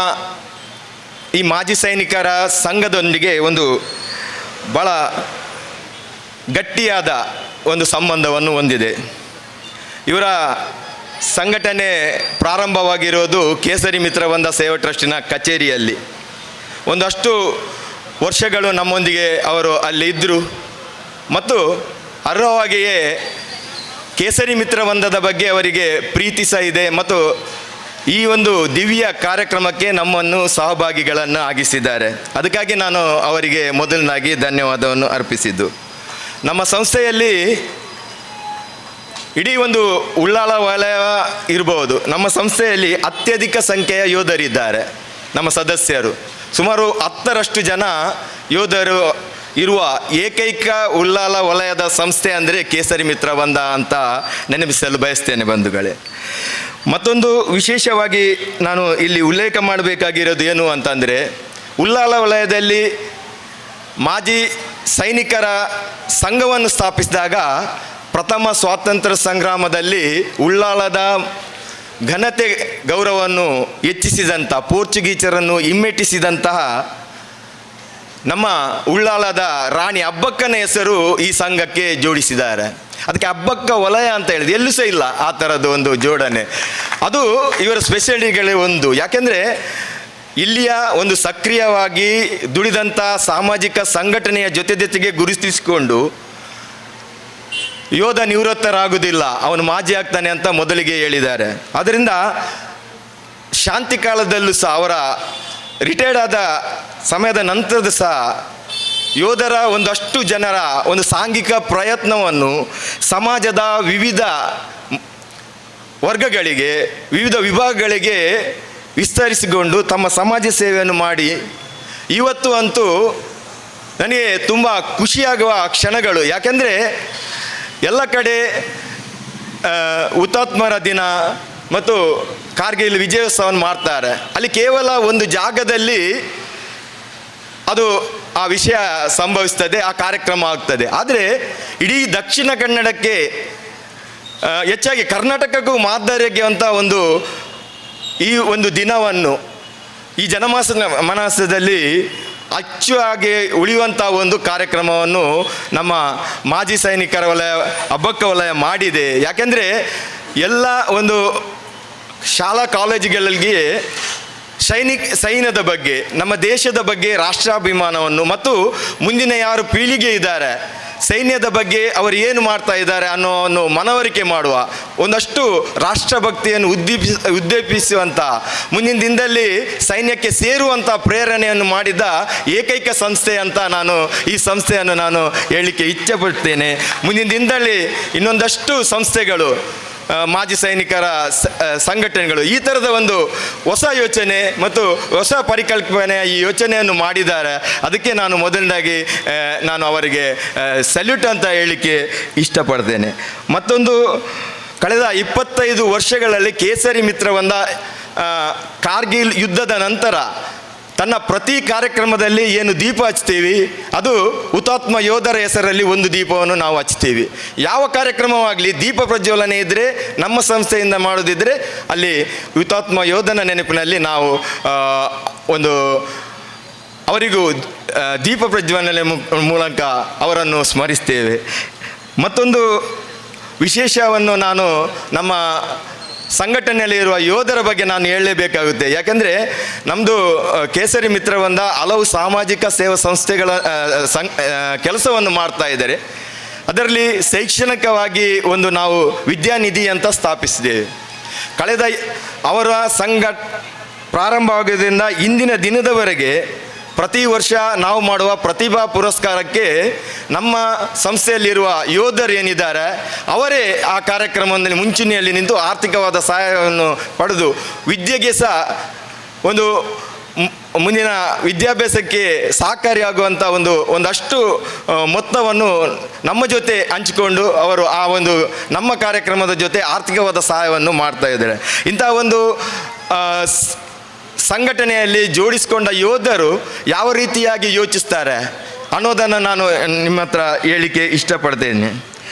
ಈ ಮಾಜಿ ಸೈನಿಕರ ಸಂಘದೊಂದಿಗೆ ಒಂದು ಭಾಳ ಗಟ್ಟಿಯಾದ ಒಂದು ಸಂಬಂಧವನ್ನು ಹೊಂದಿದೆ. ಇವರ ಸಂಘಟನೆ ಪ್ರಾರಂಭವಾಗಿರೋದು ಕೇಸರಿ ಮಿತ್ರವೃಂದ ಸೇವಾ ಟ್ರಸ್ಟಿನ ಕಚೇರಿಯಲ್ಲಿ. ಒಂದಷ್ಟು ವರ್ಷಗಳು ನಮ್ಮೊಂದಿಗೆ ಅವರು ಅಲ್ಲಿ ಇದ್ದರು ಮತ್ತು ಅರ್ಹವಾಗಿಯೇ ಕೇಸರಿ ಮಿತ್ರವೃಂದದ ಬಗ್ಗೆ ಅವರಿಗೆ ಪ್ರೀತಿ ಸಹ ಇದೆ ಮತ್ತು ಈ ಒಂದು ದಿವ್ಯ ಕಾರ್ಯಕ್ರಮಕ್ಕೆ ನಮ್ಮನ್ನು ಸಹಭಾಗಿಗಳನ್ನು ಆಗಿಸಿದ್ದಾರೆ. ಅದಕ್ಕಾಗಿ ನಾನು ಅವರಿಗೆ ಮೊದಲನಾಗಿ ಧನ್ಯವಾದವನ್ನು ಅರ್ಪಿಸಿದ್ದು. ನಮ್ಮ ಸಂಸ್ಥೆಯಲ್ಲಿ ಇಡೀ ಒಂದು ಉಳ್ಳಾಳ ವಲಯ ಇರಬಹುದು. ನಮ್ಮ ಸಂಸ್ಥೆಯಲ್ಲಿ ಅತ್ಯಧಿಕ ಸಂಖ್ಯೆಯ ಯೋಧರಿದ್ದಾರೆ. ನಮ್ಮ ಸದಸ್ಯರು ಸುಮಾರು 10ರಷ್ಟು ಜನ ಯೋಧರು ಇರುವ ಏಕೈಕ ಉಳ್ಳಾಲ ವಲಯದ ಸಂಸ್ಥೆ ಅಂದರೆ ಕೇಸರಿ ಮಿತ್ರವೃಂದ ಅಂತ ನೆನಪಿಸಲು ಬಯಸ್ತೇನೆ ಬಂಧುಗಳೇ. ಮತ್ತೊಂದು ವಿಶೇಷವಾಗಿ ನಾನು ಇಲ್ಲಿ ಉಲ್ಲೇಖ ಮಾಡಬೇಕಾಗಿರೋದು ಏನು ಅಂತಂದರೆ, ಉಳ್ಳಾಲ ವಲಯದಲ್ಲಿ ಮಾಜಿ ಸೈನಿಕರ ಸಂಘವನ್ನು ಸ್ಥಾಪಿಸಿದಾಗ ಪ್ರಥಮ ಸ್ವಾತಂತ್ರ್ಯ ಸಂಗ್ರಾಮದಲ್ಲಿ ಉಳ್ಳಾಲದ ಘನತೆ ಗೌರವವನ್ನು ಹೆಚ್ಚಿಸಿದಂಥ, ಪೋರ್ಚುಗೀಸರನ್ನು ಹಿಮ್ಮೆಟ್ಟಿಸಿದಂತಹ ನಮ್ಮ ಉಳ್ಳಾಲದ ರಾಣಿ ಅಬ್ಬಕ್ಕನ ಹೆಸರು ಈ ಸಂಘಕ್ಕೆ ಜೋಡಿಸಿದ್ದಾರೆ. ಅದಕ್ಕೆ ಅಬ್ಬಕ್ಕ ವಲಯ ಅಂತ ಹೇಳಿದೆ, ಎಲ್ಲೂ ಸಹ ಇಲ್ಲ ಆ ಥರದ್ದು ಒಂದು ಜೋಡಣೆ. ಅದು ಇವರ ಸ್ಪೆಷಾಲಿಟಿಗಳೇ ಒಂದು. ಯಾಕೆಂದರೆ ಇಲ್ಲಿಯ ಒಂದು ಸಕ್ರಿಯವಾಗಿ ದುಡಿದಂಥ ಸಾಮಾಜಿಕ ಸಂಘಟನೆಯ ಜೊತೆಗೆ ಗುರುತಿಸಿಕೊಂಡು ಯೋಧ ನಿವೃತ್ತರಾಗುವುದಿಲ್ಲ, ಅವನು ಮಾಜಿ ಆಗ್ತಾನೆ ಅಂತ ಮೊದಲಿಗೆ ಹೇಳಿದ್ದಾರೆ. ಅದರಿಂದ ಶಾಂತಿ ಕಾಲದಲ್ಲೂ ಸಹ ಅವರ ರಿಟೈರ್ಡ್ ಆದ ಸಮಯದ ನಂತರದ ಸಹ ಯೋಧರ ಒಂದಷ್ಟು ಜನರ ಒಂದು ಸಾಂಘಿಕ ಪ್ರಯತ್ನವನ್ನು ಸಮಾಜದ ವಿವಿಧ ವರ್ಗಗಳಿಗೆ, ವಿವಿಧ ವಿಭಾಗಗಳಿಗೆ ವಿಸ್ತರಿಸಿಕೊಂಡು ತಮ್ಮ ಸಮಾಜ ಸೇವೆಯನ್ನು ಮಾಡಿ ಇವತ್ತು ಅಂತೂ ನನಗೆ ತುಂಬ ಖುಷಿಯಾಗುವ ಕ್ಷಣಗಳು. ಯಾಕೆಂದರೆ ಎಲ್ಲ ಕಡೆ ಹುತಾತ್ಮರ ದಿನ ಮತ್ತು ಕಾರ್ಗಿಲ್ ವಿಜಯೋತ್ಸವವನ್ನು ಮಾಡ್ತಾರೆ. ಅಲ್ಲಿ ಕೇವಲ ಒಂದು ಜಾಗದಲ್ಲಿ ಅದು ಆ ವಿಷಯ ಸಂಭವಿಸ್ತದೆ, ಆ ಕಾರ್ಯಕ್ರಮ ಆಗ್ತದೆ. ಆದರೆ ಇಡೀ ದಕ್ಷಿಣ ಕನ್ನಡಕ್ಕೆ ಹೆಚ್ಚಾಗಿ ಕರ್ನಾಟಕಕ್ಕೂ ಮಾದರಿಯಾಗುವಂಥ ಈ ಒಂದು ದಿನವನ್ನು ಈ ಮನಸ್ಸದಲ್ಲಿ ಅಚ್ಚುವಾಗಿ ಉಳಿಯುವಂಥ ಒಂದು ಕಾರ್ಯಕ್ರಮವನ್ನು ನಮ್ಮ ಮಾಜಿ ಸೈನಿಕರ ವಲಯ ಅಬ್ಬಕ್ಕ ವಲಯ ಮಾಡಿದೆ. ಯಾಕೆಂದರೆ ಎಲ್ಲ ಒಂದು ಶಾಲಾ ಕಾಲೇಜುಗಳಿಗೆ ಸೈನ್ಯದ ಬಗ್ಗೆ, ನಮ್ಮ ದೇಶದ ಬಗ್ಗೆ ರಾಷ್ಟ್ರಾಭಿಮಾನವನ್ನು ಮತ್ತು ಮುಂದಿನ ಯಾರು ಪೀಳಿಗೆ ಇದ್ದಾರೆ ಸೈನ್ಯದ ಬಗ್ಗೆ ಅವರು ಏನು ಮಾಡ್ತಾ ಇದ್ದಾರೆ ಅನ್ನೋ ಮನವರಿಕೆ ಮಾಡುವ ಒಂದಷ್ಟು ರಾಷ್ಟ್ರಭಕ್ತಿಯನ್ನು ಉದ್ದೇಪಿಸುವಂಥ ಮುಂದಿನ ದಿನದಲ್ಲಿ ಸೈನ್ಯಕ್ಕೆ ಸೇರುವಂಥ ಪ್ರೇರಣೆಯನ್ನು ಮಾಡಿದ ಏಕೈಕ ಸಂಸ್ಥೆ ಅಂತ ಈ ಸಂಸ್ಥೆಯನ್ನು ನಾನು ಹೇಳಲಿಕ್ಕೆ ಇಚ್ಛೆಪಡ್ತೇನೆ. ಮುಂದಿನ ದಿನದಲ್ಲಿ ಇನ್ನೊಂದಷ್ಟು ಸಂಸ್ಥೆಗಳು, ಮಾಜಿ ಸೈನಿಕರ ಸಂಘಟನೆಗಳು ಈ ಥರದ ಒಂದು ಹೊಸ ಯೋಚನೆ ಮತ್ತು ಹೊಸ ಪರಿಕಲ್ಪನೆಯ ಈ ಯೋಚನೆಯನ್ನು ಮಾಡಿದ್ದಾರೆ. ಅದಕ್ಕೆ ನಾನು ಮೊದಲನೇದಾಗಿ ಅವರಿಗೆ ಸಲ್ಯೂಟ್ ಅಂತ ಹೇಳಲಿಕ್ಕೆ ಇಷ್ಟಪಡ್ತೇನೆ. ಮತ್ತೊಂದು, ಕಳೆದ 25 ವರ್ಷಗಳಲ್ಲಿ ಕೇಸರಿ ಮಿತ್ರವೃಂದ ಕಾರ್ಗಿಲ್ ಯುದ್ಧದ ನಂತರ ತನ್ನ ಪ್ರತಿ ಕಾರ್ಯಕ್ರಮದಲ್ಲಿ ಏನು ದೀಪ ಹಚ್ತೀವಿ ಅದು ಹುತಾತ್ಮ ಯೋಧರ ಹೆಸರಲ್ಲಿ ಒಂದು ದೀಪವನ್ನು ನಾವು ಹಚ್ತೀವಿ. ಯಾವ ಕಾರ್ಯಕ್ರಮವಾಗಲಿ ದೀಪ ಪ್ರಜ್ವಲನೆ ಇದ್ದರೆ, ನಮ್ಮ ಸಂಸ್ಥೆಯಿಂದ ಮಾಡೋದಿದ್ದರೆ ಅಲ್ಲಿ ಹುತಾತ್ಮ ಯೋಧನ ನೆನಪಿನಲ್ಲಿ ನಾವು ಅವರಿಗೂ ದೀಪ ಪ್ರಜ್ವಲನೆ ಮೂಲಕ ಅವರನ್ನು ಸ್ಮರಿಸ್ತೇವೆ. ಮತ್ತೊಂದು ವಿಶೇಷವನ್ನು ನಮ್ಮ ಸಂಘಟನೆಯಲ್ಲಿರುವ ಯೋಧರ ಬಗ್ಗೆ ನಾನು ಹೇಳಲೇಬೇಕಾಗುತ್ತೆ. ಯಾಕೆಂದರೆ ನಮ್ಮದು ಕೇಸರಿ ಮಿತ್ರವೃಂದ ಹಲವು ಸಾಮಾಜಿಕ ಸೇವಾ ಸಂಸ್ಥೆಗಳ ಕೆಲಸವನ್ನು ಮಾಡ್ತಾ ಇದ್ದಾರೆ. ಅದರಲ್ಲಿ ಶೈಕ್ಷಣಿಕವಾಗಿ ನಾವು ವಿದ್ಯಾನಿಧಿ ಅಂತ ಸ್ಥಾಪಿಸಿದ್ದೇವೆ. ಕಳೆದ ಅವರ ಪ್ರಾರಂಭವಾಗೋದ್ರಿಂದ ಇಂದಿನ ದಿನದವರೆಗೆ ಪ್ರತಿ ವರ್ಷ ನಾವು ಮಾಡುವ ಪ್ರತಿಭಾ ಪುರಸ್ಕಾರಕ್ಕೆ ನಮ್ಮ ಸಂಸ್ಥೆಯಲ್ಲಿರುವ ಯೋಧರು ಏನಿದ್ದಾರೆ ಅವರೇ ಆ ಕಾರ್ಯಕ್ರಮದಲ್ಲಿ ಮುಂಚೂಣಿಯಲ್ಲಿ ನಿಂತು ಆರ್ಥಿಕವಾದ ಸಹಾಯವನ್ನು ಪಡೆದು ವಿದ್ಯೆಗೆ ಸಹ ಮುಂದಿನ ವಿದ್ಯಾಭ್ಯಾಸಕ್ಕೆ ಸಹಕಾರಿಯಾಗುವಂಥ ಒಂದಷ್ಟು ಮೊತ್ತವನ್ನು ನಮ್ಮ ಜೊತೆ ಹಂಚಿಕೊಂಡು ಅವರು ನಮ್ಮ ಕಾರ್ಯಕ್ರಮದ ಜೊತೆ ಆರ್ಥಿಕವಾದ ಸಹಾಯವನ್ನು ಮಾಡ್ತಾ ಇದ್ದಾರೆ. ಇಂಥ ಸಂಘಟನೆಯಲ್ಲಿ ಜೋಡಿಸಿಕೊಂಡ ಯೋಧರು ಯಾವ ರೀತಿಯಾಗಿ ಯೋಚಿಸ್ತಾರೆ ಅನ್ನೋದನ್ನು ನಾನು ನಿಮ್ಮ ಹತ್ರ ಹೇಳಲಿಕ್ಕೆ ಇಷ್ಟಪಡ್ತೇನೆ.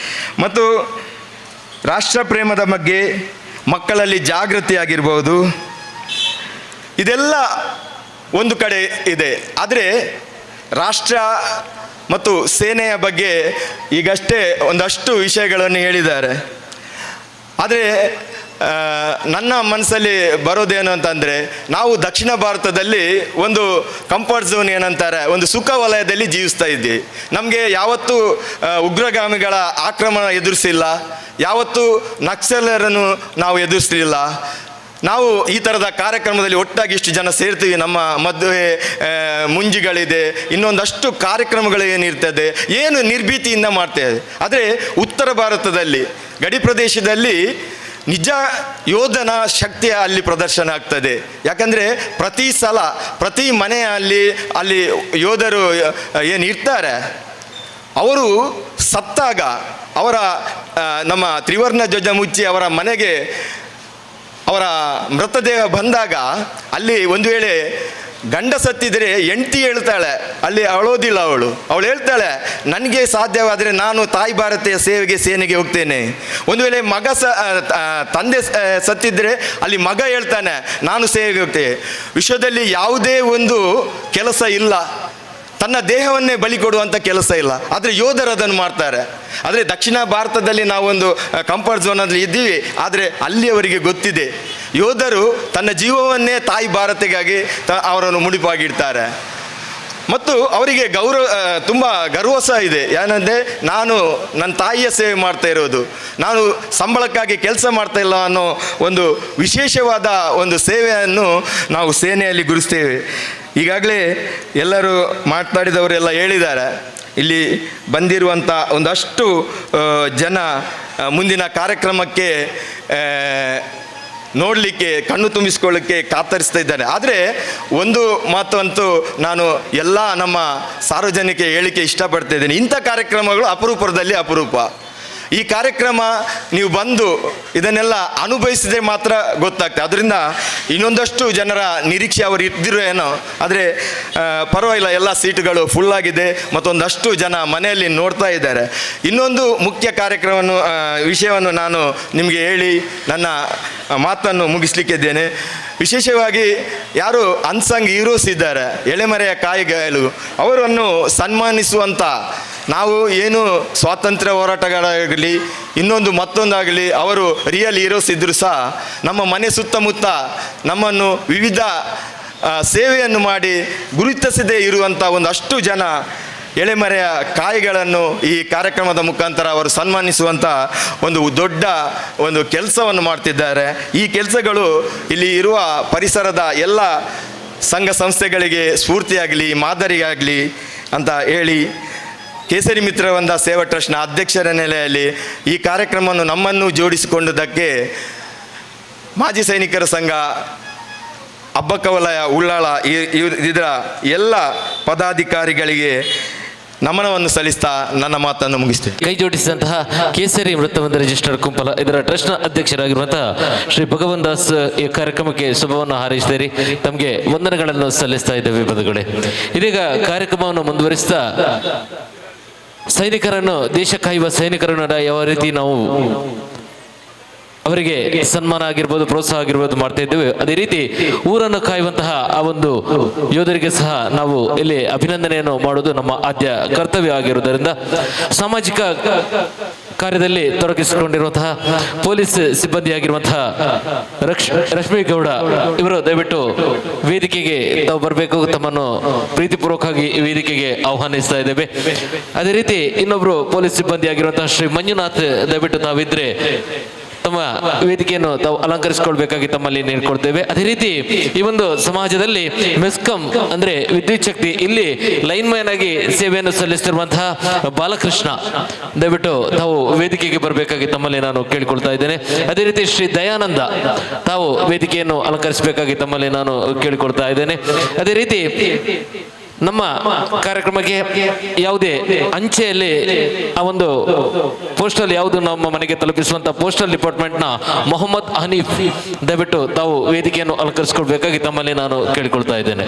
ಮತ್ತು ರಾಷ್ಟ್ರ ಪ್ರೇಮದ ಬಗ್ಗೆ ಮಕ್ಕಳಲ್ಲಿ ಜಾಗೃತಿ ಆಗಿರ್ಬೋದು, ಇದೆಲ್ಲ ಒಂದು ಕಡೆ ಇದೆ. ಆದರೆ ರಾಷ್ಟ್ರ ಮತ್ತು ಸೇನೆಯ ಬಗ್ಗೆ ಈಗಷ್ಟೇ ಒಂದಷ್ಟು ವಿಷಯಗಳನ್ನು ಹೇಳಿದ್ದಾರೆ. ಆದರೆ ನನ್ನ ಮನಸ್ಸಲ್ಲಿ ಬರೋದೇನು ಅಂತಂದರೆ, ನಾವು ದಕ್ಷಿಣ ಭಾರತದಲ್ಲಿ ಒಂದು ಕಂಫರ್ಟ್ ಝೋನ್ ಏನಂತಾರೆ, ಒಂದು ಸುಖ ವಲಯದಲ್ಲಿ ಜೀವಿಸ್ತಾ ಇದ್ದೀವಿ. ನಮಗೆ ಯಾವತ್ತೂ ಉಗ್ರಗಾಮಿಗಳ ಆಕ್ರಮಣ ಎದುರಿಸಿಲ್ಲ, ಯಾವತ್ತೂ ನಕ್ಸಲರನ್ನು ನಾವು ಎದುರಿಸಲಿಲ್ಲ. ನಾವು ಈ ಥರದ ಕಾರ್ಯಕ್ರಮದಲ್ಲಿ ಒಟ್ಟಾಗಿ ಇಷ್ಟು ಜನ ಸೇರ್ತೀವಿ. ನಮ್ಮ ಮದುವೆ ಮುಂಜಿಗಳಿದೆ, ಇನ್ನೊಂದಷ್ಟು ಕಾರ್ಯಕ್ರಮಗಳು ಏನಿರ್ತದೆ, ಏನು ನಿರ್ಭೀತಿಯಿಂದ ಮಾಡ್ತೇವೆ. ಆದರೆ ಉತ್ತರ ಭಾರತದಲ್ಲಿ ಗಡಿ ಪ್ರದೇಶದಲ್ಲಿ ನಿಜ ಯೋಧನ ಶಕ್ತಿಯ ಅಲ್ಲಿ ಪ್ರದರ್ಶನ ಆಗ್ತದೆ. ಯಾಕಂದರೆ ಪ್ರತಿ ಸಲ ಪ್ರತಿ ಮನೆಯಲ್ಲಿ ಅಲ್ಲಿ ಯೋಧರು ಏನು ಇರ್ತಾರೆ, ಅವರು ಸತ್ತಾಗ ನಮ್ಮ ತ್ರಿವರ್ಣ ಧ್ವಜ ಮುಚ್ಚಿ ಅವರ ಮನೆಗೆ ಅವರ ಮೃತದೇಹ ಬಂದಾಗ ಅಲ್ಲಿ ಒಂದು ವೇಳೆ ಗಂಡ ಸತ್ತಿದ್ರೆ ಹೆಂಡತಿ ಹೇಳ್ತಾಳೆ, ಅಲ್ಲಿ ಅಳೋದಿಲ್ಲ. ಅವಳು ಹೇಳ್ತಾಳೆ, ನನಗೆ ಸಾಧ್ಯವಾದರೆ ನಾನು ತಾಯಿ ಭಾರತೀಯ ಸೇನೆಗೆ ಹೋಗ್ತೇನೆ. ಒಂದು ವೇಳೆ ತಂದೆ ಸತ್ತಿದ್ರೆ ಅಲ್ಲಿ ಮಗ ಹೇಳ್ತಾನೆ, ನಾನು ಸೇವೆಗೆ ಹೋಗ್ತೇನೆ. ವಿಶ್ವದಲ್ಲಿ ಯಾವುದೇ ಒಂದು ಕೆಲಸ ಇಲ್ಲ, ತನ್ನ ದೇಹವನ್ನೇ ಬಲಿ ಕೊಡುವಂಥ ಕೆಲಸ ಇಲ್ಲ. ಆದರೆ ಯೋಧರು ಅದನ್ನು ಮಾಡ್ತಾರೆ. ಆದರೆ ದಕ್ಷಿಣ ಭಾರತದಲ್ಲಿ ನಾವೊಂದು ಕಂಫರ್ಟ್ ಝೋನಲ್ಲಿ ಇದ್ದೀವಿ. ಆದರೆ ಅಲ್ಲಿ ಅವರಿಗೆ ಗೊತ್ತಿದೆ, ಯೋಧರು ತನ್ನ ಜೀವವನ್ನೇ ತಾಯಿ ಭಾರತಿಗಾಗಿ ಅವರನ್ನು ಮುಡಿಪಾಗಿಡ್ತಾರೆ. ಮತ್ತು ಅವರಿಗೆ ತುಂಬ ಗರ್ವ ಸಹ ಇದೆ. ಏನಂದರೆ, ನಾನು ನನ್ನ ತಾಯಿಯ ಸೇವೆ ಮಾಡ್ತಾ ಇರೋದು, ನಾನು ಸಂಬಳಕ್ಕಾಗಿ ಕೆಲಸ ಮಾಡ್ತಾ ಇಲ್ಲ ಅನ್ನೋ ಒಂದು ವಿಶೇಷವಾದ ಒಂದು ಸೇವೆಯನ್ನು ನಾವು ಸೇನೆಯಲ್ಲಿ ಗುರುಸ್ತೇವೆ. ಈಗಾಗಲೇ ಎಲ್ಲರೂ ಮಾತನಾಡಿದವರೆಲ್ಲ ಹೇಳಿದ್ದಾರೆ. ಇಲ್ಲಿ ಬಂದಿರುವಂಥ ಒಂದಷ್ಟು ಜನ ಮುಂದಿನ ಕಾರ್ಯಕ್ರಮಕ್ಕೆ ನೋಡಲಿಕ್ಕೆ, ಕಣ್ಣು ತುಂಬಿಸ್ಕೊಳ್ಳಿಕ್ಕೆ ಕಾತರಿಸ್ತಾ ಇದ್ದಾರೆ. ಆದರೆ ಒಂದು ಮಾತು ಅಂತೂ ನಾನು ಎಲ್ಲ ನಮ್ಮ ಸಾರ್ವಜನಿಕ ಹೇಳಿಕೆ ಇಷ್ಟಪಡ್ತಾ ಇದ್ದೀನಿ, ಇಂಥ ಕಾರ್ಯಕ್ರಮಗಳು ಅಪರೂಪದಲ್ಲಿ ಅಪರೂಪ. ಈ ಕಾರ್ಯಕ್ರಮ ನೀವು ಬಂದು ಇದನ್ನೆಲ್ಲ ಅನುಭವಿಸಿದ್ರೆ ಮಾತ್ರ ಗೊತ್ತಾಗ್ತದೆ. ಅದರಿಂದ ಇನ್ನೊಂದಷ್ಟು ಜನರ ನಿರೀಕ್ಷೆ ಅವರು ಇದ್ದಿರೋ ಏನೋ, ಆದರೆ ಪರವಾಗಿಲ್ಲ, ಎಲ್ಲ ಸೀಟುಗಳು ಫುಲ್ ಆಗಿದೆ, ಮತ್ತೊಂದಷ್ಟು ಜನ ಮನೆಯಲ್ಲಿ ನೋಡ್ತಾ ಇದ್ದಾರೆ. ಇನ್ನೊಂದು ಮುಖ್ಯ ವಿಷಯವನ್ನು ನಾನು ನಿಮಗೆ ಹೇಳಿ ನನ್ನ ಮಾತನ್ನು ಮುಗಿಸ್ಲಿಕ್ಕಿದ್ದೇನೆ. ವಿಶೇಷವಾಗಿ ಯಾರು ಅನ್ಸಂಗ್ ಹೀರೋಸ್ ಇದ್ದಾರೆ, ಎಳೆಮರೆಯ ಕಾಯಿಗಳು, ಅವರನ್ನು ಸನ್ಮಾನಿಸುವಂಥ, ನಾವು ಏನು ಸ್ವಾತಂತ್ರ್ಯ ಹೋರಾಟಗಾರರಾಗಲಿ ಇನ್ನೊಂದು ಮತ್ತೊಂದಾಗಲಿ ಅವರು ರಿಯಲ್ ಹೀರೋಸ್ ಇದ್ದರೂ ಸಹ ನಮ್ಮ ಮನೆ ಸುತ್ತಮುತ್ತ ನಮ್ಮನ್ನು ವಿವಿಧ ಸೇವೆಯನ್ನು ಮಾಡಿ ಗುರುತಿಸದೇ ಇರುವಂಥ ಒಂದಷ್ಟು ಜನ ಎಳೆಮರೆಯ ಕಾಯಿಗಳನ್ನು ಈ ಕಾರ್ಯಕ್ರಮದ ಮುಖಾಂತರ ಅವರು ಸನ್ಮಾನಿಸುವಂಥ ಒಂದು ದೊಡ್ಡ ಕೆಲಸವನ್ನು ಮಾಡ್ತಿದ್ದಾರೆ. ಈ ಕೆಲಸಗಳು ಇಲ್ಲಿ ಇರುವ ಪರಿಸರದ ಎಲ್ಲ ಸಂಘ ಸಂಸ್ಥೆಗಳಿಗೆ ಸ್ಫೂರ್ತಿಯಾಗಲಿ, ಮಾದರಿಯಾಗಲಿ ಅಂತ ಹೇಳಿ, ಕೇಸರಿ ಮಿತ್ರವೃಂದ ಸೇವಾ ಟ್ರಸ್ಟ್ನ ಅಧ್ಯಕ್ಷರ ನೆಲೆಯಲ್ಲಿ ಈ ಕಾರ್ಯಕ್ರಮವನ್ನು ನಮ್ಮನ್ನು ಜೋಡಿಸಿಕೊಂಡದಕ್ಕೆ ಮಾಜಿ ಸೈನಿಕರ ಸಂಘ ಅಬ್ಬಕ್ಕವಲಯ ಉಳ್ಳಾಳ ಇದರ ಎಲ್ಲ ಪದಾಧಿಕಾರಿಗಳಿಗೆ ನಮನವನ್ನು ಸಲ್ಲಿಸ್ತಾ ನನ್ನ ಮಾತನ್ನು ಮುಗಿಸ್ತೇನೆ. ಕೈ ಜೋಡಿಸಿದಂತಹ ಕೇಸರಿ ವೃತ್ತಬಂಧ ರಿಜಿಸ್ಟರ್ ಕುಂಪಲ ಇದರ ಟ್ರಸ್ಟ್ನ ಅಧ್ಯಕ್ಷರಾಗಿರುವಂತಹ ಶ್ರೀ ಭಗವಾನ್ ದಾಸ್ ಈ ಕಾರ್ಯಕ್ರಮಕ್ಕೆ ಶುಭವನ್ನು ಹಾರೈಸಿದಿರಿ. ತಮಗೆ ವಂದನೆಗಳನ್ನು ಸಲ್ಲಿಸ್ತಾ ಇದ್ದೇವೆ ಬಂಧುಗಳೇ. ಇದೀಗ ಕಾರ್ಯಕ್ರಮವನ್ನು ಮುಂದುವರಿಸ್ತಾ ಸೈನಿಕರನ್ನು, ದೇಶ ಕಾಯುವ ಸೈನಿಕರನ್ನು ಯಾವ ರೀತಿ ನಾವು ಅವರಿಗೆ ಸನ್ಮಾನ ಆಗಿರ್ಬೋದು, ಪ್ರೋತ್ಸಾಹ ಆಗಿರ್ಬೋದು ಮಾಡ್ತಾ ಇದ್ದೇವೆ, ಅದೇ ರೀತಿ ಊರನ್ನು ಕಾಯುವಂತಹ ಆ ಒಂದು ಯೋಧರಿಗೆ ಸಹ ನಾವು ಇಲ್ಲಿ ಅಭಿನಂದನೆಯನ್ನು ಮಾಡೋದು ನಮ್ಮ ಆದ್ಯ ಕರ್ತವ್ಯ ಆಗಿರುವುದರಿಂದ ಸಾಮಾಜಿಕ ಕಾರ್ಯದಲ್ಲಿ ತೊಡಗಿಸಿಕೊಂಡಿರುವಂತಹ ಪೊಲೀಸ್ ಸಿಬ್ಬಂದಿಯಾಗಿರುವಂತಹ ರಶ್ಮಿ ಗೌಡ ಇವರು ದಯವಿಟ್ಟು ವೇದಿಕೆಗೆ ತಾವು ಬರಬೇಕು, ತಮ್ಮನ್ನು ಪ್ರೀತಿಪೂರ್ವಕವಾಗಿ ಈ ವೇದಿಕೆಗೆ ಆಹ್ವಾನಿಸ್ತಾ ಇದ್ದೇವೆ. ಅದೇ ರೀತಿ ಇನ್ನೊಬ್ರು ಪೊಲೀಸ್ ಸಿಬ್ಬಂದಿಯಾಗಿರುವಂತಹ ಶ್ರೀ ಮಂಜುನಾಥ್ ದಯವಿಟ್ಟು ತಾವಿದ್ರೆ ತಮ್ಮ ವೇದಿಕೆಯನ್ನು ತಾವು ಅಲಂಕರಿಸಿಕೊಳ್ಬೇಕಾಗಿ ತಮ್ಮಲ್ಲಿ ನೀಡಿಕೊಳ್ತೇವೆ. ಅದೇ ರೀತಿ ಈ ಒಂದು ಸಮಾಜದಲ್ಲಿ ಮೆಸ್ಕಾಂ ಅಂದ್ರೆ ವಿದ್ಯುತ್ ಶಕ್ತಿ, ಇಲ್ಲಿ ಲೈನ್ ಮ್ಯಾನ್ ಆಗಿ ಸೇವೆಯನ್ನು ಸಲ್ಲಿಸುತ್ತಿರುವಂತಹ ಬಾಲಕೃಷ್ಣ ದಯವಿಟ್ಟು ತಾವು ವೇದಿಕೆಗೆ ಬರಬೇಕಾಗಿ ತಮ್ಮಲ್ಲಿ ನಾನು ಕೇಳಿಕೊಳ್ತಾ ಇದ್ದೇನೆ. ಅದೇ ರೀತಿ ಶ್ರೀ ದಯಾನಂದ ತಾವು ವೇದಿಕೆಯನ್ನು ಅಲಂಕರಿಸಬೇಕಾಗಿ ತಮ್ಮಲ್ಲಿ ನಾನು ಕೇಳಿಕೊಳ್ತಾ ಇದ್ದೇನೆ. ಅದೇ ರೀತಿ ನಮ್ಮ ಕಾರ್ಯಕ್ರಮಕ್ಕೆ ಯಾವುದೇ ಅಂಚೆಯಲ್ಲಿ ಆ ಒಂದು ಪೋಸ್ಟಲ್ ಯಾವುದು ನಮ್ಮ ಮನೆಗೆ ತಲುಪಿಸುವಂತ ಪೋಸ್ಟಲ್ ಡಿಪಾರ್ಟ್ಮೆಂಟ್ನ ಮೊಹಮ್ಮದ್ ಹನೀಫ್ ದಯವಿಟ್ಟು ತಾವು ವೇದಿಕೆಯನ್ನು ಅಲಂಕರಿಸಿಕೊಳ್ಬೇಕಾಗಿ ತಮ್ಮಲ್ಲಿ ನಾನು ಕೇಳಿಕೊಳ್ತಾ ಇದ್ದೇನೆ.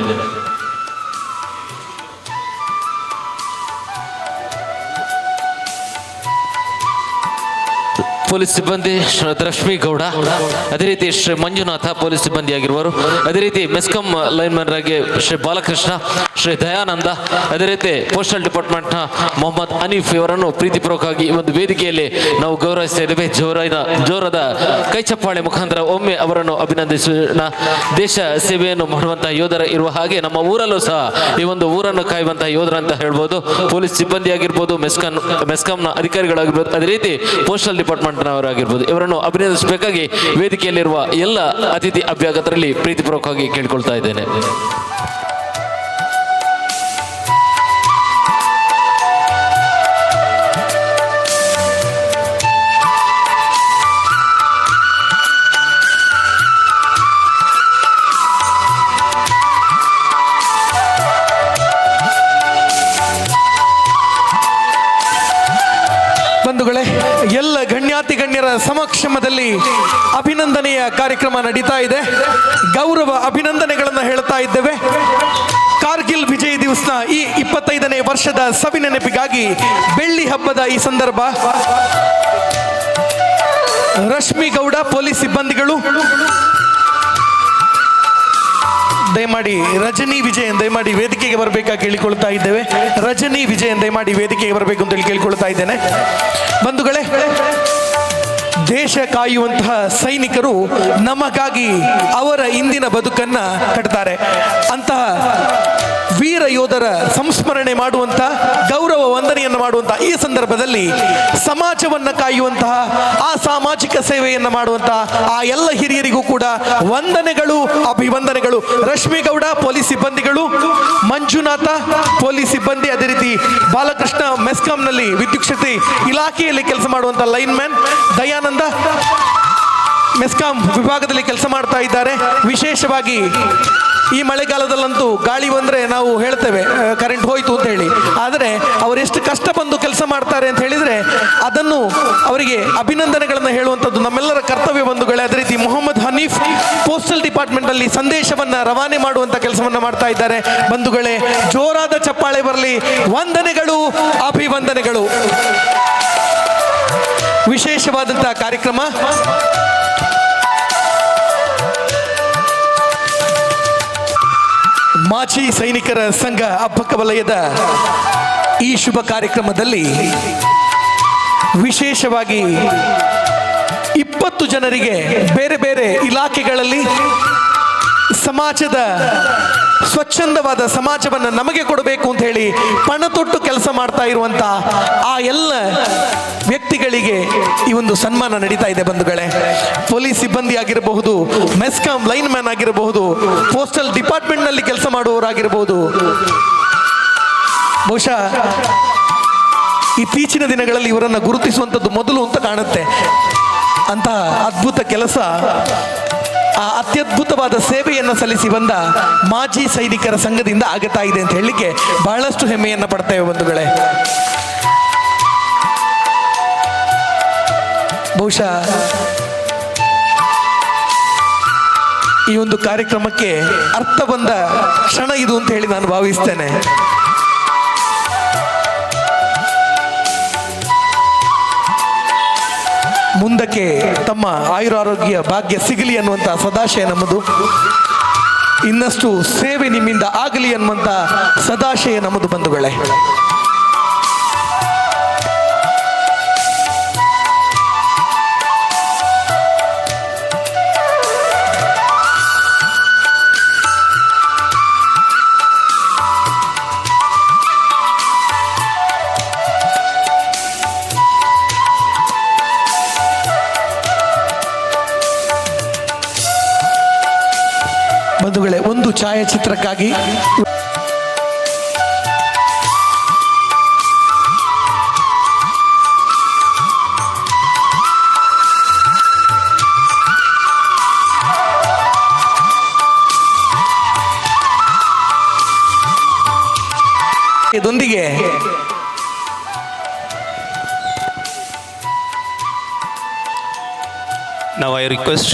ಪೊಲೀಸ್ ಸಿಬ್ಬಂದಿ ರಶ್ಮಿ ಗೌಡ, ಅದೇ ರೀತಿ ಶ್ರೀ ಮಂಜುನಾಥ ಪೊಲೀಸ್ ಸಿಬ್ಬಂದಿ ಆಗಿರುವರು, ಅದೇ ರೀತಿ ಮೆಸ್ಕಾಂ ಲೈನ್ ಮ್ಯಾನ್ ಆಗಿ ಶ್ರೀ ಬಾಲಕೃಷ್ಣ, ಶ್ರೀ ದಯಾನಂದ, ಅದೇ ರೀತಿ ಪೋಸ್ಟಲ್ ಡಿಪಾರ್ಟ್ಮೆಂಟ್ನ ಮೊಹಮ್ಮದ್ ಹನೀಫ್ ಇವರನ್ನು ಪ್ರೀತಿಪೂರ್ವಕವಾಗಿ ಈ ಒಂದು ವೇದಿಕೆಯಲ್ಲಿ ನಾವು ಗೌರವಿಸ್ತಾ ಇದ್ದೇವೆ. ಜೋರದ ಕೈ ಚಪ್ಪಾಳೆ ಮುಖಾಂತರ ಒಮ್ಮೆ ಅವರನ್ನು ಅಭಿನಂದಿಸೋಣ. ದೇಶ ಸೇವೆಯನ್ನು ಮಾಡುವಂತಹ ಯೋಧರ ಇರುವ ಹಾಗೆ ನಮ್ಮ ಊರಲ್ಲೂ ಸಹ ಈ ಒಂದು ಊರನ್ನು ಕಾಯುವಂತಹ ಯೋಧರ ಅಂತ ಹೇಳ್ಬೋದು. ಪೊಲೀಸ್ ಸಿಬ್ಬಂದಿ ಆಗಿರ್ಬೋದು, ಮೆಸ್ಕಾಂನ ಅಧಿಕಾರಿಗಳಾಗಿರ್ಬೋದು, ಅದೇ ರೀತಿ ಪೋಸ್ಟಲ್ ಡಿಪಾರ್ಟ್ಮೆಂಟ್ ಅವರಾಗಿರ್ಬೋದು, ಇವರನ್ನು ಅಭಿನಂದಿಸಬೇಕಾಗಿ ವೇದಿಕೆಯಲ್ಲಿರುವ ಎಲ್ಲ ಅತಿಥಿ ಅಭ್ಯಾಗತರಲ್ಲಿ ಪ್ರೀತಿಪೂರ್ವಕವಾಗಿ ಕೇಳಿಕೊಳ್ತಾ ಇದ್ದೇನೆ. ಬಂಧುಗಳೇ, ಎಲ್ಲ ಗಣ್ಯರ ಸಮಕ್ಷಮದಲ್ಲಿ ಅಭಿನಂದನೆಯ ಕಾರ್ಯಕ್ರಮ ನಡೀತಾ ಇದೆ. ಗೌರವ ಅಭಿನಂದನೆಗಳನ್ನು ಹೇಳ್ತಾ ಇದ್ದೇವೆ. ಕಾರ್ಗಿಲ್ ವಿಜಯ ದಿವಸನ ಈ 25ನೇ ವರ್ಷದ ಸವಿನೆನಪಿಗಾಗಿ ಬೆಳ್ಳಿ ಹಬ್ಬದ ಈ ಸಂದರ್ಭ ರಶ್ಮಿ ಗೌಡ ಪೊಲೀಸ್ ಸಿಬ್ಬಂದಿಗಳು ದಯಮಾಡಿ ರಜನಿ ವಿಜಯನ್ ದಯಮಾಡಿ ವೇದಿಕೆಗೆ ಬರಬೇಕಾಗಿ ಕೇಳಿಕೊಳ್ತಾ ಇದ್ದೇವೆ. ರಜನಿ ವಿಜಯನ್ ದಯಮಾಡಿ ವೇದಿಕೆಗೆ ಬರಬೇಕು ಅಂತ ಕೇಳಿಕೊಳ್ತಾ ಇದ್ದೇನೆ. ಬಂಧುಗಳೇ, ದೇಶ ಕಾಯುವಂತಹ ಸೈನಿಕರು ನಮಗಾಗಿ ಅವರ ಇಂದಿನ ಬದುಕನ್ನ ಕಟ್ತಾರೆ. ಅಂತಹ ವೀರ ಯೋಧರ ಸಂಸ್ಮರಣೆ ಮಾಡುವಂತಹ, ಗೌರವ ವಂದನೆಯನ್ನು ಮಾಡುವಂತಹ ಈ ಸಂದರ್ಭದಲ್ಲಿ ಸಮಾಜವನ್ನು ಕಾಯುವಂತಹ, ಆ ಸಾಮಾಜಿಕ ಸೇವೆಯನ್ನು ಮಾಡುವಂತಹ ಆ ಎಲ್ಲ ಹಿರಿಯರಿಗೂ ಕೂಡ ವಂದನೆಗಳು, ಅಭಿವಂದನೆಗಳು. ರಶ್ಮಿ ಗೌಡ ಪೊಲೀಸ್ ಸಿಬ್ಬಂದಿಗಳು, ಮಂಜುನಾಥ ಪೊಲೀಸ್ ಸಿಬ್ಬಂದಿ, ಅದೇ ರೀತಿ ಬಾಲಕೃಷ್ಣ ಮೆಸ್ಕಾಂನಲ್ಲಿ ವಿದ್ಯುತ್ ಶಕ್ತಿ ಇಲಾಖೆಯಲ್ಲಿ ಕೆಲಸ ಮಾಡುವಂತಹ ಲೈನ್ ಮ್ಯಾನ್, ದಯಾನಂದ ಮೆಸ್ಕಾಂ ವಿಭಾಗದಲ್ಲಿ ಕೆಲಸ ಮಾಡ್ತಾ ಇದ್ದಾರೆ. ವಿಶೇಷವಾಗಿ ಈ ಮಳೆಗಾಲದಲ್ಲಂತೂ ಗಾಳಿ ಬಂದರೆ ನಾವು ಹೇಳ್ತೇವೆ ಕರೆಂಟ್ ಹೋಯ್ತು ಅಂತ ಹೇಳಿ. ಆದರೆ ಅವರೆಷ್ಟು ಕಷ್ಟ ಬಂದು ಕೆಲಸ ಮಾಡ್ತಾರೆ ಅಂತ ಹೇಳಿದರೆ ಅದನ್ನು ಅವರಿಗೆ ಅಭಿನಂದನೆಗಳನ್ನು ಹೇಳುವಂಥದ್ದು ನಮ್ಮೆಲ್ಲರ ಕರ್ತವ್ಯ ಬಂಧುಗಳೇ. ಅದೇ ರೀತಿ ಮೊಹಮ್ಮದ್ ಹನೀಫ್ ಪೋಸ್ಟಲ್ ಡಿಪಾರ್ಟ್ಮೆಂಟಲ್ಲಿ ಸಂದೇಶವನ್ನು ರವಾನೆ ಮಾಡುವಂಥ ಕೆಲಸವನ್ನು ಮಾಡ್ತಾ ಇದ್ದಾರೆ. ಬಂಧುಗಳೇ, ಜೋರಾದ ಚಪ್ಪಾಳೆ ಬರಲಿ. ವಂದನೆಗಳು, ಅಭಿವಂದನೆಗಳು. ವಿಶೇಷವಾದಂತಹ ಕಾರ್ಯಕ್ರಮ. ಮಾಜಿ ಸೈನಿಕರ ಸಂಘ ಅಬ್ಬಕ್ಕ ವಲಯದ ಈ ಶುಭ ಕಾರ್ಯಕ್ರಮದಲ್ಲಿ ವಿಶೇಷವಾಗಿ 20 ಜನರಿಗೆ ಬೇರೆ ಬೇರೆ ಇಲಾಖೆಗಳಲ್ಲಿ ಸಮಾಜದ ಸ್ವಚ್ಛಂದವಾದ ಸಮಾಜವನ್ನು ನಮಗೆ ಕೊಡಬೇಕು ಅಂತ ಹೇಳಿ ಪಣ ತೊಟ್ಟು ಕೆಲಸ ಮಾಡ್ತಾ ಇರುವಂತ ಆ ಎಲ್ಲ ವ್ಯಕ್ತಿಗಳಿಗೆ ಈ ಒಂದು ಸನ್ಮಾನ ನಡೀತಾ ಇದೆ ಬಂಧುಗಳೇ. ಪೊಲೀಸ್ ಸಿಬ್ಬಂದಿ ಆಗಿರಬಹುದು, ಮೆಸ್ಕಾಂ ಲೈನ್ ಮ್ಯಾನ್ ಆಗಿರಬಹುದು, ಪೋಸ್ಟಲ್ ಡಿಪಾರ್ಟ್ಮೆಂಟ್ನಲ್ಲಿ ಕೆಲಸ ಮಾಡುವವರಾಗಿರಬಹುದು. ಬಹುಶಃ ಇತ್ತೀಚಿನ ದಿನಗಳಲ್ಲಿ ಇವರನ್ನು ಗುರುತಿಸುವಂಥದ್ದು ಮೊದಲು ಅಂತ ಕಾಣುತ್ತೆ. ಅಂತಹ ಅದ್ಭುತ ಕೆಲಸ, ಆ ಅತ್ಯದ್ಭುತವಾದ ಸೇವೆಯನ್ನು ಸಲ್ಲಿಸಿ ಬಂದ ಮಾಜಿ ಸೈನಿಕರ ಸಂಘದಿಂದ ಆಗುತ್ತಾ ಇದೆ ಅಂತ ಹೇಳಲಿಕ್ಕೆ ಬಹಳಷ್ಟು ಹೆಮ್ಮೆಯನ್ನು ಪಡ್ತೇವೆ ಬಂಧುಗಳೇ. ಬಹುಶಃ ಈ ಒಂದು ಕಾರ್ಯಕ್ರಮಕ್ಕೆ ಅರ್ಥ ಬಂದ ಕ್ಷಣ ಇದು ಅಂತ ಹೇಳಿ ನಾನು ಭಾವಿಸ್ತೇನೆ. ಮುಂದಕ್ಕೆ ತಮ್ಮ ಆಯುರಾರೋಗ್ಯ ಭಾಗ್ಯ ಸಿಗಲಿ ಅನ್ನುವಂಥ ಸದಾಶಯ ನಮ್ಮದು. ಇನ್ನಷ್ಟು ಸೇವೆ ನಿಮ್ಮಿಂದ ಆಗಲಿ ಅನ್ನುವಂಥ ಸದಾಶಯ ನಮ್ಮದು ಬಂಧುಗಳೇ. ಬಂಧುಗಳೇ, ಒಂದು ಛಾಯಾಚಿತ್ರಕ್ಕಾಗಿ ಇದೊಂದಿಗೆ Now I request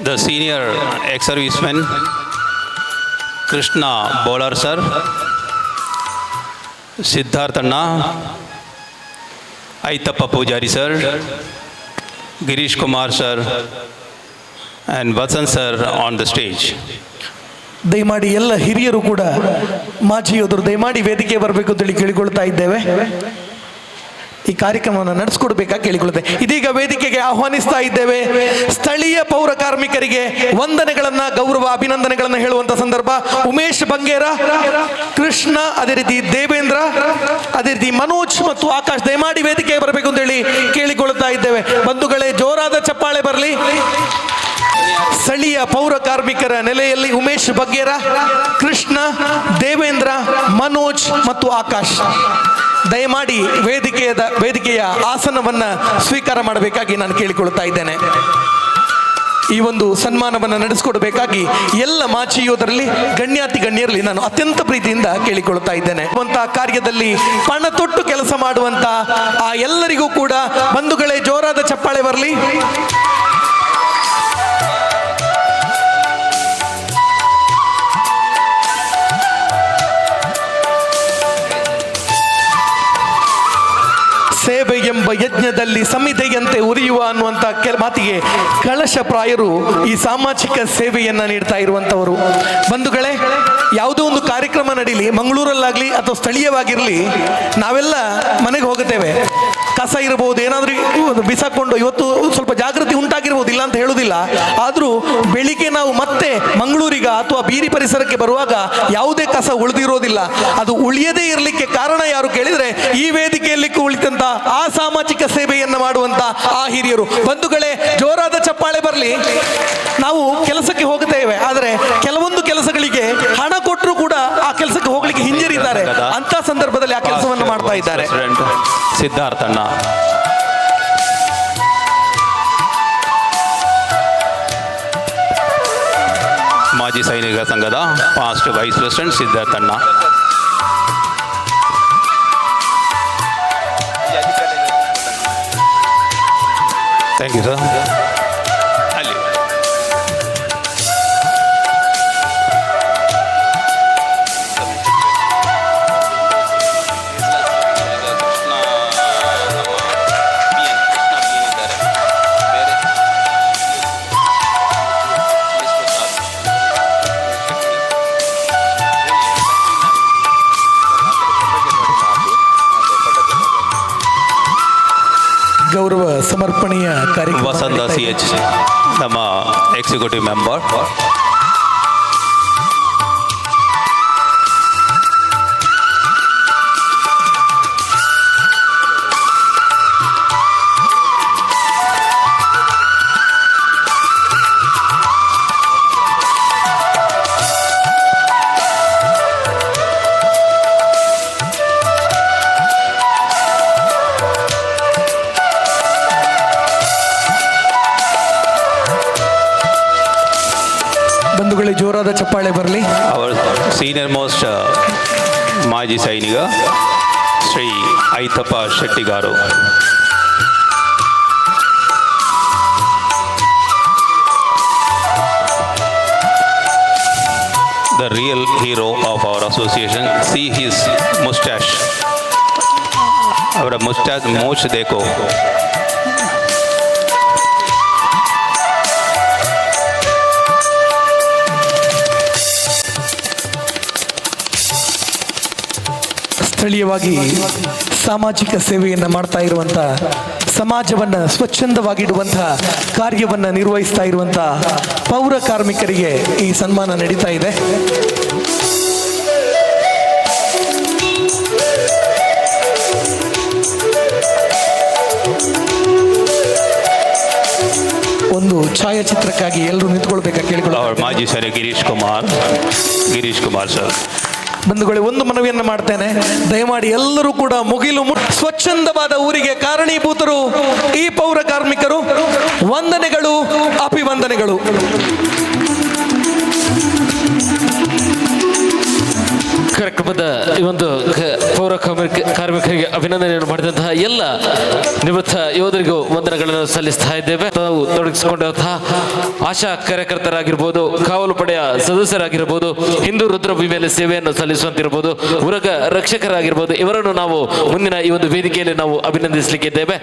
the senior ex-serviceman Krishna Bolar sir, Siddharthanna, Aitappa Pujari sir, Girish Kumar sir and Vasan sir on the stage. ದಯಮಾಡಿ ಎಲ್ಲ ಹಿರಿಯರು ಕೂಡ ಮಾಜಿ ಯೋಧರು ದಯಮಾಡಿ ವೇದಿಕೆ ಬರಬೇಕು ಅಂತೇಳಿ ಕೇಳಿಕೊಳ್ತಾ ಇದ್ದೇವೆ. ಈ ಕಾರ್ಯಕ್ರಮವನ್ನು ನಡೆಸಿಕೊಡ್ಬೇಕಾಗಿ ಕೇಳಿಕೊಳ್ಳುತ್ತೆ. ಇದೀಗ ವೇದಿಕೆಗೆ ಆಹ್ವಾನಿಸ್ತಾ ಇದ್ದೇವೆ ಸ್ಥಳೀಯ ಪೌರ ಕಾರ್ಮಿಕರಿಗೆ ವಂದನೆಗಳನ್ನ, ಗೌರವ ಅಭಿನಂದನೆಗಳನ್ನ ಹೇಳುವಂತ ಸಂದರ್ಭ. ಉಮೇಶ್ ಬಂಗೇರ, ಕೃಷ್ಣ, ಅದೇ ರೀತಿ ದೇವೇಂದ್ರ, ಅದೇ ರೀತಿ ಮನೋಜ್ ಮತ್ತು ಆಕಾಶ್ ದಯಮಾಡಿ ವೇದಿಕೆಗೆ ಬರಬೇಕು ಅಂತ ಹೇಳಿ ಕೇಳಿಕೊಳ್ಳುತ್ತಾ ಇದ್ದೇವೆ. ಬಂಧುಗಳೇ, ಜೋರಾದ ಚಪ್ಪಾಳೆ ಬರಲಿ. ಸ್ಥಳೀಯ ಪೌರ ಕಾರ್ಮಿಕರ ನೆಲೆಯಲ್ಲಿ ಉಮೇಶ್ ಬಗ್ಗೇರ, ಕೃಷ್ಣ, ದೇವೇಂದ್ರ, ಮನೋಜ್ ಮತ್ತು ಆಕಾಶ್ ದಯಮಾಡಿ ವೇದಿಕೆಯ ಆಸನವನ್ನು ಸ್ವೀಕಾರ ಮಾಡಬೇಕಾಗಿ ನಾನು ಕೇಳಿಕೊಳ್ಳುತ್ತಾ ಇದ್ದೇನೆ. ಈ ಒಂದು ಸನ್ಮಾನವನ್ನು ನಡೆಸಿಕೊಡಬೇಕಾಗಿ ಎಲ್ಲ ಮಾಜಿ ಯೋಧರಲ್ಲಿ ಗಣ್ಯಾತಿ ಗಣ್ಯರಲ್ಲಿ ನಾನು ಅತ್ಯಂತ ಪ್ರೀತಿಯಿಂದ ಕೇಳಿಕೊಳ್ಳುತ್ತಾ ಇದ್ದೇನೆ. ಕಾರ್ಯದಲ್ಲಿ ಪಣ ತೊಟ್ಟು ಕೆಲಸ ಮಾಡುವಂತ ಆ ಎಲ್ಲರಿಗೂ ಕೂಡ ಬಂಧುಗಳೇ ಜೋರಾದ ಚಪ್ಪಾಳೆ ಬರಲಿ. ಸೇವೆ ಎಂಬ ಯಜ್ಞದಲ್ಲಿ ಸಮಿತೆಯಂತೆ ಉರಿಯುವ ಅನ್ನುವಂಥ ಮಾತಿಗೆ ಕಳಶಪ್ರಾಯರು ಈ ಸಾಮಾಜಿಕ ಸೇವೆಯನ್ನ ನೀಡ್ತಾ ಇರುವಂತವರು. ಬಂಧುಗಳೇ, ಯಾವುದೋ ಒಂದು ಕಾರ್ಯಕ್ರಮ ನಡೀಲಿ, ಮಂಗಳೂರಲ್ಲಾಗ್ಲಿ ಅಥವಾ ಸ್ಥಳೀಯವಾಗಿರಲಿ, ನಾವೆಲ್ಲ ಮನೆಗೆ ಹೋಗುತ್ತೇವೆ. ಕಸ ಇರಬಹುದು, ಏನಾದ್ರೂ ಬಿಸಾಕೊಂಡು ಇವತ್ತು ಸ್ವಲ್ಪ ಜಾಗೃತಿ ಉಂಟಾಗಿರ್ಬೋದು, ಇಲ್ಲ ಅಂತ ಹೇಳುವುದಿಲ್ಲ. ಆದರೂ ಬೆಳಿಗ್ಗೆ ನಾವು ಮತ್ತೆ ಮಂಗಳೂರಿಗ ಅಥವಾ ಬೀರಿ ಪರಿಸರಕ್ಕೆ ಬರುವಾಗ ಯಾವುದೇ ಕಸ ಉಳಿದಿರೋದಿಲ್ಲ. ಅದು ಉಳಿಯದೇ ಇರಲಿಕ್ಕೆ ಕಾರಣ ಯಾರು ಕೇಳಿದ್ರೆ ಈ ವೇದಿಕೆಯಲ್ಲಿ ಕುಳಿತಂತ ಆ ಸಾಮಾಜಿಕ ಸೇವೆಯನ್ನ ಮಾಡುವಂತ ಆ ಹಿರಿಯರು. ಬಂಧುಗಳೇ, ಜೋರಾದ ಚಪ್ಪಾಳೆ ಬರಲಿ. ನಾವು ಕೆಲಸಕ್ಕೆ ಹೋಗುತ್ತೇವೆ, ಆದರೆ ಕೆಲವೊಂದು ಕೆಲಸಗಳಿಗೆ ಹಣ ಕೊಟ್ಟರು ಕೂಡ ಆ ಕೆಲಸಕ್ಕೆ ಹೋಗ್ಲಿಕ್ಕೆ ಹಿಂಜರಿತಾರೆ. ಅಂತ ಸಂದರ್ಭದಲ್ಲಿ ಆ ಕೆಲಸವನ್ನು ಮಾಡ್ತಾ ಇದ್ದಾರೆ. ಸಿದ್ಧಾರ್ಥಣ್ಣ, ಮಾಜಿ ಸೈನಿಕರ ಸಂಘದ ಪಾಸ್ಟ್ ವೈಸ್ ಪ್ರೆಸಿಡೆಂಟ್ ಸಿದ್ಧಾರ್ಥಣ್ಣ. Thank you sir. ಅಲ್ಲಿ ಗೌರವ ಸಮರ್ಪಣೆಯ ಕಾರ್ಯಕ್ರಮ ವಸಂತ ಸಿ ಎಚ್ ನಮ್ಮ ಎಕ್ಸಿಕ್ಯೂಟಿವ್ ಮೆಂಬರ್. ಬಂಧುಗಳೇ, ಜೋರಾದ ಚಪ್ಪಾಳೆ ಬರಲಿ. ಅವರ್ ಸೀನಿಯರ್ ಮೋಸ್ಟ್ ಮಾಜಿ ಸೈನಿಕ ಶ್ರೀ ಐತಪ್ಪ ಶೆಟ್ಟಿಗಾರು. The real hero of our association. See his mustache. ಅವರ ಮುಸ್ಟಾಚ್ ಮೂಚ್ ದೇಕೋ. ಸ್ಥಳೀಯವಾಗಿ ಸಾಮಾಜಿಕ ಸೇವೆಯನ್ನು ಮಾಡ್ತಾ ಇರುವಂಥ, ಸಮಾಜವನ್ನು ಸ್ವಚ್ಛಂದವಾಗಿಡುವಂಥ ಕಾರ್ಯವನ್ನು ನಿರ್ವಹಿಸ್ತಾ ಇರುವಂಥ ಪೌರ ಕಾರ್ಮಿಕರಿಗೆ ಈ ಸನ್ಮಾನ ನಡೀತಾ ಇದೆ. ಒಂದು ಛಾಯಾಚಿತ್ರಕ್ಕಾಗಿ ಎಲ್ಲರೂ ನಿಂತ್ಕೊಳ್ಬೇಕಾ ಕೇಳಿಕೊಳ್ಳ. ಮಾಜಿ ಸೈನಿಕ ಗಿರೀಶ್ ಕುಮಾರ್ ಸರ್. ಬಂಧುಗಳೇ, ಒಂದು ಮನವಿಯನ್ನು ಮಾಡ್ತೇನೆ, ದಯಮಾಡಿ ಎಲ್ಲರೂ ಕೂಡ ಮುಗಿಲು ಸ್ವಚ್ಛಂದವಾದ ಊರಿಗೆ ಕಾರಣೀಭೂತರು ಈ ಪೌರ ಕಾರ್ಮಿಕರು. ವಂದನೆಗಳು, ಅಭಿವಂದನೆಗಳು. ಕಾರ್ಯಕ್ರಮದ ಈ ಒಂದು ಪೌರ ಕಾರ್ಮಿಕರಿಗೆ ಅಭಿನಂದನೆಯನ್ನು ಮಾಡಿದಂತಹ ಎಲ್ಲ ನಿವೃತ್ತ ಯೋಧರಿಗೂ ವಂದನೆಗಳನ್ನು ಸಲ್ಲಿಸ್ತಾ ಇದ್ದೇವೆ. ತಾವು ತೊಡಗಿಸಿಕೊಂಡಿರುವಂತಹ ಆಶಾ ಕಾರ್ಯಕರ್ತರಾಗಿರ್ಬೋದು, ಕಾವಲು ಪಡೆಯ ಸದಸ್ಯರಾಗಿರ್ಬೋದು, ಹಿಂದೂ ರುದ್ರಭೂಮಿಯಲ್ಲಿ ಸೇವೆಯನ್ನು ಸಲ್ಲಿಸುವಂತಿರ್ಬೋದು, ಉರಗ ರಕ್ಷಕರಾಗಿರ್ಬೋದು, ಇವರನ್ನು ನಾವು ಮುಂದಿನ ಈ ಒಂದು ವೇದಿಕೆಯಲ್ಲಿ ನಾವು ಅಭಿನಂದಿಸಲಿಕ್ಕಿದ್ದೇವೆ.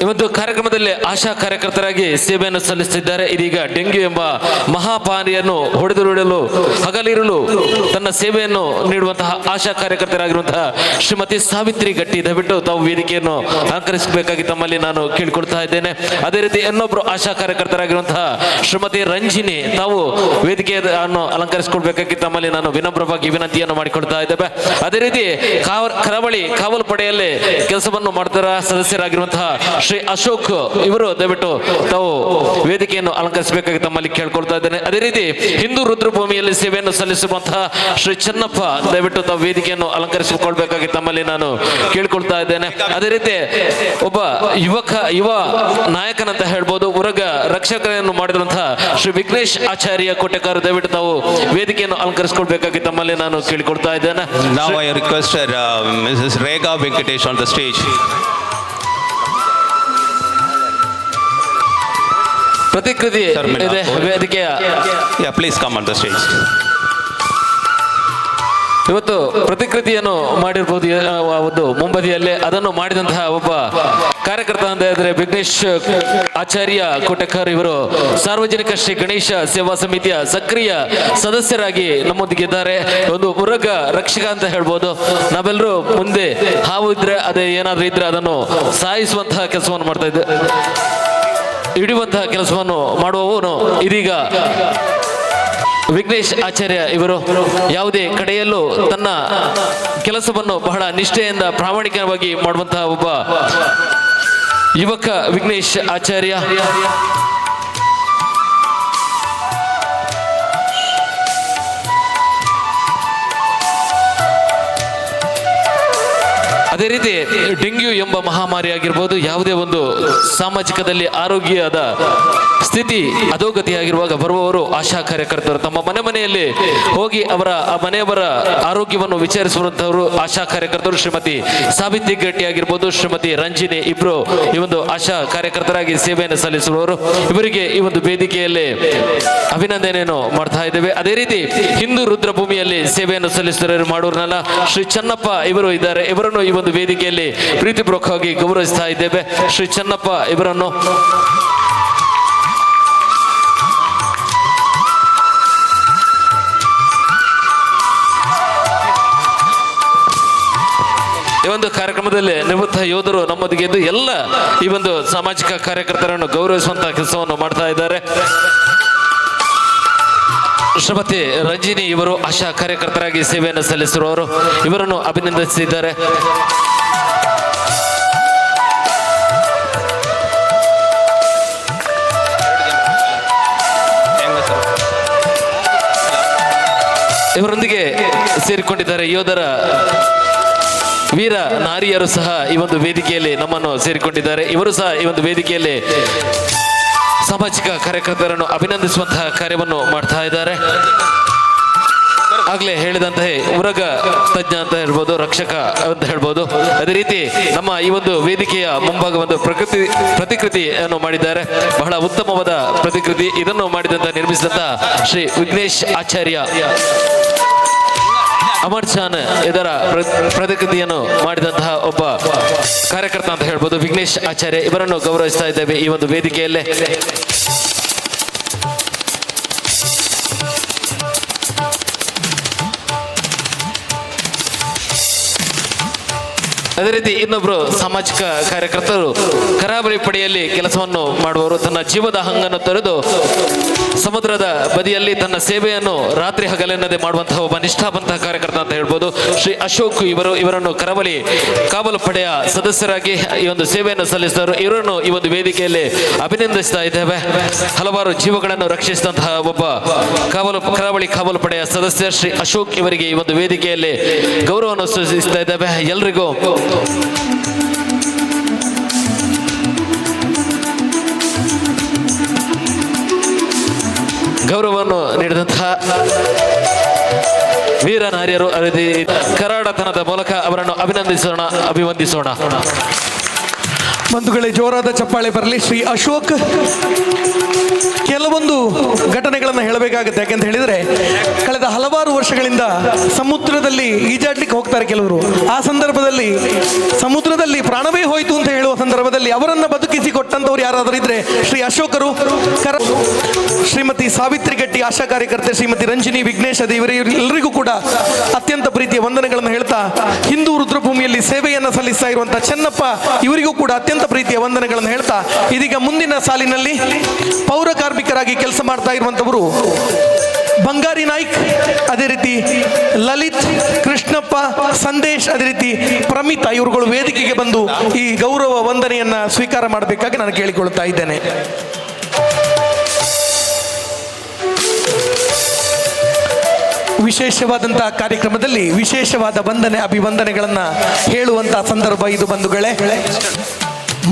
ಈ ಒಂದು ಕಾರ್ಯಕ್ರಮದಲ್ಲಿ ಆಶಾ ಕಾರ್ಯಕರ್ತರಾಗಿ ಸೇವೆಯನ್ನು ಸಲ್ಲಿಸುತ್ತಿದ್ದಾರೆ. ಇದೀಗ ಡೆಂಗ್ಯೂ ಎಂಬ ಮಹಾಪಾನಿಯನ್ನು ಹೊಡೆದುರುಳಲು ಹಗಲಿರುಳು ತನ್ನ ಸೇವೆಯನ್ನು ನೀಡುವಂತಹ ಆಶಾ ಕಾರ್ಯಕರ್ತರಾಗಿರುವಂತಹ ಶ್ರೀಮತಿ ಸಾವಿತ್ರಿ ಗಟ್ಟಿ, ದಯವಿಟ್ಟು ತಾವು ವೇದಿಕೆಯನ್ನು ಅಲಂಕರಿಸಬೇಕಾಗಿ ತಮ್ಮಲ್ಲಿ ನಾನು ಕೇಳಿಕೊಳ್ತಾ ಇದ್ದೇನೆ. ಅದೇ ರೀತಿ ಇನ್ನೊಬ್ಬರು ಆಶಾ ಕಾರ್ಯಕರ್ತರಾಗಿರುವಂತಹ ಶ್ರೀಮತಿ ರಂಜಿನಿ, ತಾವು ವೇದಿಕೆಯನ್ನು ಅಲಂಕರಿಸಿಕೊಳ್ಬೇಕಾಗಿ ತಮ್ಮಲ್ಲಿ ನಾನು ವಿನಮ್ರವಾಗಿ ವಿನಂತಿಯನ್ನು ಮಾಡಿಕೊಳ್ತಾ ಇದ್ದೇವೆ. ಅದೇ ರೀತಿ ಕರಾವಳಿ ಕಾವಲು ಪಡೆಯಲ್ಲಿ ಕೆಲಸವನ್ನು ಮಾಡ್ತಾರ ಸದಸ್ಯರಾಗಿರುವಂತಹ ಶ್ರೀ ಅಶೋಕ್, ಇವರು ದಯವಿಟ್ಟು ತಾವು ವೇದಿಕೆಯನ್ನು ಅಲಂಕರಿಸಬೇಕಾಗಿ ತಮ್ಮಲ್ಲಿ ಕೇಳ್ಕೊಳ್ತಾ ಇದ್ದೇನೆ. ಅದೇ ರೀತಿ ಹಿಂದೂ ರುದ್ರಭೂಮಿಯಲ್ಲಿ ಸೇವೆಯನ್ನು ಸಲ್ಲಿಸುವಂತಹ ಶ್ರೀ ಚೆನ್ನಪ್ಪ, ದಯವಿಟ್ಟು ತಾವು ವೇದಿಕೆಯನ್ನು ಅಲಂಕರಿಸಿಕೊಳ್ಬೇಕಾಗಿ ತಮ್ಮಲ್ಲಿ ನಾನು ಕೇಳ್ಕೊಳ್ತಾ ಇದ್ದೇನೆ. ಅದೇ ರೀತಿ ಒಬ್ಬ ಯುವ ನಾಯಕನಂತ ಹೇಳ್ಬೋದು, ಉರಗ ರಕ್ಷಕರನ್ನು ಮಾಡಿರುವಂತಹ ಶ್ರೀ ವಿಘ್ನೇಶ್ ಆಚಾರ್ಯ ಕೋಟೆಕಾರ, ದಯವಿಟ್ಟು ತಾವು ವೇದಿಕೆಯನ್ನು ಅಲಂಕರಿಸಿಕೊಳ್ಬೇಕಾಗಿ ತಮ್ಮಲ್ಲಿ ನಾನು ಕೇಳಿಕೊಳ್ತಾ ಇದ್ದೇನೆ. Now I request Mrs. Rega Venkatesh on the stage. ಪ್ರತಿಕೃತಿ ಇದೆ ವೇದಿಕೆಯ. Yeah, please come on the stage. ಇವತ್ತು ಪ್ರತಿಕೃತಿಯನ್ನು ಮಾಡಿರ್ಬೋದು ಒಂದು ಮುಂಬದಿಯಲ್ಲೇ. ಅದನ್ನು ಮಾಡಿದಂತಹ ಒಬ್ಬ ಕಾರ್ಯಕರ್ತ ಅಂತ ಹೇಳಿದ್ರೆ ವಿಘ್ನೇಶ್ ಆಚಾರ್ಯ ಕೋಟೆಕರ್, ಇವರು ಸಾರ್ವಜನಿಕ ಶ್ರೀ ಗಣೇಶ ಸೇವಾ ಸಮಿತಿಯ ಸಕ್ರಿಯ ಸದಸ್ಯರಾಗಿ ನಮ್ಮೊಂದಿಗಿದ್ದಾರೆ. ಒಂದು ಉರಗ ರಕ್ಷಕ ಅಂತ ಹೇಳ್ಬೋದು. ನಾವೆಲ್ಲರೂ ಮುಂದೆ ಹಾವು ಇದ್ರೆ ಅದೇ ಏನಾದ್ರೂ ಇದ್ರೆ ಅದನ್ನು ಸಾಯಿಸುವಂತಹ ಕೆಲಸವನ್ನು ಮಾಡ್ತಾ ಇದ್ದೆ, ಹಿಡಿಯುವಂತಹ ಕೆಲಸವನ್ನು ಮಾಡುವವನು ಇದೀಗ ವಿಘ್ನೇಶ್ ಆಚಾರ್ಯ. ಇವರು ಯಾವುದೇ ಕಡೆಯಲ್ಲೂ ತನ್ನ ಕೆಲಸವನ್ನು ಬಹಳ ನಿಷ್ಠೆಯಿಂದ ಪ್ರಾಮಾಣಿಕವಾಗಿ ಮಾಡುವಂತಹ ಒಬ್ಬ ಯುವಕ ವಿಘ್ನೇಶ್ ಆಚಾರ್ಯ. ಅದೇ ಅದೇ ರೀತಿ ಡೆಂಗ್ಯೂ ಎಂಬ ಮಹಾಮಾರಿ ಆಗಿರ್ಬೋದು, ಯಾವುದೇ ಒಂದು ಸಾಮಾಜಿಕದಲ್ಲಿ ಆರೋಗ್ಯದ ಸ್ಥಿತಿ ಅಧೋಗತಿಯಾಗಿರುವಾಗ ಬರುವವರು ಆಶಾ ಕಾರ್ಯಕರ್ತರು ತಮ್ಮ ಮನೆಯಲ್ಲಿ ಹೋಗಿ ಆ ಮನೆಯವರ ಆರೋಗ್ಯವನ್ನು ವಿಚಾರಿಸುವಂತವರು ಆಶಾ ಕಾರ್ಯಕರ್ತರು. ಶ್ರೀಮತಿ ಸಾವಿತ್ರಿ ಗಟ್ಟಿ ಆಗಿರ್ಬೋದು, ಶ್ರೀಮತಿ ರಂಜಿನಿ, ಇಬ್ರು ಈ ಒಂದು ಆಶಾ ಕಾರ್ಯಕರ್ತರಾಗಿ ಸೇವೆಯನ್ನು ಸಲ್ಲಿಸುವವರು. ಇವರಿಗೆ ಈ ಒಂದು ವೇದಿಕೆಯಲ್ಲಿ ಅಭಿನಂದನೆಯನ್ನು ಮಾಡ್ತಾ ಇದ್ದೇವೆ. ಅದೇ ರೀತಿ ಹಿಂದೂ ರುದ್ರಭೂಮಿಯಲ್ಲಿ ಸೇವೆಯನ್ನು ಸಲ್ಲಿಸುತ್ತಿರುವ ಮಾಡೂರಿನ ಶ್ರೀ ಚನ್ನಪ್ಪ ಇವರು ಇದ್ದಾರೆ. ಇವರನ್ನು ಈ ಒಂದು ವೇದಿಕೆಯಲ್ಲಿ ಪ್ರೀತಿಪೂರ್ವಕವಾಗಿ ಗೌರವಿಸ್ತಾ ಇದ್ದೇವೆ. ಶ್ರೀ ಚನ್ನಪ್ಪ ಇವರನ್ನು ಈ ಒಂದು ಕಾರ್ಯಕ್ರಮದಲ್ಲಿ ನಿವೃತ್ತ ಯೋಧರು ನಮ್ಮೊಂದಿಗೆ ಇದ್ದು ಎಲ್ಲ ಈ ಒಂದು ಸಾಮಾಜಿಕ ಕಾರ್ಯಕರ್ತರನ್ನು ಗೌರವಿಸುವಂತಹ ಕೆಲಸವನ್ನು ಮಾಡ್ತಾ ಇದ್ದಾರೆ. ಶ್ರೀಮತಿ ರಂಜಿನಿ ಇವರು ಆಶಾ ಕಾರ್ಯಕರ್ತರಾಗಿ ಸೇವೆಯನ್ನು ಸಲ್ಲಿಸಿರುವವರು. ಇವರನ್ನು ಅಭಿನಂದಿಸಿದ್ದಾರೆ. ಇವರೊಂದಿಗೆ ಸೇರಿಕೊಂಡಿದ್ದಾರೆ ಯೋಧರ ವೀರ ನಾರಿಯರು ಸಹ ಈ ಒಂದು ವೇದಿಕೆಯಲ್ಲಿ ನಮ್ಮನ್ನು ಸೇರಿಕೊಂಡಿದ್ದಾರೆ. ಇವರು ಸಹ ಈ ಒಂದು ವೇದಿಕೆಯಲ್ಲಿ ಸಾಮಾಜಿಕ ಕಾರ್ಯಕರ್ತರನ್ನು ಅಭಿನಂದಿಸುವಂತಹ ಕಾರ್ಯವನ್ನು ಮಾಡ್ತಾ ಇದ್ದಾರೆ. ಆಗ್ಲೇ ಹೇಳಿದಂತಹ ಉರಗ ತಜ್ಞ ಅಂತ ಹೇಳ್ಬೋದು, ರಕ್ಷಕ ಅಂತ ಹೇಳ್ಬೋದು. ಅದೇ ರೀತಿ ನಮ್ಮ ಈ ಒಂದು ವೇದಿಕೆಯ ಮುಂಭಾಗ ಒಂದು ಪ್ರತಿಕೃತಿಯನ್ನು ಮಾಡಿದ್ದಾರೆ. ಬಹಳ ಉತ್ತಮವಾದ ಪ್ರತಿಕೃತಿ. ಇದನ್ನು ನಿರ್ಮಿಸಿದಂತ ಶ್ರೀ ವಿಘ್ನೇಶ್ ಆಚಾರ್ಯ ಅಮರ್ ಚಾನ್ ಇದರ ಪ್ರತಿಕೃತಿಯನ್ನು ಮಾಡಿದಂತಹ ಒಬ್ಬ ಕಾರ್ಯಕರ್ತ ಅಂತ ಹೇಳ್ಬೋದು, ವಿಘ್ನೇಶ್ ಆಚಾರ್ಯ. ಇವರನ್ನು ಗೌರವಿಸ್ತಾ ಇದ್ದೇವೆ ಈ ಒಂದು ವೇದಿಕೆಯಲ್ಲೇ. ಅದೇ ರೀತಿ ಇನ್ನೊಬ್ರು ಸಾಮಾಜಿಕ ಕಾರ್ಯಕರ್ತರು ಕರಾವಳಿ ಪಡೆಯಲ್ಲಿ ಕೆಲಸವನ್ನು ಮಾಡುವವರು. ತನ್ನ ಜೀವದ ಹಂಗನ್ನು ತೊರೆದು ಸಮುದ್ರದ ಬದಿಯಲ್ಲಿ ತನ್ನ ಸೇವೆಯನ್ನು ರಾತ್ರಿ ಹಗಲೆನ್ನದೆ ಮಾಡುವಂತಹ ಒಬ್ಬ ನಿಷ್ಠಾವಂತ ಕಾರ್ಯಕರ್ತ ಅಂತ ಹೇಳ್ಬೋದು. ಶ್ರೀ ಅಶೋಕ್ ಇವರನ್ನು ಕರಾವಳಿ ಕಾವಲು ಪಡೆಯ ಸದಸ್ಯರಾಗಿ ಈ ಒಂದು ಸೇವೆಯನ್ನು ಸಲ್ಲಿಸಿದರು. ಇವರನ್ನು ಈ ಒಂದು ವೇದಿಕೆಯಲ್ಲಿ ಅಭಿನಂದಿಸ್ತಾ ಇದ್ದೇವೆ. ಹಲವಾರು ಜೀವಗಳನ್ನು ರಕ್ಷಿಸಿದಂತಹ ಒಬ್ಬ ಕರಾವಳಿ ಕಾವಲು ಪಡೆಯ ಸದಸ್ಯ ಶ್ರೀ ಅಶೋಕ್ ಇವರಿಗೆ ಈ ಒಂದು ವೇದಿಕೆಯಲ್ಲಿ ಗೌರವವನ್ನು ಸೂಚಿಸ್ತಾ ಇದ್ದೇವೆ. ಎಲ್ರಿಗೂ ಗೌರವವನ್ನು ನೀಡಿದಂತಹ ವೀರ ನಾರಿಯರು ಕರಾಡತನದ ಮೂಲಕ ಅವರನ್ನು ಅಭಿವಂದಿಸೋಣ. ಬಂಧುಗಳೇ, ಜೋರಾದ ಚಪ್ಪಾಳೆ ಬರಲಿ. ಶ್ರೀ ಅಶೋಕ್ ಕೆಲವೊಂದು ಘಟನೆಗಳನ್ನು ಹೇಳಬೇಕಾಗುತ್ತೆ. ಯಾಕೆಂತ ಹೇಳಿದರೆ ಕಳೆದ ಹಲವಾರು ವರ್ಷಗಳಿಂದ ಸಮುದ್ರದಲ್ಲಿ ಈಜಾಡ್ಲಿಕ್ಕೆ ಹೋಗ್ತಾರೆ ಕೆಲವರು. ಆ ಸಂದರ್ಭದಲ್ಲಿ ಸಮುದ್ರದಲ್ಲಿ ಪ್ರಾಣವೇ ಹೋಯಿತು ಅಂತ ಹೇಳುವ ಸಂದರ್ಭದಲ್ಲಿ ಅವರನ್ನು ಬದುಕಿಸಿ ಕೊಟ್ಟಂತವ್ರು ಯಾರಾದರೂ ಇದ್ರೆ ಶ್ರೀ ಅಶೋಕರು. ಶ್ರೀಮತಿ ಸಾವಿತ್ರಿ ಗಟ್ಟಿ ಆಶಾ ಕಾರ್ಯಕರ್ತೆ, ಶ್ರೀಮತಿ ರಂಜಿನಿ, ವಿಘ್ನೇಶ್ ಇವರೆಲ್ಲರಿಗೂ ಕೂಡ ಅತ್ಯಂತ ಪ್ರೀತಿಯ ವಂದನೆಗಳನ್ನು ಹೇಳ್ತಾ, ಹಿಂದೂ ರುದ್ರಭೂಮಿಯಲ್ಲಿ ಸೇವೆಯನ್ನು ಸಲ್ಲಿಸ್ತಾ ಇರುವಂತಹ ಚೆನ್ನಪ್ಪ ಇವರಿಗೂ ಕೂಡ ಅತ್ಯಂತ ಪ್ರೀತಿಯ ವಂದನೆಗಳನ್ನು ಹೇಳ್ತಾ, ಇದೀಗ ಮುಂದಿನ ಸಾಲಿನಲ್ಲಿ ಪೌರ ಕಾರ್ಮಿಕರಾಗಿ ಕೆಲಸ ಮಾಡ್ತಾ ಇರುವಂತವರು ಬಂಗಾರಿ ನಾಯ್ಕ್, ಅದೇ ರೀತಿ ಲಲಿತ್, ಕೃಷ್ಣಪ್ಪ, ಸಂದೇಶ್, ಅದೇ ರೀತಿ ಪ್ರಮಿತಾ ಇವರುಗಳು ವೇದಿಕೆಗೆ ಬಂದು ಈ ಗೌರವ ವಂದನೆಯನ್ನ ಸ್ವೀಕಾರ ಮಾಡಬೇಕಾಗಿ ನಾನು ಕೇಳಿಕೊಳ್ತಾ ಇದ್ದೇನೆ. ವಿಶೇಷವಾದಂತಹ ಕಾರ್ಯಕ್ರಮದಲ್ಲಿ ವಿಶೇಷವಾದ ವಂದನೆ ಅಭಿವಂದನೆಗಳನ್ನ ಹೇಳುವಂತಹ ಸಂದರ್ಭ ಇದು ಬಂಧುಗಳೇ.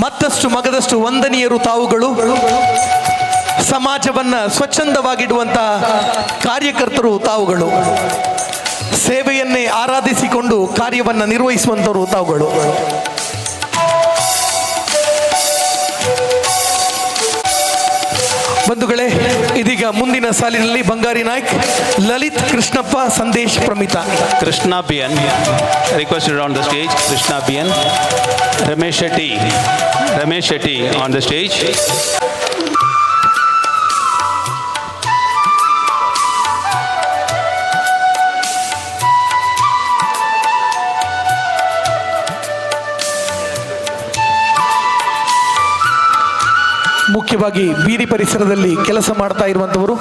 ಮತ್ತಷ್ಟು ಮಗದಷ್ಟು ವಂದನೀಯರು ತಾವುಗಳು. ಸಮಾಜವನ್ನ ಸ್ವಚ್ಛಂದವಾಗಿಡುವಂತಹ ಕಾರ್ಯಕರ್ತರು ತಾವುಗಳು. ಸೇವೆಯನ್ನೇ ಆರಾಧಿಸಿಕೊಂಡು ಕಾರ್ಯವನ್ನ ನಿರ್ವಹಿಸುವಂತವರು ತಾವುಗಳು. ಬಂಧುಗಳೇ, ಇದೀಗ ಮುಂದಿನ ಸಾಲಿನಲ್ಲಿ ಬಂಗಾರಿ Naik, Lalit, Krishnappa, Sandesh, ಪ್ರಮಿತಾ. Krishna BN requested on the stage. Krishna BN. Ramesh Shetty on the stage. ಮುಖ್ಯವಾಗಿ ಬೀದಿ ಪರಿಸರದಲ್ಲಿ ಕೆಲಸ ಮಾಡ್ತಾ ಇರುವಂತವರು.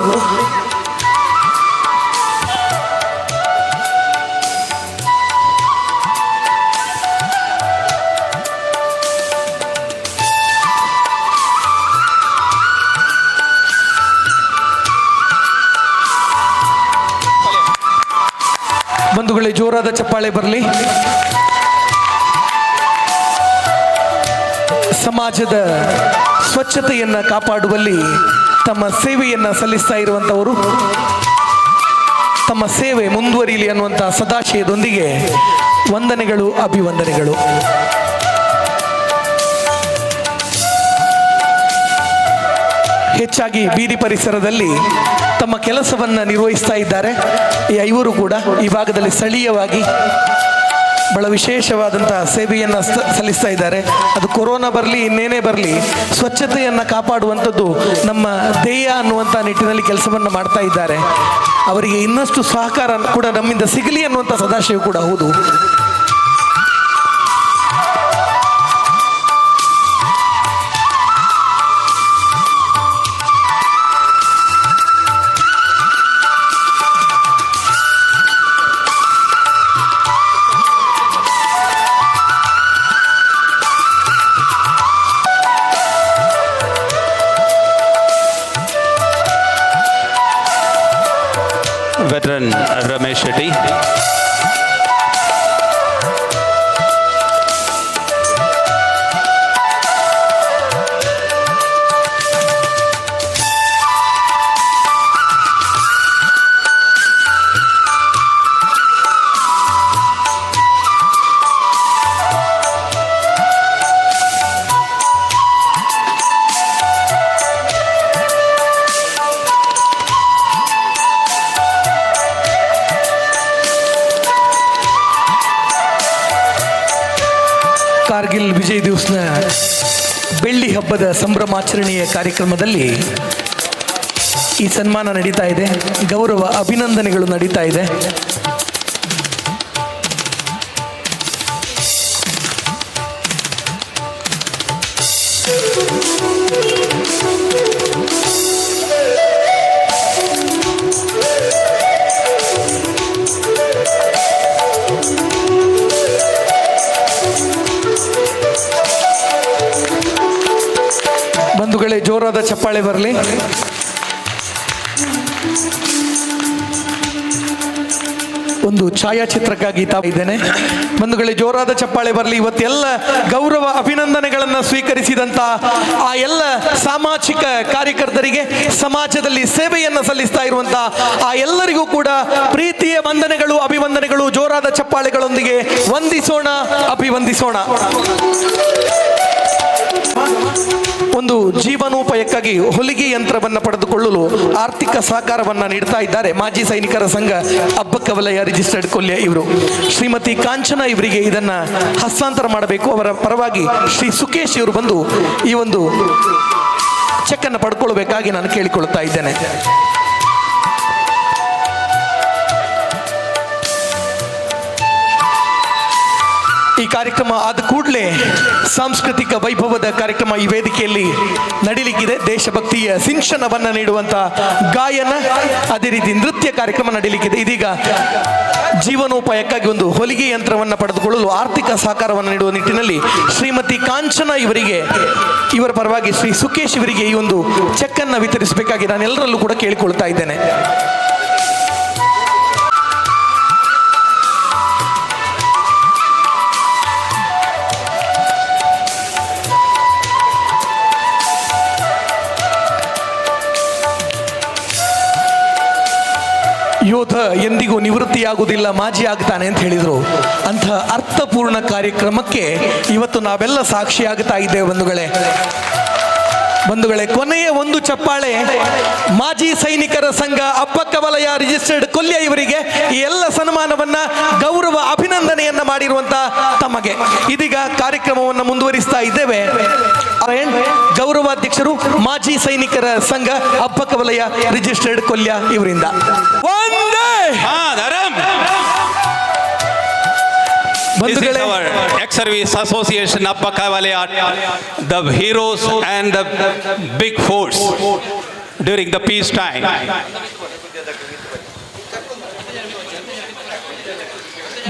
ಬಂಧುಗಳೇ, ಜೋರಾದ ಚಪ್ಪಾಳೆ ಬರಲಿ. ಸಮಾಜದ ಸ್ವಚ್ಛತೆಯನ್ನು ಕಾಪಾಡುವಲ್ಲಿ ತಮ್ಮ ಸೇವೆಯನ್ನು ಸಲ್ಲಿಸ್ತಾ ಇರುವಂಥವರು, ತಮ್ಮ ಸೇವೆ ಮುಂದುವರಿಯಲಿ ಅನ್ನುವಂಥ ಸದಾಶಯದೊಂದಿಗೆ ವಂದನೆಗಳು, ಅಭಿವಂದನೆಗಳು. ಹೆಚ್ಚಾಗಿ ಬೀದಿ ಪರಿಸರದಲ್ಲಿ ತಮ್ಮ ಕೆಲಸವನ್ನು ನಿರ್ವಹಿಸ್ತಾ ಇದ್ದಾರೆ ಈ ಐವರು ಕೂಡ ಈ ಭಾಗದಲ್ಲಿ ಸ್ಥಳೀಯವಾಗಿ ಬಹಳ ವಿಶೇಷವಾದಂಥ ಸೇವೆಯನ್ನು ಸಲ್ಲಿಸ್ತಾ ಇದ್ದಾರೆ. ಅದು ಕೊರೋನಾ ಬರಲಿ ಇನ್ನೇನೇ ಬರಲಿ, ಸ್ವಚ್ಛತೆಯನ್ನು ಕಾಪಾಡುವಂಥದ್ದು ನಮ್ಮ ಧ್ಯೇಯ ಅನ್ನುವಂಥ ನಿಟ್ಟಿನಲ್ಲಿ ಕೆಲಸವನ್ನು ಮಾಡ್ತಾ ಇದ್ದಾರೆ. ಅವರಿಗೆ ಇನ್ನಷ್ಟು ಸಹಕಾರ ಕೂಡ ನಮ್ಮಿಂದ ಸಿಗಲಿ ಅನ್ನುವಂಥ ಸದಾಶಯ ಕೂಡ ಹೌದು. veteran Ramesh Shetty. Kargil Vijay ದಿವಸ್ನ ಬೆಳ್ಳಿ ಹಬ್ಬದ ಸಂಭ್ರಮಾಚರಣೆಯ ಕಾರ್ಯಕ್ರಮದಲ್ಲಿ ಈ ಸನ್ಮಾನ ನಡೀತಾ ಇದೆ, ಗೌರವ ಅಭಿನಂದನೆಗಳು ನಡೀತಾ ಇದೆ. ಬಂಧುಗಳೇ, ಜೋರಾದ ಚಪ್ಪಾಳೆ ಬರಲಿ. ಒಂದು ಛಾಯಾಚಿತ್ರಕ್ಕಾಗಿ ಇದ್ದೇನೆ. ಬಂಧುಗಳೇ, ಜೋರಾದ ಚಪ್ಪಾಳೆ ಬರಲಿ. ಇವತ್ತೆಲ್ಲ ಗೌರವ ಅಭಿನಂದನೆಗಳನ್ನು ಸ್ವೀಕರಿಸಿದಂಥ ಆ ಎಲ್ಲ ಸಾಮಾಜಿಕ ಕಾರ್ಯಕರ್ತರಿಗೆ, ಸಮಾಜದಲ್ಲಿ ಸೇವೆಯನ್ನು ಸಲ್ಲಿಸ್ತಾ ಇರುವಂಥ ಆ ಎಲ್ಲರಿಗೂ ಕೂಡ ಪ್ರೀತಿಯ ವಂದನೆಗಳು, ಅಭಿವಂದನೆಗಳು. ಜೋರಾದ ಚಪ್ಪಾಳೆಗಳೊಂದಿಗೆ ವಂದಿಸೋಣ, ಅಭಿವಂದಿಸೋಣ. ಒಂದು ಜೀವನೋಪಾಯಕ್ಕಾಗಿ ಹೊಲಿಗೆ ಯಂತ್ರವನ್ನು ಪಡೆದುಕೊಳ್ಳಲು ಆರ್ಥಿಕ ಸಹಕಾರವನ್ನು ನೀಡ್ತಾ ಇದ್ದಾರೆ ಮಾಜಿ ಸೈನಿಕರ ಸಂಘ ಅಬ್ಬಕ್ಕ ವಲಯ ರಿಜಿಸ್ಟರ್ಡ್ ಕೊಲ್ಯ ಇವರು. ಶ್ರೀಮತಿ ಕಾಂಚನ ಇವರಿಗೆ ಇದನ್ನು ಹಸ್ತಾಂತರ ಮಾಡಬೇಕು. ಅವರ ಪರವಾಗಿ ಶ್ರೀ ಸುಕೇಶ್ ಇವರು ಬಂದು ಈ ಒಂದು ಚೆಕ್ ಅನ್ನು ಪಡ್ಕೊಳ್ಬೇಕಾಗಿ ನಾನು ಕೇಳಿಕೊಳ್ತಾ ಇದ್ದೇನೆ. ಈ ಕಾರ್ಯಕ್ರಮ ಆದ ಕೂಡಲೇ ಸಾಂಸ್ಕೃತಿಕ ವೈಭವದ ಕಾರ್ಯಕ್ರಮ ಈ ವೇದಿಕೆಯಲ್ಲಿ ನಡೀಲಿಕ್ಕಿದೆ. ದೇಶಭಕ್ತಿಯ ಸಿಂಚನವನ್ನು ನೀಡುವಂಥ ಗಾಯನ, ಅದೇ ರೀತಿ ನೃತ್ಯ ಕಾರ್ಯಕ್ರಮ ನಡೀಲಿಕ್ಕಿದೆ. ಇದೀಗ ಜೀವನೋಪಾಯಕ್ಕಾಗಿ ಒಂದು ಹೊಲಿಗೆ ಯಂತ್ರವನ್ನು ಪಡೆದುಕೊಳ್ಳಲು ಆರ್ಥಿಕ ಸಹಕಾರವನ್ನು ನೀಡುವ ನಿಟ್ಟಿನಲ್ಲಿ ಶ್ರೀಮತಿ ಕಾಂಚನ ಇವರಿಗೆ, ಇವರ ಪರವಾಗಿ ಶ್ರೀ ಸುಕೇಶ್ ಇವರಿಗೆ ಈ ಒಂದು ಚೆಕ್ ಅನ್ನು ವಿತರಿಸಬೇಕಾಗಿ ನಾನು ಎಲ್ಲರಲ್ಲೂ ಕೂಡ ಕೇಳಿಕೊಳ್ತಾ ಇದ್ದೇನೆ. ಯೋಧ ಎಂದಿಗೂ ನಿವೃತ್ತಿಯಾಗುವುದಿಲ್ಲ, ಮಾಜಿ ಆಗ್ತಾನೆ ಅಂತ ಹೇಳಿದರು. ಅಂತಹ ಅರ್ಥಪೂರ್ಣ ಕಾರ್ಯಕ್ರಮಕ್ಕೆ ಇವತ್ತು ನಾವೆಲ್ಲ ಸಾಕ್ಷಿಯಾಗ್ತಾ ಇದ್ದೇವೆ ಬಂಧುಗಳೇ. ಕೊನೆಯ ಒಂದು ಚಪ್ಪಾಳೆ ಮಾಜಿ ಸೈನಿಕರ ಸಂಘ ಅಬ್ಬಕ್ಕ ವಲಯ ರಿಜಿಸ್ಟರ್ಡ್ ಕೊಲ್ಯ ಇವರಿಗೆ ಈ ಎಲ್ಲ ಸನ್ಮಾನವನ್ನ, ಗೌರವ ಅಭಿನಂದನೆಯನ್ನ ಮಾಡಿರುವಂತ ತಮಗೆ. ಇದೀಗ ಕಾರ್ಯಕ್ರಮವನ್ನು ಮುಂದುವರಿಸ್ತಾ ಇದ್ದೇವೆ. ಗೌರವಾಧ್ಯಕ್ಷರು ಮಾಜಿ ಸೈನಿಕರ ಸಂಘ ಅಬ್ಬಕ್ಕ ವಲಯ ರಿಜಿಸ್ಟರ್ಡ್ ಕೊಲ್ಯ ಇವರಿಂದ. This is our ex-service association Appaka Valaya, the heroes and the big force during the peace time.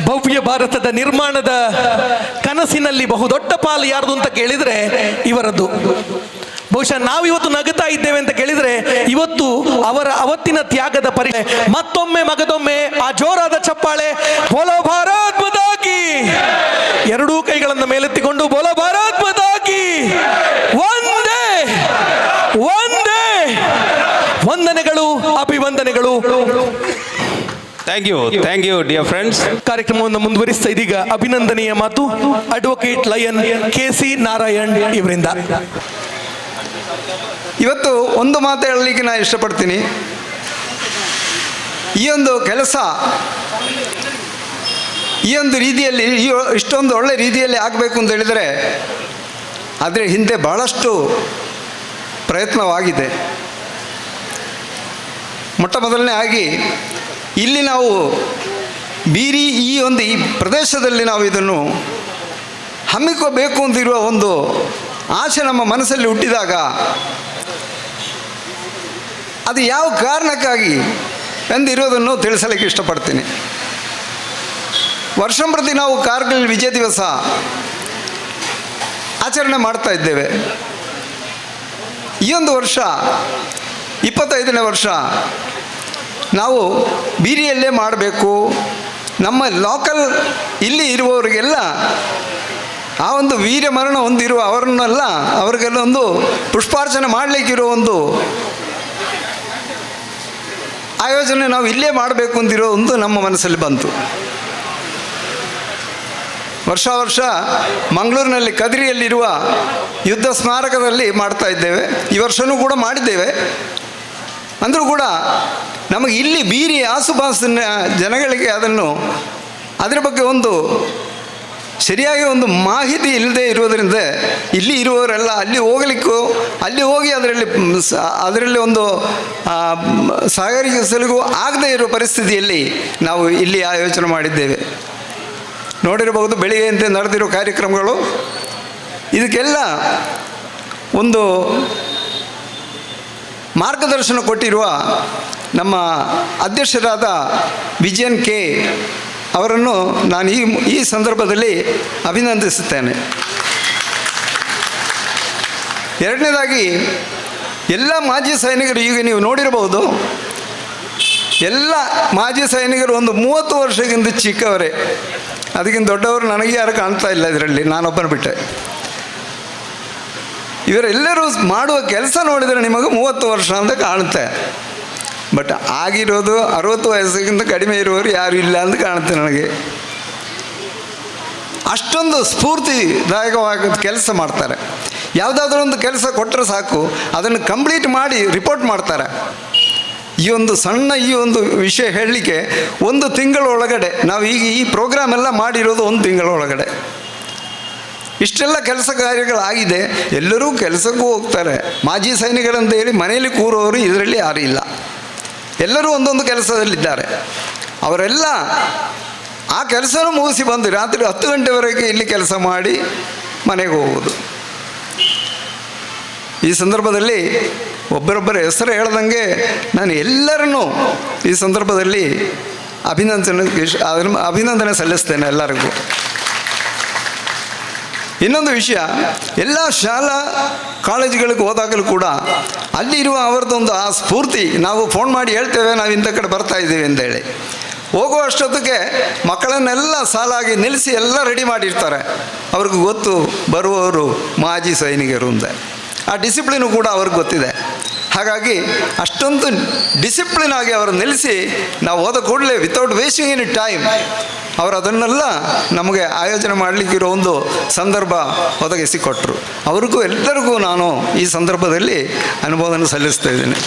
ಭವ್ಯ ಭಾರತದ ನಿರ್ಮಾಣದ ಕನಸಿನಲ್ಲಿ ಬಹುದೊಡ್ಡ ಪಾಲು ಯಾರ್ದು ಅಂತ ಕೇಳಿದ್ರೆ ಇವರದ್ದು. ಬಹುಶಃ ನಾವಿವತ್ತು ನಗುತ್ತಾ ಇದ್ದೇವೆ ಅಂತ ಕೇಳಿದ್ರೆ ಇವತ್ತು ಅವರ ಅವತ್ತಿನ ತ್ಯಾಗದ ಪರಿಚಯ. ಮತ್ತೊಮ್ಮೆ ಮಗದೊಮ್ಮೆ ಆ ಜೋರಾದ ಚಪ್ಪಾಳೆ. ಬೋಲೋ ಭಾರತ್ ಮಾತಾ ಕಿ. ಎರಡೂ ಕೈಗಳನ್ನು ಮೇಲೆತ್ತಿಕೊಂಡು ಬೋಲೋ ಭಾರತ್ ಮಾತಾ ಕಿ. Thank you dear friends. ಕಾರ್ಯಕ್ರಮವನ್ನು ಮುಂದುವರಿಸ್ತಾ ಇದೀಗ ಅಭಿನಂದನೆಯ ಮಾತು ಅಡ್ವೊಕೇಟ್ ಲಯನ್ KC ನಾರಾಯಣ್ ಇವರಿಂದ. ಇವತ್ತು ಒಂದು ಮಾತು ಹೇಳಲಿಕ್ಕೆ ನಾನು ಇಷ್ಟಪಡ್ತೀನಿ. ಈ ಒಂದು ಕೆಲಸ ಈ ಒಂದು ರೀತಿಯಲ್ಲಿ ಇಷ್ಟೊಂದು ಒಳ್ಳೆ ರೀತಿಯಲ್ಲಿ ಆಗಬೇಕು ಅಂತ ಹೇಳಿದರೆ ಅದರ ಹಿಂದೆ ಬಹಳಷ್ಟು ಪ್ರಯತ್ನವಾಗಿದೆ. ಮೊಟ್ಟ ಮೊದಲನೇ ಆಗಿ ಇಲ್ಲಿ ನಾವು ಬೀರಿ ಈ ಪ್ರದೇಶದಲ್ಲಿ ನಾವು ಇದನ್ನು ಹಮ್ಮಿಕೋಬೇಕು ಅಂತಿರುವ ಒಂದು ಆಸೆ ನಮ್ಮ ಮನಸ್ಸಲ್ಲಿ ಹುಟ್ಟಿದಾಗ ಅದು ಯಾವ ಕಾರಣಕ್ಕಾಗಿ ಎಂದಿರೋದನ್ನು ತಿಳಿಸಲಿಕ್ಕೆ ಇಷ್ಟಪಡ್ತೀನಿ. ವರ್ಷಂಪ್ರತಿ ನಾವು ಕಾರ್ಗಿಲ್ ವಿಜಯ ದಿವಸ ಆಚರಣೆ ಮಾಡ್ತಾ ಇದ್ದೇವೆ. ಈ ಒಂದು ವರ್ಷ 25ನೇ ವರ್ಷ ನಾವು ಬೀರಿಯಲ್ಲೇ ಮಾಡಬೇಕು. ನಮ್ಮ ಲೋಕಲ್ ಇಲ್ಲಿ ಇರುವವರಿಗೆಲ್ಲ ಆ ಒಂದು ವೀರ ಮರಣ ಹೊಂದಿರುವ ಅವರಿಗೆಲ್ಲ ಒಂದು ಪುಷ್ಪಾರ್ಚನೆ ಮಾಡಲಿಕ್ಕಿರೋ ಒಂದು ಆಯೋಜನೆ ನಾವು ಇಲ್ಲೇ ಮಾಡಬೇಕು ಅಂತಿರೋ ಒಂದು ನಮ್ಮ ಮನಸ್ಸಲ್ಲಿ ಬಂತು. ವರ್ಷ ಮಂಗಳೂರಿನಲ್ಲಿ ಕದಿರಿಯಲ್ಲಿರುವ ಯುದ್ಧ ಸ್ಮಾರಕದಲ್ಲಿ ಮಾಡ್ತಾ ಇದ್ದೇವೆ. ಈ ವರ್ಷವೂ ಕೂಡ ಮಾಡಿದ್ದೇವೆ. ಅಂದರೂ ಕೂಡ ನಮಗೆ ಇಲ್ಲಿ ಬೀರಿ ಆಸುಪಾಸಿನ ಜನಗಳಿಗೆ ಅದರ ಬಗ್ಗೆ ಒಂದು ಸರಿಯಾಗಿ ಒಂದು ಮಾಹಿತಿ ಇಲ್ಲದೆ ಇರುವುದರಿಂದ ಇಲ್ಲಿ ಇರುವವರೆಲ್ಲ ಅಲ್ಲಿ ಹೋಗಿ ಅದರಲ್ಲಿ ಒಂದು ಸಹಕರಿಸಲಿಗೂ ಆಗದೇ ಇರುವ ಪರಿಸ್ಥಿತಿಯಲ್ಲಿ ನಾವು ಇಲ್ಲಿ ಆಯೋಜನೆ ಮಾಡಿದ್ದೇವೆ. ನೋಡಿರಬಹುದು ಬೆಳಿಗ್ಗೆಯಂತೆ ನಡೆದಿರೋ ಕಾರ್ಯಕ್ರಮಗಳು. ಇದಕ್ಕೆಲ್ಲ ಒಂದು ಮಾರ್ಗದರ್ಶನ ಕೊಟ್ಟಿರುವ ನಮ್ಮ ಅಧ್ಯಕ್ಷರಾದ ವಿಜಯನ್ ಕೆ ಅವರನ್ನು ನಾನು ಈ ಸಂದರ್ಭದಲ್ಲಿ ಅಭಿನಂದಿಸುತ್ತೇನೆ. ಎರಡನೇದಾಗಿ ಎಲ್ಲ ಮಾಜಿ ಸೈನಿಕರು, ಈಗ ನೀವು ನೋಡಿರಬಹುದು ಎಲ್ಲ ಮಾಜಿ ಸೈನಿಕರು ಒಂದು 30 ವರ್ಷಕ್ಕಿಂತ ಚಿಕ್ಕವರೇ. ಅದಕ್ಕಿಂತ ದೊಡ್ಡವರು ನನಗೆ ಯಾರು ಕಾಣ್ತಾ ಇಲ್ಲ ಇದರಲ್ಲಿ, ನಾನೊಬ್ಬನ ಬಿಟ್ಟೆ. ಇವರೆಲ್ಲರೂ ಮಾಡುವ ಕೆಲಸ ನೋಡಿದರೆ ನಿಮಗೆ 30 ವರ್ಷ ಅಂತ ಕಾಣುತ್ತೆ. ಬಟ್ ಆಗಿರೋದು 60 ವಯಸ್ಸಿಗಿಂತ ಕಡಿಮೆ ಇರುವವರು ಯಾರು ಇಲ್ಲ ಅಂತ ಕಾಣುತ್ತೆ ನನಗೆ. ಅಷ್ಟೊಂದು ಸ್ಫೂರ್ತಿದಾಯಕವಾದ ಕೆಲಸ ಮಾಡ್ತಾರೆ. ಯಾವುದಾದ್ರೂ ಒಂದು ಕೆಲಸ ಕೊಟ್ಟರೆ ಸಾಕು, ಅದನ್ನು ಕಂಪ್ಲೀಟ್ ಮಾಡಿ ರಿಪೋರ್ಟ್ ಮಾಡ್ತಾರೆ. ಈ ಒಂದು ವಿಷಯ ಹೇಳಲಿಕ್ಕೆ 1 ತಿಂಗಳೊಳಗಡೆ ನಾವು ಈಗ ಈ ಪ್ರೋಗ್ರಾಮ್ ಎಲ್ಲ ಮಾಡಿರೋದು 1 ತಿಂಗಳೊಳಗಡೆ ಇಷ್ಟೆಲ್ಲ ಕೆಲಸ ಕಾರ್ಯಗಳಾಗಿದೆ. ಎಲ್ಲರೂ ಕೆಲಸಕ್ಕೂ ಹೋಗ್ತಾರೆ. ಮಾಜಿ ಸೈನಿಕರಂತ ಹೇಳಿ ಮನೆಯಲ್ಲಿ ಕೂರೋರು ಇದರಲ್ಲಿ ಯಾರೂ ಇಲ್ಲ. ಎಲ್ಲರೂ ಒಂದೊಂದು ಕೆಲಸದಲ್ಲಿದ್ದಾರೆ. ಅವರೆಲ್ಲ ಆ ಕೆಲಸನೂ ಮುಗಿಸಿ ಬಂದು ರಾತ್ರಿ 10 ಗಂಟೆವರೆಗೆ ಇಲ್ಲಿ ಕೆಲಸ ಮಾಡಿ ಮನೆಗೆ ಹೋಗುವುದು. ಈ ಸಂದರ್ಭದಲ್ಲಿ ಒಬ್ಬರೊಬ್ಬರ ಹೆಸರು ಹೇಳ್ದಂಗೆ ನಾನು ಎಲ್ಲರನ್ನೂ ಈ ಸಂದರ್ಭದಲ್ಲಿ ಅಭಿನಂದನೆ ಸಲ್ಲಿಸ್ತೇನೆ ಎಲ್ಲರಿಗೂ. ಇನ್ನೊಂದು ವಿಷಯ, ಎಲ್ಲ ಶಾಲಾ ಕಾಲೇಜುಗಳಿಗೆ ಹೋದಾಗಲೂ ಕೂಡ ಅಲ್ಲಿರುವ ಅವರದೊಂದು ಆ ಸ್ಫೂರ್ತಿ, ನಾವು ಫೋನ್ ಮಾಡಿ ಹೇಳ್ತೇವೆ ನಾವು ಇಂಥ ಕಡೆ ಬರ್ತಾ ಇದ್ದೀವಿ ಅಂತೇಳಿ. ಹೋಗುವ ಅಷ್ಟೊತ್ತಿಗೆ ಮಕ್ಕಳನ್ನೆಲ್ಲ ಸಾಲಾಗಿ ನಿಲ್ಲಿಸಿ ಎಲ್ಲ ರೆಡಿ ಮಾಡಿರ್ತಾರೆ. ಅವ್ರಿಗೆ ಗೊತ್ತು ಬರುವವರು ಮಾಜಿ ಸೈನಿಕರು ಅಂತ. ಆ ಡಿಸಿಪ್ಲಿನು ಕೂಡ ಅವ್ರಿಗೆ ಗೊತ್ತಿದೆ. ಹಾಗಾಗಿ ಅಷ್ಟೊಂದು ಡಿಸಿಪ್ಲಿನ್ ಆಗಿ ಅವರು ನಿಲ್ಲಿಸಿ ನಾವು ಹೋದ ಕೂಡಲೇ ವಿತೌಟ್ ವೇಸ್ಟಿಂಗ್ ಎನಿ ಟೈಮ್ ಅವರು ಅದನ್ನೆಲ್ಲ ನಮಗೆ ಆಯೋಜನೆ ಮಾಡಲಿಕ್ಕಿರೋ ಒಂದು ಸಂದರ್ಭ ಒದಗಿಸಿಕೊಟ್ರು. ಅವ್ರಿಗೂ ಎಲ್ಲರಿಗೂ ನಾನು ಈ ಸಂದರ್ಭದಲ್ಲಿ ಅನುಮೋದನೆ ಸಲ್ಲಿಸ್ತಾ ಇದ್ದೇನೆ.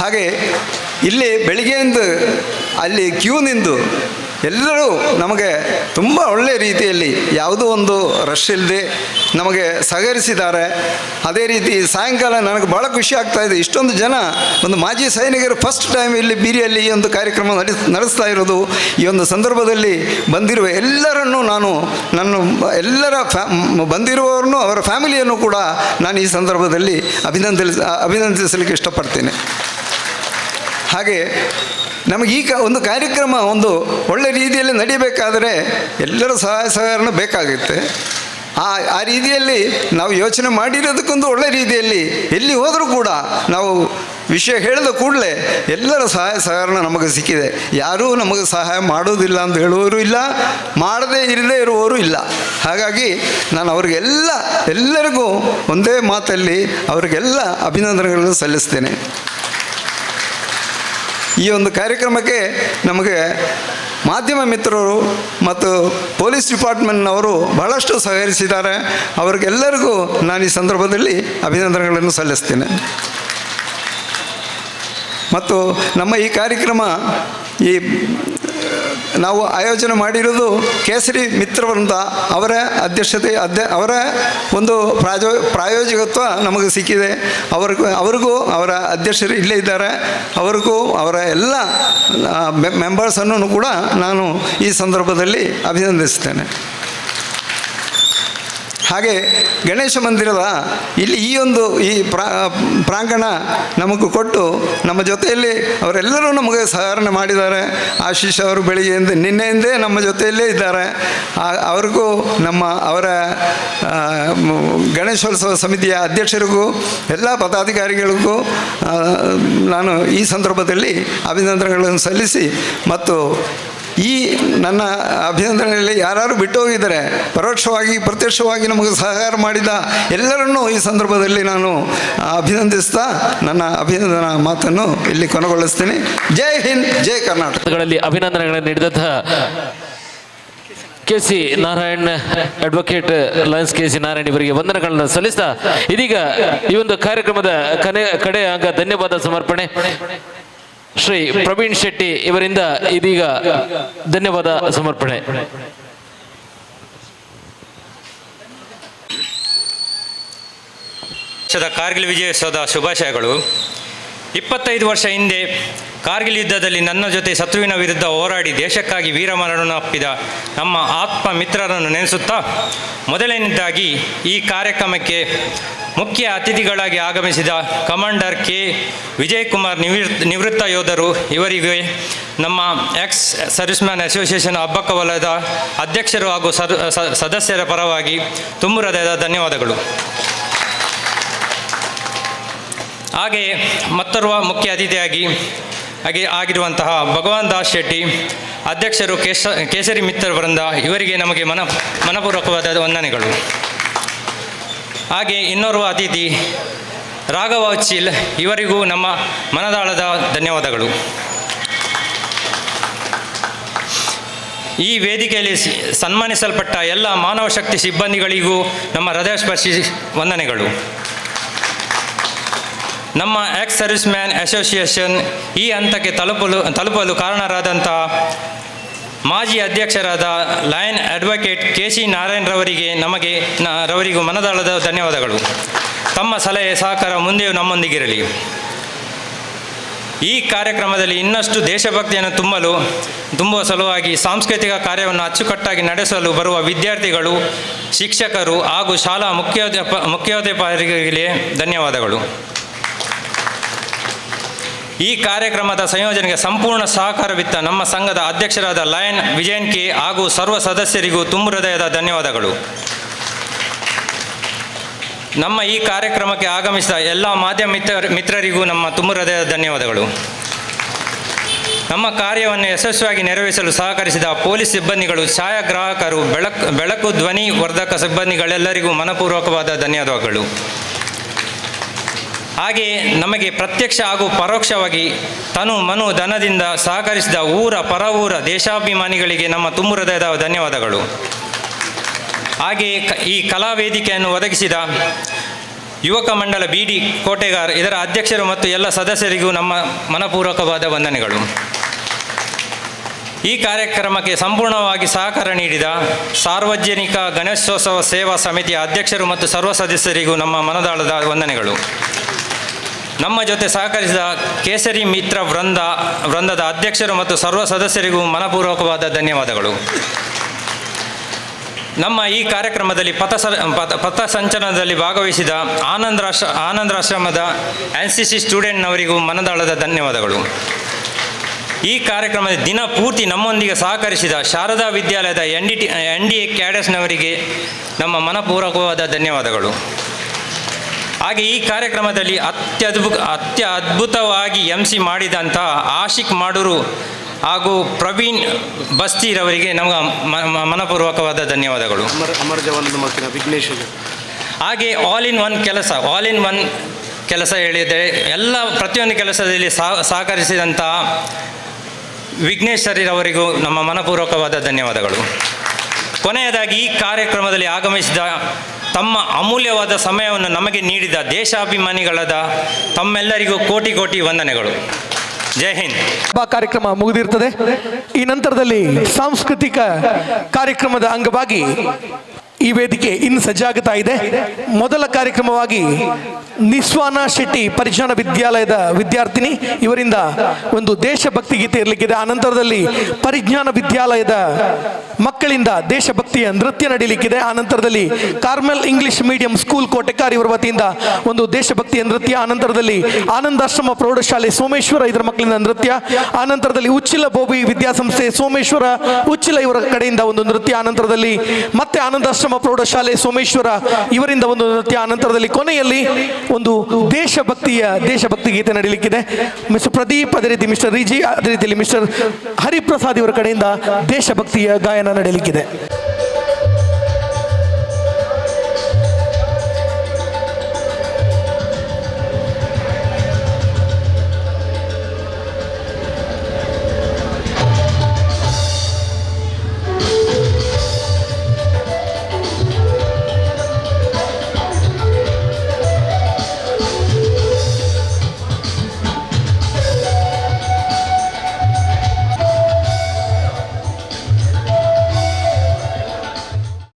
ಹಾಗೆ ಇಲ್ಲಿ ಬೆಳಿಗ್ಗೆಯಿಂದ ಅಲ್ಲಿ ಕ್ಯೂ ನಿಂತು ಎಲ್ಲರೂ ನಮಗೆ ತುಂಬ ಒಳ್ಳೆಯ ರೀತಿಯಲ್ಲಿ ಯಾವುದೋ ಒಂದು ರಶ್ ಇಲ್ಲದೆ ನಮಗೆ ಸಹಕರಿಸಿದ್ದಾರೆ. ಅದೇ ರೀತಿ ಸಾಯಂಕಾಲ ನನಗೆ ಭಾಳ ಖುಷಿ ಆಗ್ತಾಯಿದೆ. ಇಷ್ಟೊಂದು ಜನ ಒಂದು ಮಾಜಿ ಸೈನಿಕರು ಫಸ್ಟ್ ಟೈಮ್ ಇಲ್ಲಿ ಬೀರಿಯಲ್ಲಿ ಈ ಒಂದು ಕಾರ್ಯಕ್ರಮ ನಡೆಸ್ತಾ ಇರೋದು. ಈ ಒಂದು ಸಂದರ್ಭದಲ್ಲಿ ಬಂದಿರುವ ಎಲ್ಲರನ್ನೂ ಎಲ್ಲರ ಬಂದಿರುವವರನ್ನು ಅವರ ಫ್ಯಾಮಿಲಿಯನ್ನು ಕೂಡ ನಾನು ಈ ಸಂದರ್ಭದಲ್ಲಿ ಅಭಿನಂದಿಸಲಿಕ್ಕೆ ಇಷ್ಟಪಡ್ತೇನೆ. ಹಾಗೆ ನಮಗೆ ಒಂದು ಕಾರ್ಯಕ್ರಮ ಒಂದು ಒಳ್ಳೆ ರೀತಿಯಲ್ಲಿ ನಡೀಬೇಕಾದರೆ ಎಲ್ಲರ ಸಹಾಯ ಸಹಕಾರ ಬೇಕಾಗುತ್ತೆ. ಆ ರೀತಿಯಲ್ಲಿ ನಾವು ಯೋಚನೆ ಮಾಡಿರೋದಕ್ಕೊಂದು ಒಳ್ಳೆ ರೀತಿಯಲ್ಲಿ ಎಲ್ಲಿ ಹೋದರೂ ಕೂಡ ನಾವು ವಿಷಯ ಹೇಳಿದ ಕೂಡಲೇ ಎಲ್ಲರ ಸಹಾಯ ಸಹಕಾರ ನಮಗೆ ಸಿಕ್ಕಿದೆ. ಯಾರೂ ನಮಗೆ ಸಹಾಯ ಮಾಡೋದಿಲ್ಲ ಅಂತ ಹೇಳುವವರು ಇಲ್ಲ, ಮಾಡದೇ ಇರದೇ ಇರುವವರು ಇಲ್ಲ. ಹಾಗಾಗಿ ನಾನು ಎಲ್ಲರಿಗೂ ಒಂದೇ ಮಾತಲ್ಲಿ ಅವರಿಗೆಲ್ಲ ಅಭಿನಂದನೆಗಳನ್ನು ಸಲ್ಲಿಸ್ತೇನೆ. ಈ ಒಂದು ಕಾರ್ಯಕ್ರಮಕ್ಕೆ ನಮಗೆ ಮಾಧ್ಯಮ ಮಿತ್ರರು ಮತ್ತು ಪೊಲೀಸ್ ಡಿಪಾರ್ಟ್ಮೆಂಟ್ನವರು ಬಹಳಷ್ಟು ಸಹಕರಿಸಿದ್ದಾರೆ. ಅವರಿಗೆಲ್ಲರಿಗೂ ನಾನು ಈ ಸಂದರ್ಭದಲ್ಲಿ ಅಭಿನಂದನೆಗಳನ್ನು ಸಲ್ಲಿಸ್ತೇನೆ. ಮತ್ತು ನಮ್ಮ ಈ ಕಾರ್ಯಕ್ರಮ ನಾವು ಆಯೋಜನೆ ಮಾಡಿರೋದು ಕೇಸರಿ ಮಿತ್ರವೃಂದ ಅವರ ಅಧ್ಯಕ್ಷತೆ ಅವರ ಒಂದು ಪ್ರಾಯೋಜಕತ್ವ ನಮಗೆ ಸಿಕ್ಕಿದೆ. ಅವ್ರಿಗೂ ಅವರ ಅಧ್ಯಕ್ಷರು ಇಲ್ಲೇ ಇದ್ದಾರೆ. ಅವ್ರಿಗೂ ಅವರ ಎಲ್ಲ ಮೆಂಬರ್ಸನ್ನು ಕೂಡ ನಾನು ಈ ಸಂದರ್ಭದಲ್ಲಿ ಅಭಿನಂದಿಸ್ತೇನೆ. ಹಾಗೆ ಗಣೇಶ ಮಂದಿರದ ಇಲ್ಲಿ ಈ ಪ್ರಾಂಗಣ ನಮಗೆ ಕೊಟ್ಟು ನಮ್ಮ ಜೊತೆಯಲ್ಲಿ ಅವರೆಲ್ಲರೂ ನಮಗೆ ಸಹಕರಣೆ ಮಾಡಿದ್ದಾರೆ. ಆಶೀಶ್ ಅವರು ಬೆಳಿಗ್ಗೆಯಿಂದ ನಿನ್ನೆಯಿಂದೇ ನಮ್ಮ ಜೊತೆಯಲ್ಲೇ ಇದ್ದಾರೆ. ಅವ್ರಿಗೂ ಅವರ ಗಣೇಶೋತ್ಸವ ಸಮಿತಿಯ ಅಧ್ಯಕ್ಷರಿಗೂ ಎಲ್ಲ ಪದಾಧಿಕಾರಿಗಳಿಗೂ ನಾನು ಈ ಸಂದರ್ಭದಲ್ಲಿ ಅಭಿನಂದನೆಗಳನ್ನು ಸಲ್ಲಿಸಿ ಮತ್ತು ಈ ನನ್ನ ಅಭಿನಂದನೆಯಲ್ಲಿ ಯಾರು ಬಿಟ್ಟು ಹೋಗಿದ್ದಾರೆ, ಪರೋಕ್ಷವಾಗಿ ಪ್ರತ್ಯಕ್ಷವಾಗಿ ನಮಗೆ ಸಹಕಾರ ಮಾಡಿದ ಎಲ್ಲರನ್ನೂ ಈ ಸಂದರ್ಭದಲ್ಲಿ ನಾನು ಅಭಿನಂದಿಸ್ತಾ ನನ್ನ ಅಭಿನಂದನಾ ಮಾತನ್ನು ಇಲ್ಲಿ ಕೊನೆಗೊಳಿಸ್ತೀನಿ. ಜೈ ಹಿಂದ್, ಜೈ ಕರ್ನಾಟಕ. ಅಭಿನಂದನೆಗಳನ್ನು ನೀಡಿದಂತಹ KC Narayan advocate Lions KC Narayan ಇವರಿಗೆ ವಂದನೆಗಳನ್ನು ಸಲ್ಲಿಸ್ತಾ ಇದೀಗ ಈ ಒಂದು ಕಾರ್ಯಕ್ರಮದ ಕಡೆ ಅಂಗ ಧನ್ಯವಾದ ಸಮರ್ಪಣೆ ಶ್ರೀ ಪ್ರವೀಣ್ ಶೆಟ್ಟಿ ಇವರಿಂದ ಇದೀಗ ಧನ್ಯವಾದ ಸಮರ್ಪಣೆ. ಕಾರ್ಗಿಲ್ ವಿಜಯೋತ್ಸವದ ಶುಭಾಶಯಗಳು. 25 ವರ್ಷ ಹಿಂದೆ ಕಾರ್ಗಿಲ್ ಯುದ್ಧದಲ್ಲಿ ನನ್ನ ಜೊತೆ ಶತ್ರುವಿನ ವಿರುದ್ಧ ಹೋರಾಡಿ ದೇಶಕ್ಕಾಗಿ ವೀರಮರಣವಪ್ಪಿದ ನಮ್ಮ ಆತ್ಮ ಮಿತ್ರರನ್ನು ನೆನೆಸುತ್ತಾ ಮೊದಲನೇದಾಗಿ ಈ ಕಾರ್ಯಕ್ರಮಕ್ಕೆ ಮುಖ್ಯ ಅತಿಥಿಗಳಾಗಿ ಆಗಮಿಸಿದ ಕಮಾಂಡರ್ ಕೆ ವಿಜಯ್ ಕುಮಾರ್ ನಿವೃತ್ತ ಯೋಧರು ಇವರಿಗೆ ನಮ್ಮ ಎಕ್ಸ್ ಸರ್ವಿಸ್ಮ್ಯಾನ್ ಅಸೋಸಿಯೇಷನ್ ಅಬ್ಬಕ್ಕ ವಲಯದ ಅಧ್ಯಕ್ಷರು ಹಾಗೂ ಸದಸ್ಯರ ಪರವಾಗಿ ತುಂಬು ಹೃದಯದ ಧನ್ಯವಾದಗಳು. ಹಾಗೆಯೇ ಮತ್ತೋರ್ವ ಮುಖ್ಯ ಅತಿಥಿಯಾಗಿ ಆಗಿರುವಂತಹ ಭಗವಾನ್ ದಾಸ್ ಶೆಟ್ಟಿ ಅಧ್ಯಕ್ಷರು ಕೇಸರಿ ಮಿತ್ರ ವೃಂದ ಇವರಿಗೆ ನಮಗೆ ಮನಪೂರ್ವಕವಾದ ವಂದನೆಗಳು. ಹಾಗೆ ಇನ್ನೋರ್ವ ಅತಿಥಿ ರಾಘವ ಚಿಲ್ ಇವರಿಗೂ ನಮ್ಮ ಮನದಾಳದ ಧನ್ಯವಾದಗಳು. ಈ ವೇದಿಕೆಯಲ್ಲಿ ಸನ್ಮಾನಿಸಲ್ಪಟ್ಟ ಎಲ್ಲ ಮಾನವ ಶಕ್ತಿ ಸಿಬ್ಬಂದಿಗಳಿಗೂ ನಮ್ಮ ಹೃದಯಸ್ಪರ್ಶಿ ವಂದನೆಗಳು. ನಮ್ಮ ಎಕ್ಸ್ ಸರ್ವಿಸ್ ಮ್ಯಾನ್ ಅಸೋಸಿಯೇಷನ್ ಈ ಹಂತಕ್ಕೆ ತಲುಪಲು ಕಾರಣರಾದಂಥ ಮಾಜಿ ಅಧ್ಯಕ್ಷರಾದ ಲಯನ್ ಅಡ್ವೊಕೇಟ್ KC ನಾರಾಯಣ್ ರವರಿಗೂ ಮನದಾಳದ ಧನ್ಯವಾದಗಳು. ತಮ್ಮ ಸಲಹೆ ಸಹಕಾರ ಮುಂದೆಯೂ ನಮ್ಮೊಂದಿಗಿರಲಿ. ಈ ಕಾರ್ಯಕ್ರಮದಲ್ಲಿ ಇನ್ನಷ್ಟು ದೇಶಭಕ್ತಿಯನ್ನು ತುಂಬುವ ಸಲುವಾಗಿ ಸಾಂಸ್ಕೃತಿಕ ಕಾರ್ಯವನ್ನು ಅಚ್ಚುಕಟ್ಟಾಗಿ ನಡೆಸಲು ಬರುವ ವಿದ್ಯಾರ್ಥಿಗಳು, ಶಿಕ್ಷಕರು ಹಾಗೂ ಶಾಲಾ ಮುಖ್ಯೋಪಾಧ್ಯಾಯರಿಗೆ ಧನ್ಯವಾದಗಳು. ಈ ಕಾರ್ಯಕ್ರಮದ ಸಂಯೋಜನೆಗೆ ಸಂಪೂರ್ಣ ಸಹಕಾರವಿತ್ತ ನಮ್ಮ ಸಂಘದ ಅಧ್ಯಕ್ಷರಾದ ಲಯನ್ ವಿಜಯನ್ ಕೆ ಹಾಗೂ ಸರ್ವ ಸದಸ್ಯರಿಗೂ ತುಂಬು ಹೃದಯದ ಧನ್ಯವಾದಗಳು. ನಮ್ಮ ಈ ಕಾರ್ಯಕ್ರಮಕ್ಕೆ ಆಗಮಿಸಿದ ಎಲ್ಲ ಮಾಧ್ಯಮ ಮಿತ್ರರಿಗೂ ನಮ್ಮ ತುಂಬು ಹೃದಯದ ಧನ್ಯವಾದಗಳು. ನಮ್ಮ ಕಾರ್ಯವನ್ನು ಯಶಸ್ವಿಯಾಗಿ ನೆರವೇರಿಸಲು ಸಹಕರಿಸಿದ ಪೊಲೀಸ್ ಸಿಬ್ಬಂದಿಗಳು, ಛಾಯಾಗ್ರಾಹಕರು, ಬೆಳಕು ಧ್ವನಿ ವರ್ಧಕ ಸಿಬ್ಬಂದಿಗಳೆಲ್ಲರಿಗೂ ಮನಪೂರ್ವಕವಾದ ಧನ್ಯವಾದಗಳು. ಹಾಗೆಯೇ ನಮಗೆ ಪ್ರತ್ಯಕ್ಷ ಹಾಗೂ ಪರೋಕ್ಷವಾಗಿ ತನು ಮನು ಧನದಿಂದ ಸಹಕರಿಸಿದ ಪರವೂರ ದೇಶಾಭಿಮಾನಿಗಳಿಗೆ ನಮ್ಮ ತುಂಬು ಹೃದಯದ ಧನ್ಯವಾದಗಳು. ಹಾಗೆಯೇ ಈ ಕಲಾ ವೇದಿಕೆಯನ್ನು ಒದಗಿಸಿದ ಯುವಕ ಮಂಡಲ BD ಕೋಟೆಗಾರ್ ಇದರ ಅಧ್ಯಕ್ಷರು ಮತ್ತು ಎಲ್ಲ ಸದಸ್ಯರಿಗೂ ನಮ್ಮ ಮನಪೂರ್ವಕವಾದ ವಂದನೆಗಳು. ಈ ಕಾರ್ಯಕ್ರಮಕ್ಕೆ ಸಂಪೂರ್ಣವಾಗಿ ಸಹಕಾರ ನೀಡಿದ ಸಾರ್ವಜನಿಕ ಗಣೇಶೋತ್ಸವ ಸೇವಾ ಸಮಿತಿಯ ಅಧ್ಯಕ್ಷರು ಮತ್ತು ಸರ್ವ ಸದಸ್ಯರಿಗೂ ನಮ್ಮ ಮನದಾಳದ ವಂದನೆಗಳು. ನಮ್ಮ ಜೊತೆ ಸಹಕರಿಸಿದ ಕೇಸರಿ ಮಿತ್ರ ವೃಂದದ ಅಧ್ಯಕ್ಷರು ಮತ್ತು ಸರ್ವ ಸದಸ್ಯರಿಗೂ ಮನಪೂರ್ವಕವಾದ ಧನ್ಯವಾದಗಳು. ನಮ್ಮ ಈ ಕಾರ್ಯಕ್ರಮದಲ್ಲಿ ಪಥಸಂಚಲನದಲ್ಲಿ ಭಾಗವಹಿಸಿದ ಆನಂದರಾಶ್ರಮದ NCC ಸ್ಟೂಡೆಂಟ್ನವರಿಗೂ ಮನದಾಳದ ಧನ್ಯವಾದಗಳು. ಈ ಕಾರ್ಯಕ್ರಮದ ದಿನ ಪೂರ್ತಿ ನಮ್ಮೊಂದಿಗೆ ಸಹಕರಿಸಿದ ಶಾರದಾ ವಿದ್ಯಾಲಯದ NDA ಕ್ಯಾಡೆಟ್ಸ್ನವರಿಗೆ ನಮ್ಮ ಮನಪೂರ್ವಕವಾದ ಧನ್ಯವಾದಗಳು. ಹಾಗೆ ಈ ಕಾರ್ಯಕ್ರಮದಲ್ಲಿ ಅತ್ಯದ್ಭುತವಾಗಿ MC ಮಾಡಿದಂಥ ಆಶಿಕ್ ಮಾಡೂರು ಹಾಗೂ ಪ್ರವೀಣ್ ಬಸ್ತಿರವರಿಗೆ ನಮ್ಮ ಮನಪೂರ್ವಕವಾದ ಧನ್ಯವಾದಗಳು. ಹಾಗೆ ಆಲ್ ಇನ್ ಒನ್ ಕೆಲಸ ಹೇಳಿದರೆ ಎಲ್ಲ ಪ್ರತಿಯೊಂದು ಕೆಲಸದಲ್ಲಿ ಸಹಕರಿಸಿದಂಥ ವಿಘ್ನೇಶ್ ಅವರಿಗೂ ನಮ್ಮ ಮನಪೂರ್ವಕವಾದ ಧನ್ಯವಾದಗಳು. ಕೊನೆಯದಾಗಿ ಈ ಕಾರ್ಯಕ್ರಮದಲ್ಲಿ ಆಗಮಿಸಿದ ತಮ್ಮ ಅಮೂಲ್ಯವಾದ ಸಮಯವನ್ನು ನಮಗೆ ನೀಡಿದ ದೇಶಾಭಿಮಾನಿಗಳಾದ ತಮ್ಮೆಲ್ಲರಿಗೂ ಕೋಟಿ ಕೋಟಿ ವಂದನೆಗಳು. ಜೈ ಹಿಂದ್. ಕಾರ್ಯಕ್ರಮ ಮುಗಿದಿರ್ತದೆ. ಈ ನಂತರದಲ್ಲಿ ಸಾಂಸ್ಕೃತಿಕ ಕಾರ್ಯಕ್ರಮದ ಅಂಗವಾಗಿ ಈ ವೇದಿಕೆ ಇನ್ನು ಸಜ್ಜಾಗುತ್ತಾ ಇದೆ. ಮೊದಲ ಕಾರ್ಯಕ್ರಮವಾಗಿ ನಿಸ್ವಾನ ಶೆಟ್ಟಿ ಪರಿಜ್ಞಾನ ವಿದ್ಯಾಲಯದ ವಿದ್ಯಾರ್ಥಿನಿ ಇವರಿಂದ ಒಂದು ದೇಶಭಕ್ತಿ ಗೀತೆ ಇರಲಿಕ್ಕಿದೆ. ಆನಂತರದಲ್ಲಿ ಪರಿಜ್ಞಾನ ವಿದ್ಯಾಲಯದ ಮಕ್ಕಳಿಂದ ದೇಶಭಕ್ತಿಯ ನೃತ್ಯ ನಡೀಲಿಕ್ಕಿದೆ. ಆನಂತರದಲ್ಲಿ Carmel English medium school Kotekar ಇವರ ವತಿಯಿಂದ ಒಂದು ದೇಶಭಕ್ತಿಯ ನೃತ್ಯ. ಆನಂತರದಲ್ಲಿ ಆನಂದಾಶ್ರಮ ಪ್ರೌಢಶಾಲೆ ಸೋಮೇಶ್ವರ ಇದರ ಮಕ್ಕಳಿಂದ ನೃತ್ಯ. ಆನಂತರದಲ್ಲಿ ಉಚ್ಚಿಲ ಬೋಬಿ ವಿದ್ಯಾಸಂಸ್ಥೆ ಸೋಮೇಶ್ವರ ಉಚ್ಚಿಲ ಇವರ ಕಡೆಯಿಂದ ಒಂದು ನೃತ್ಯ. ಆನಂತರದಲ್ಲಿ ಮತ್ತೆ ಆನಂದಾಶ್ರಮ ಪ್ರೌಢಶಾಲೆ ಸೋಮೇಶ್ವರ ಇವರಿಂದ ಒಂದು ನೃತ್ಯ. ಆನಂತರದಲ್ಲಿ ಕೊನೆಯಲ್ಲಿ ಒಂದು ದೇಶಭಕ್ತಿ ಗೀತೆ ನಡೀಲಿಕ್ಕಿದೆ. ಮಿಸ್ಟರ್ ಪ್ರದೀಪ್, ಅದೇ ರೀತಿ ಮಿಸ್ಟರ್ ರಿಜಿ, ಅದೇ ರೀತಿಯಲ್ಲಿ ಮಿಸ್ಟರ್ ಹರಿಪ್ರಸಾದ್ ಇವರ ಕಡೆಯಿಂದ ದೇಶಭಕ್ತಿಯ ಗಾಯನ ನಡೆಯಲಿಕ್ಕಿದೆ.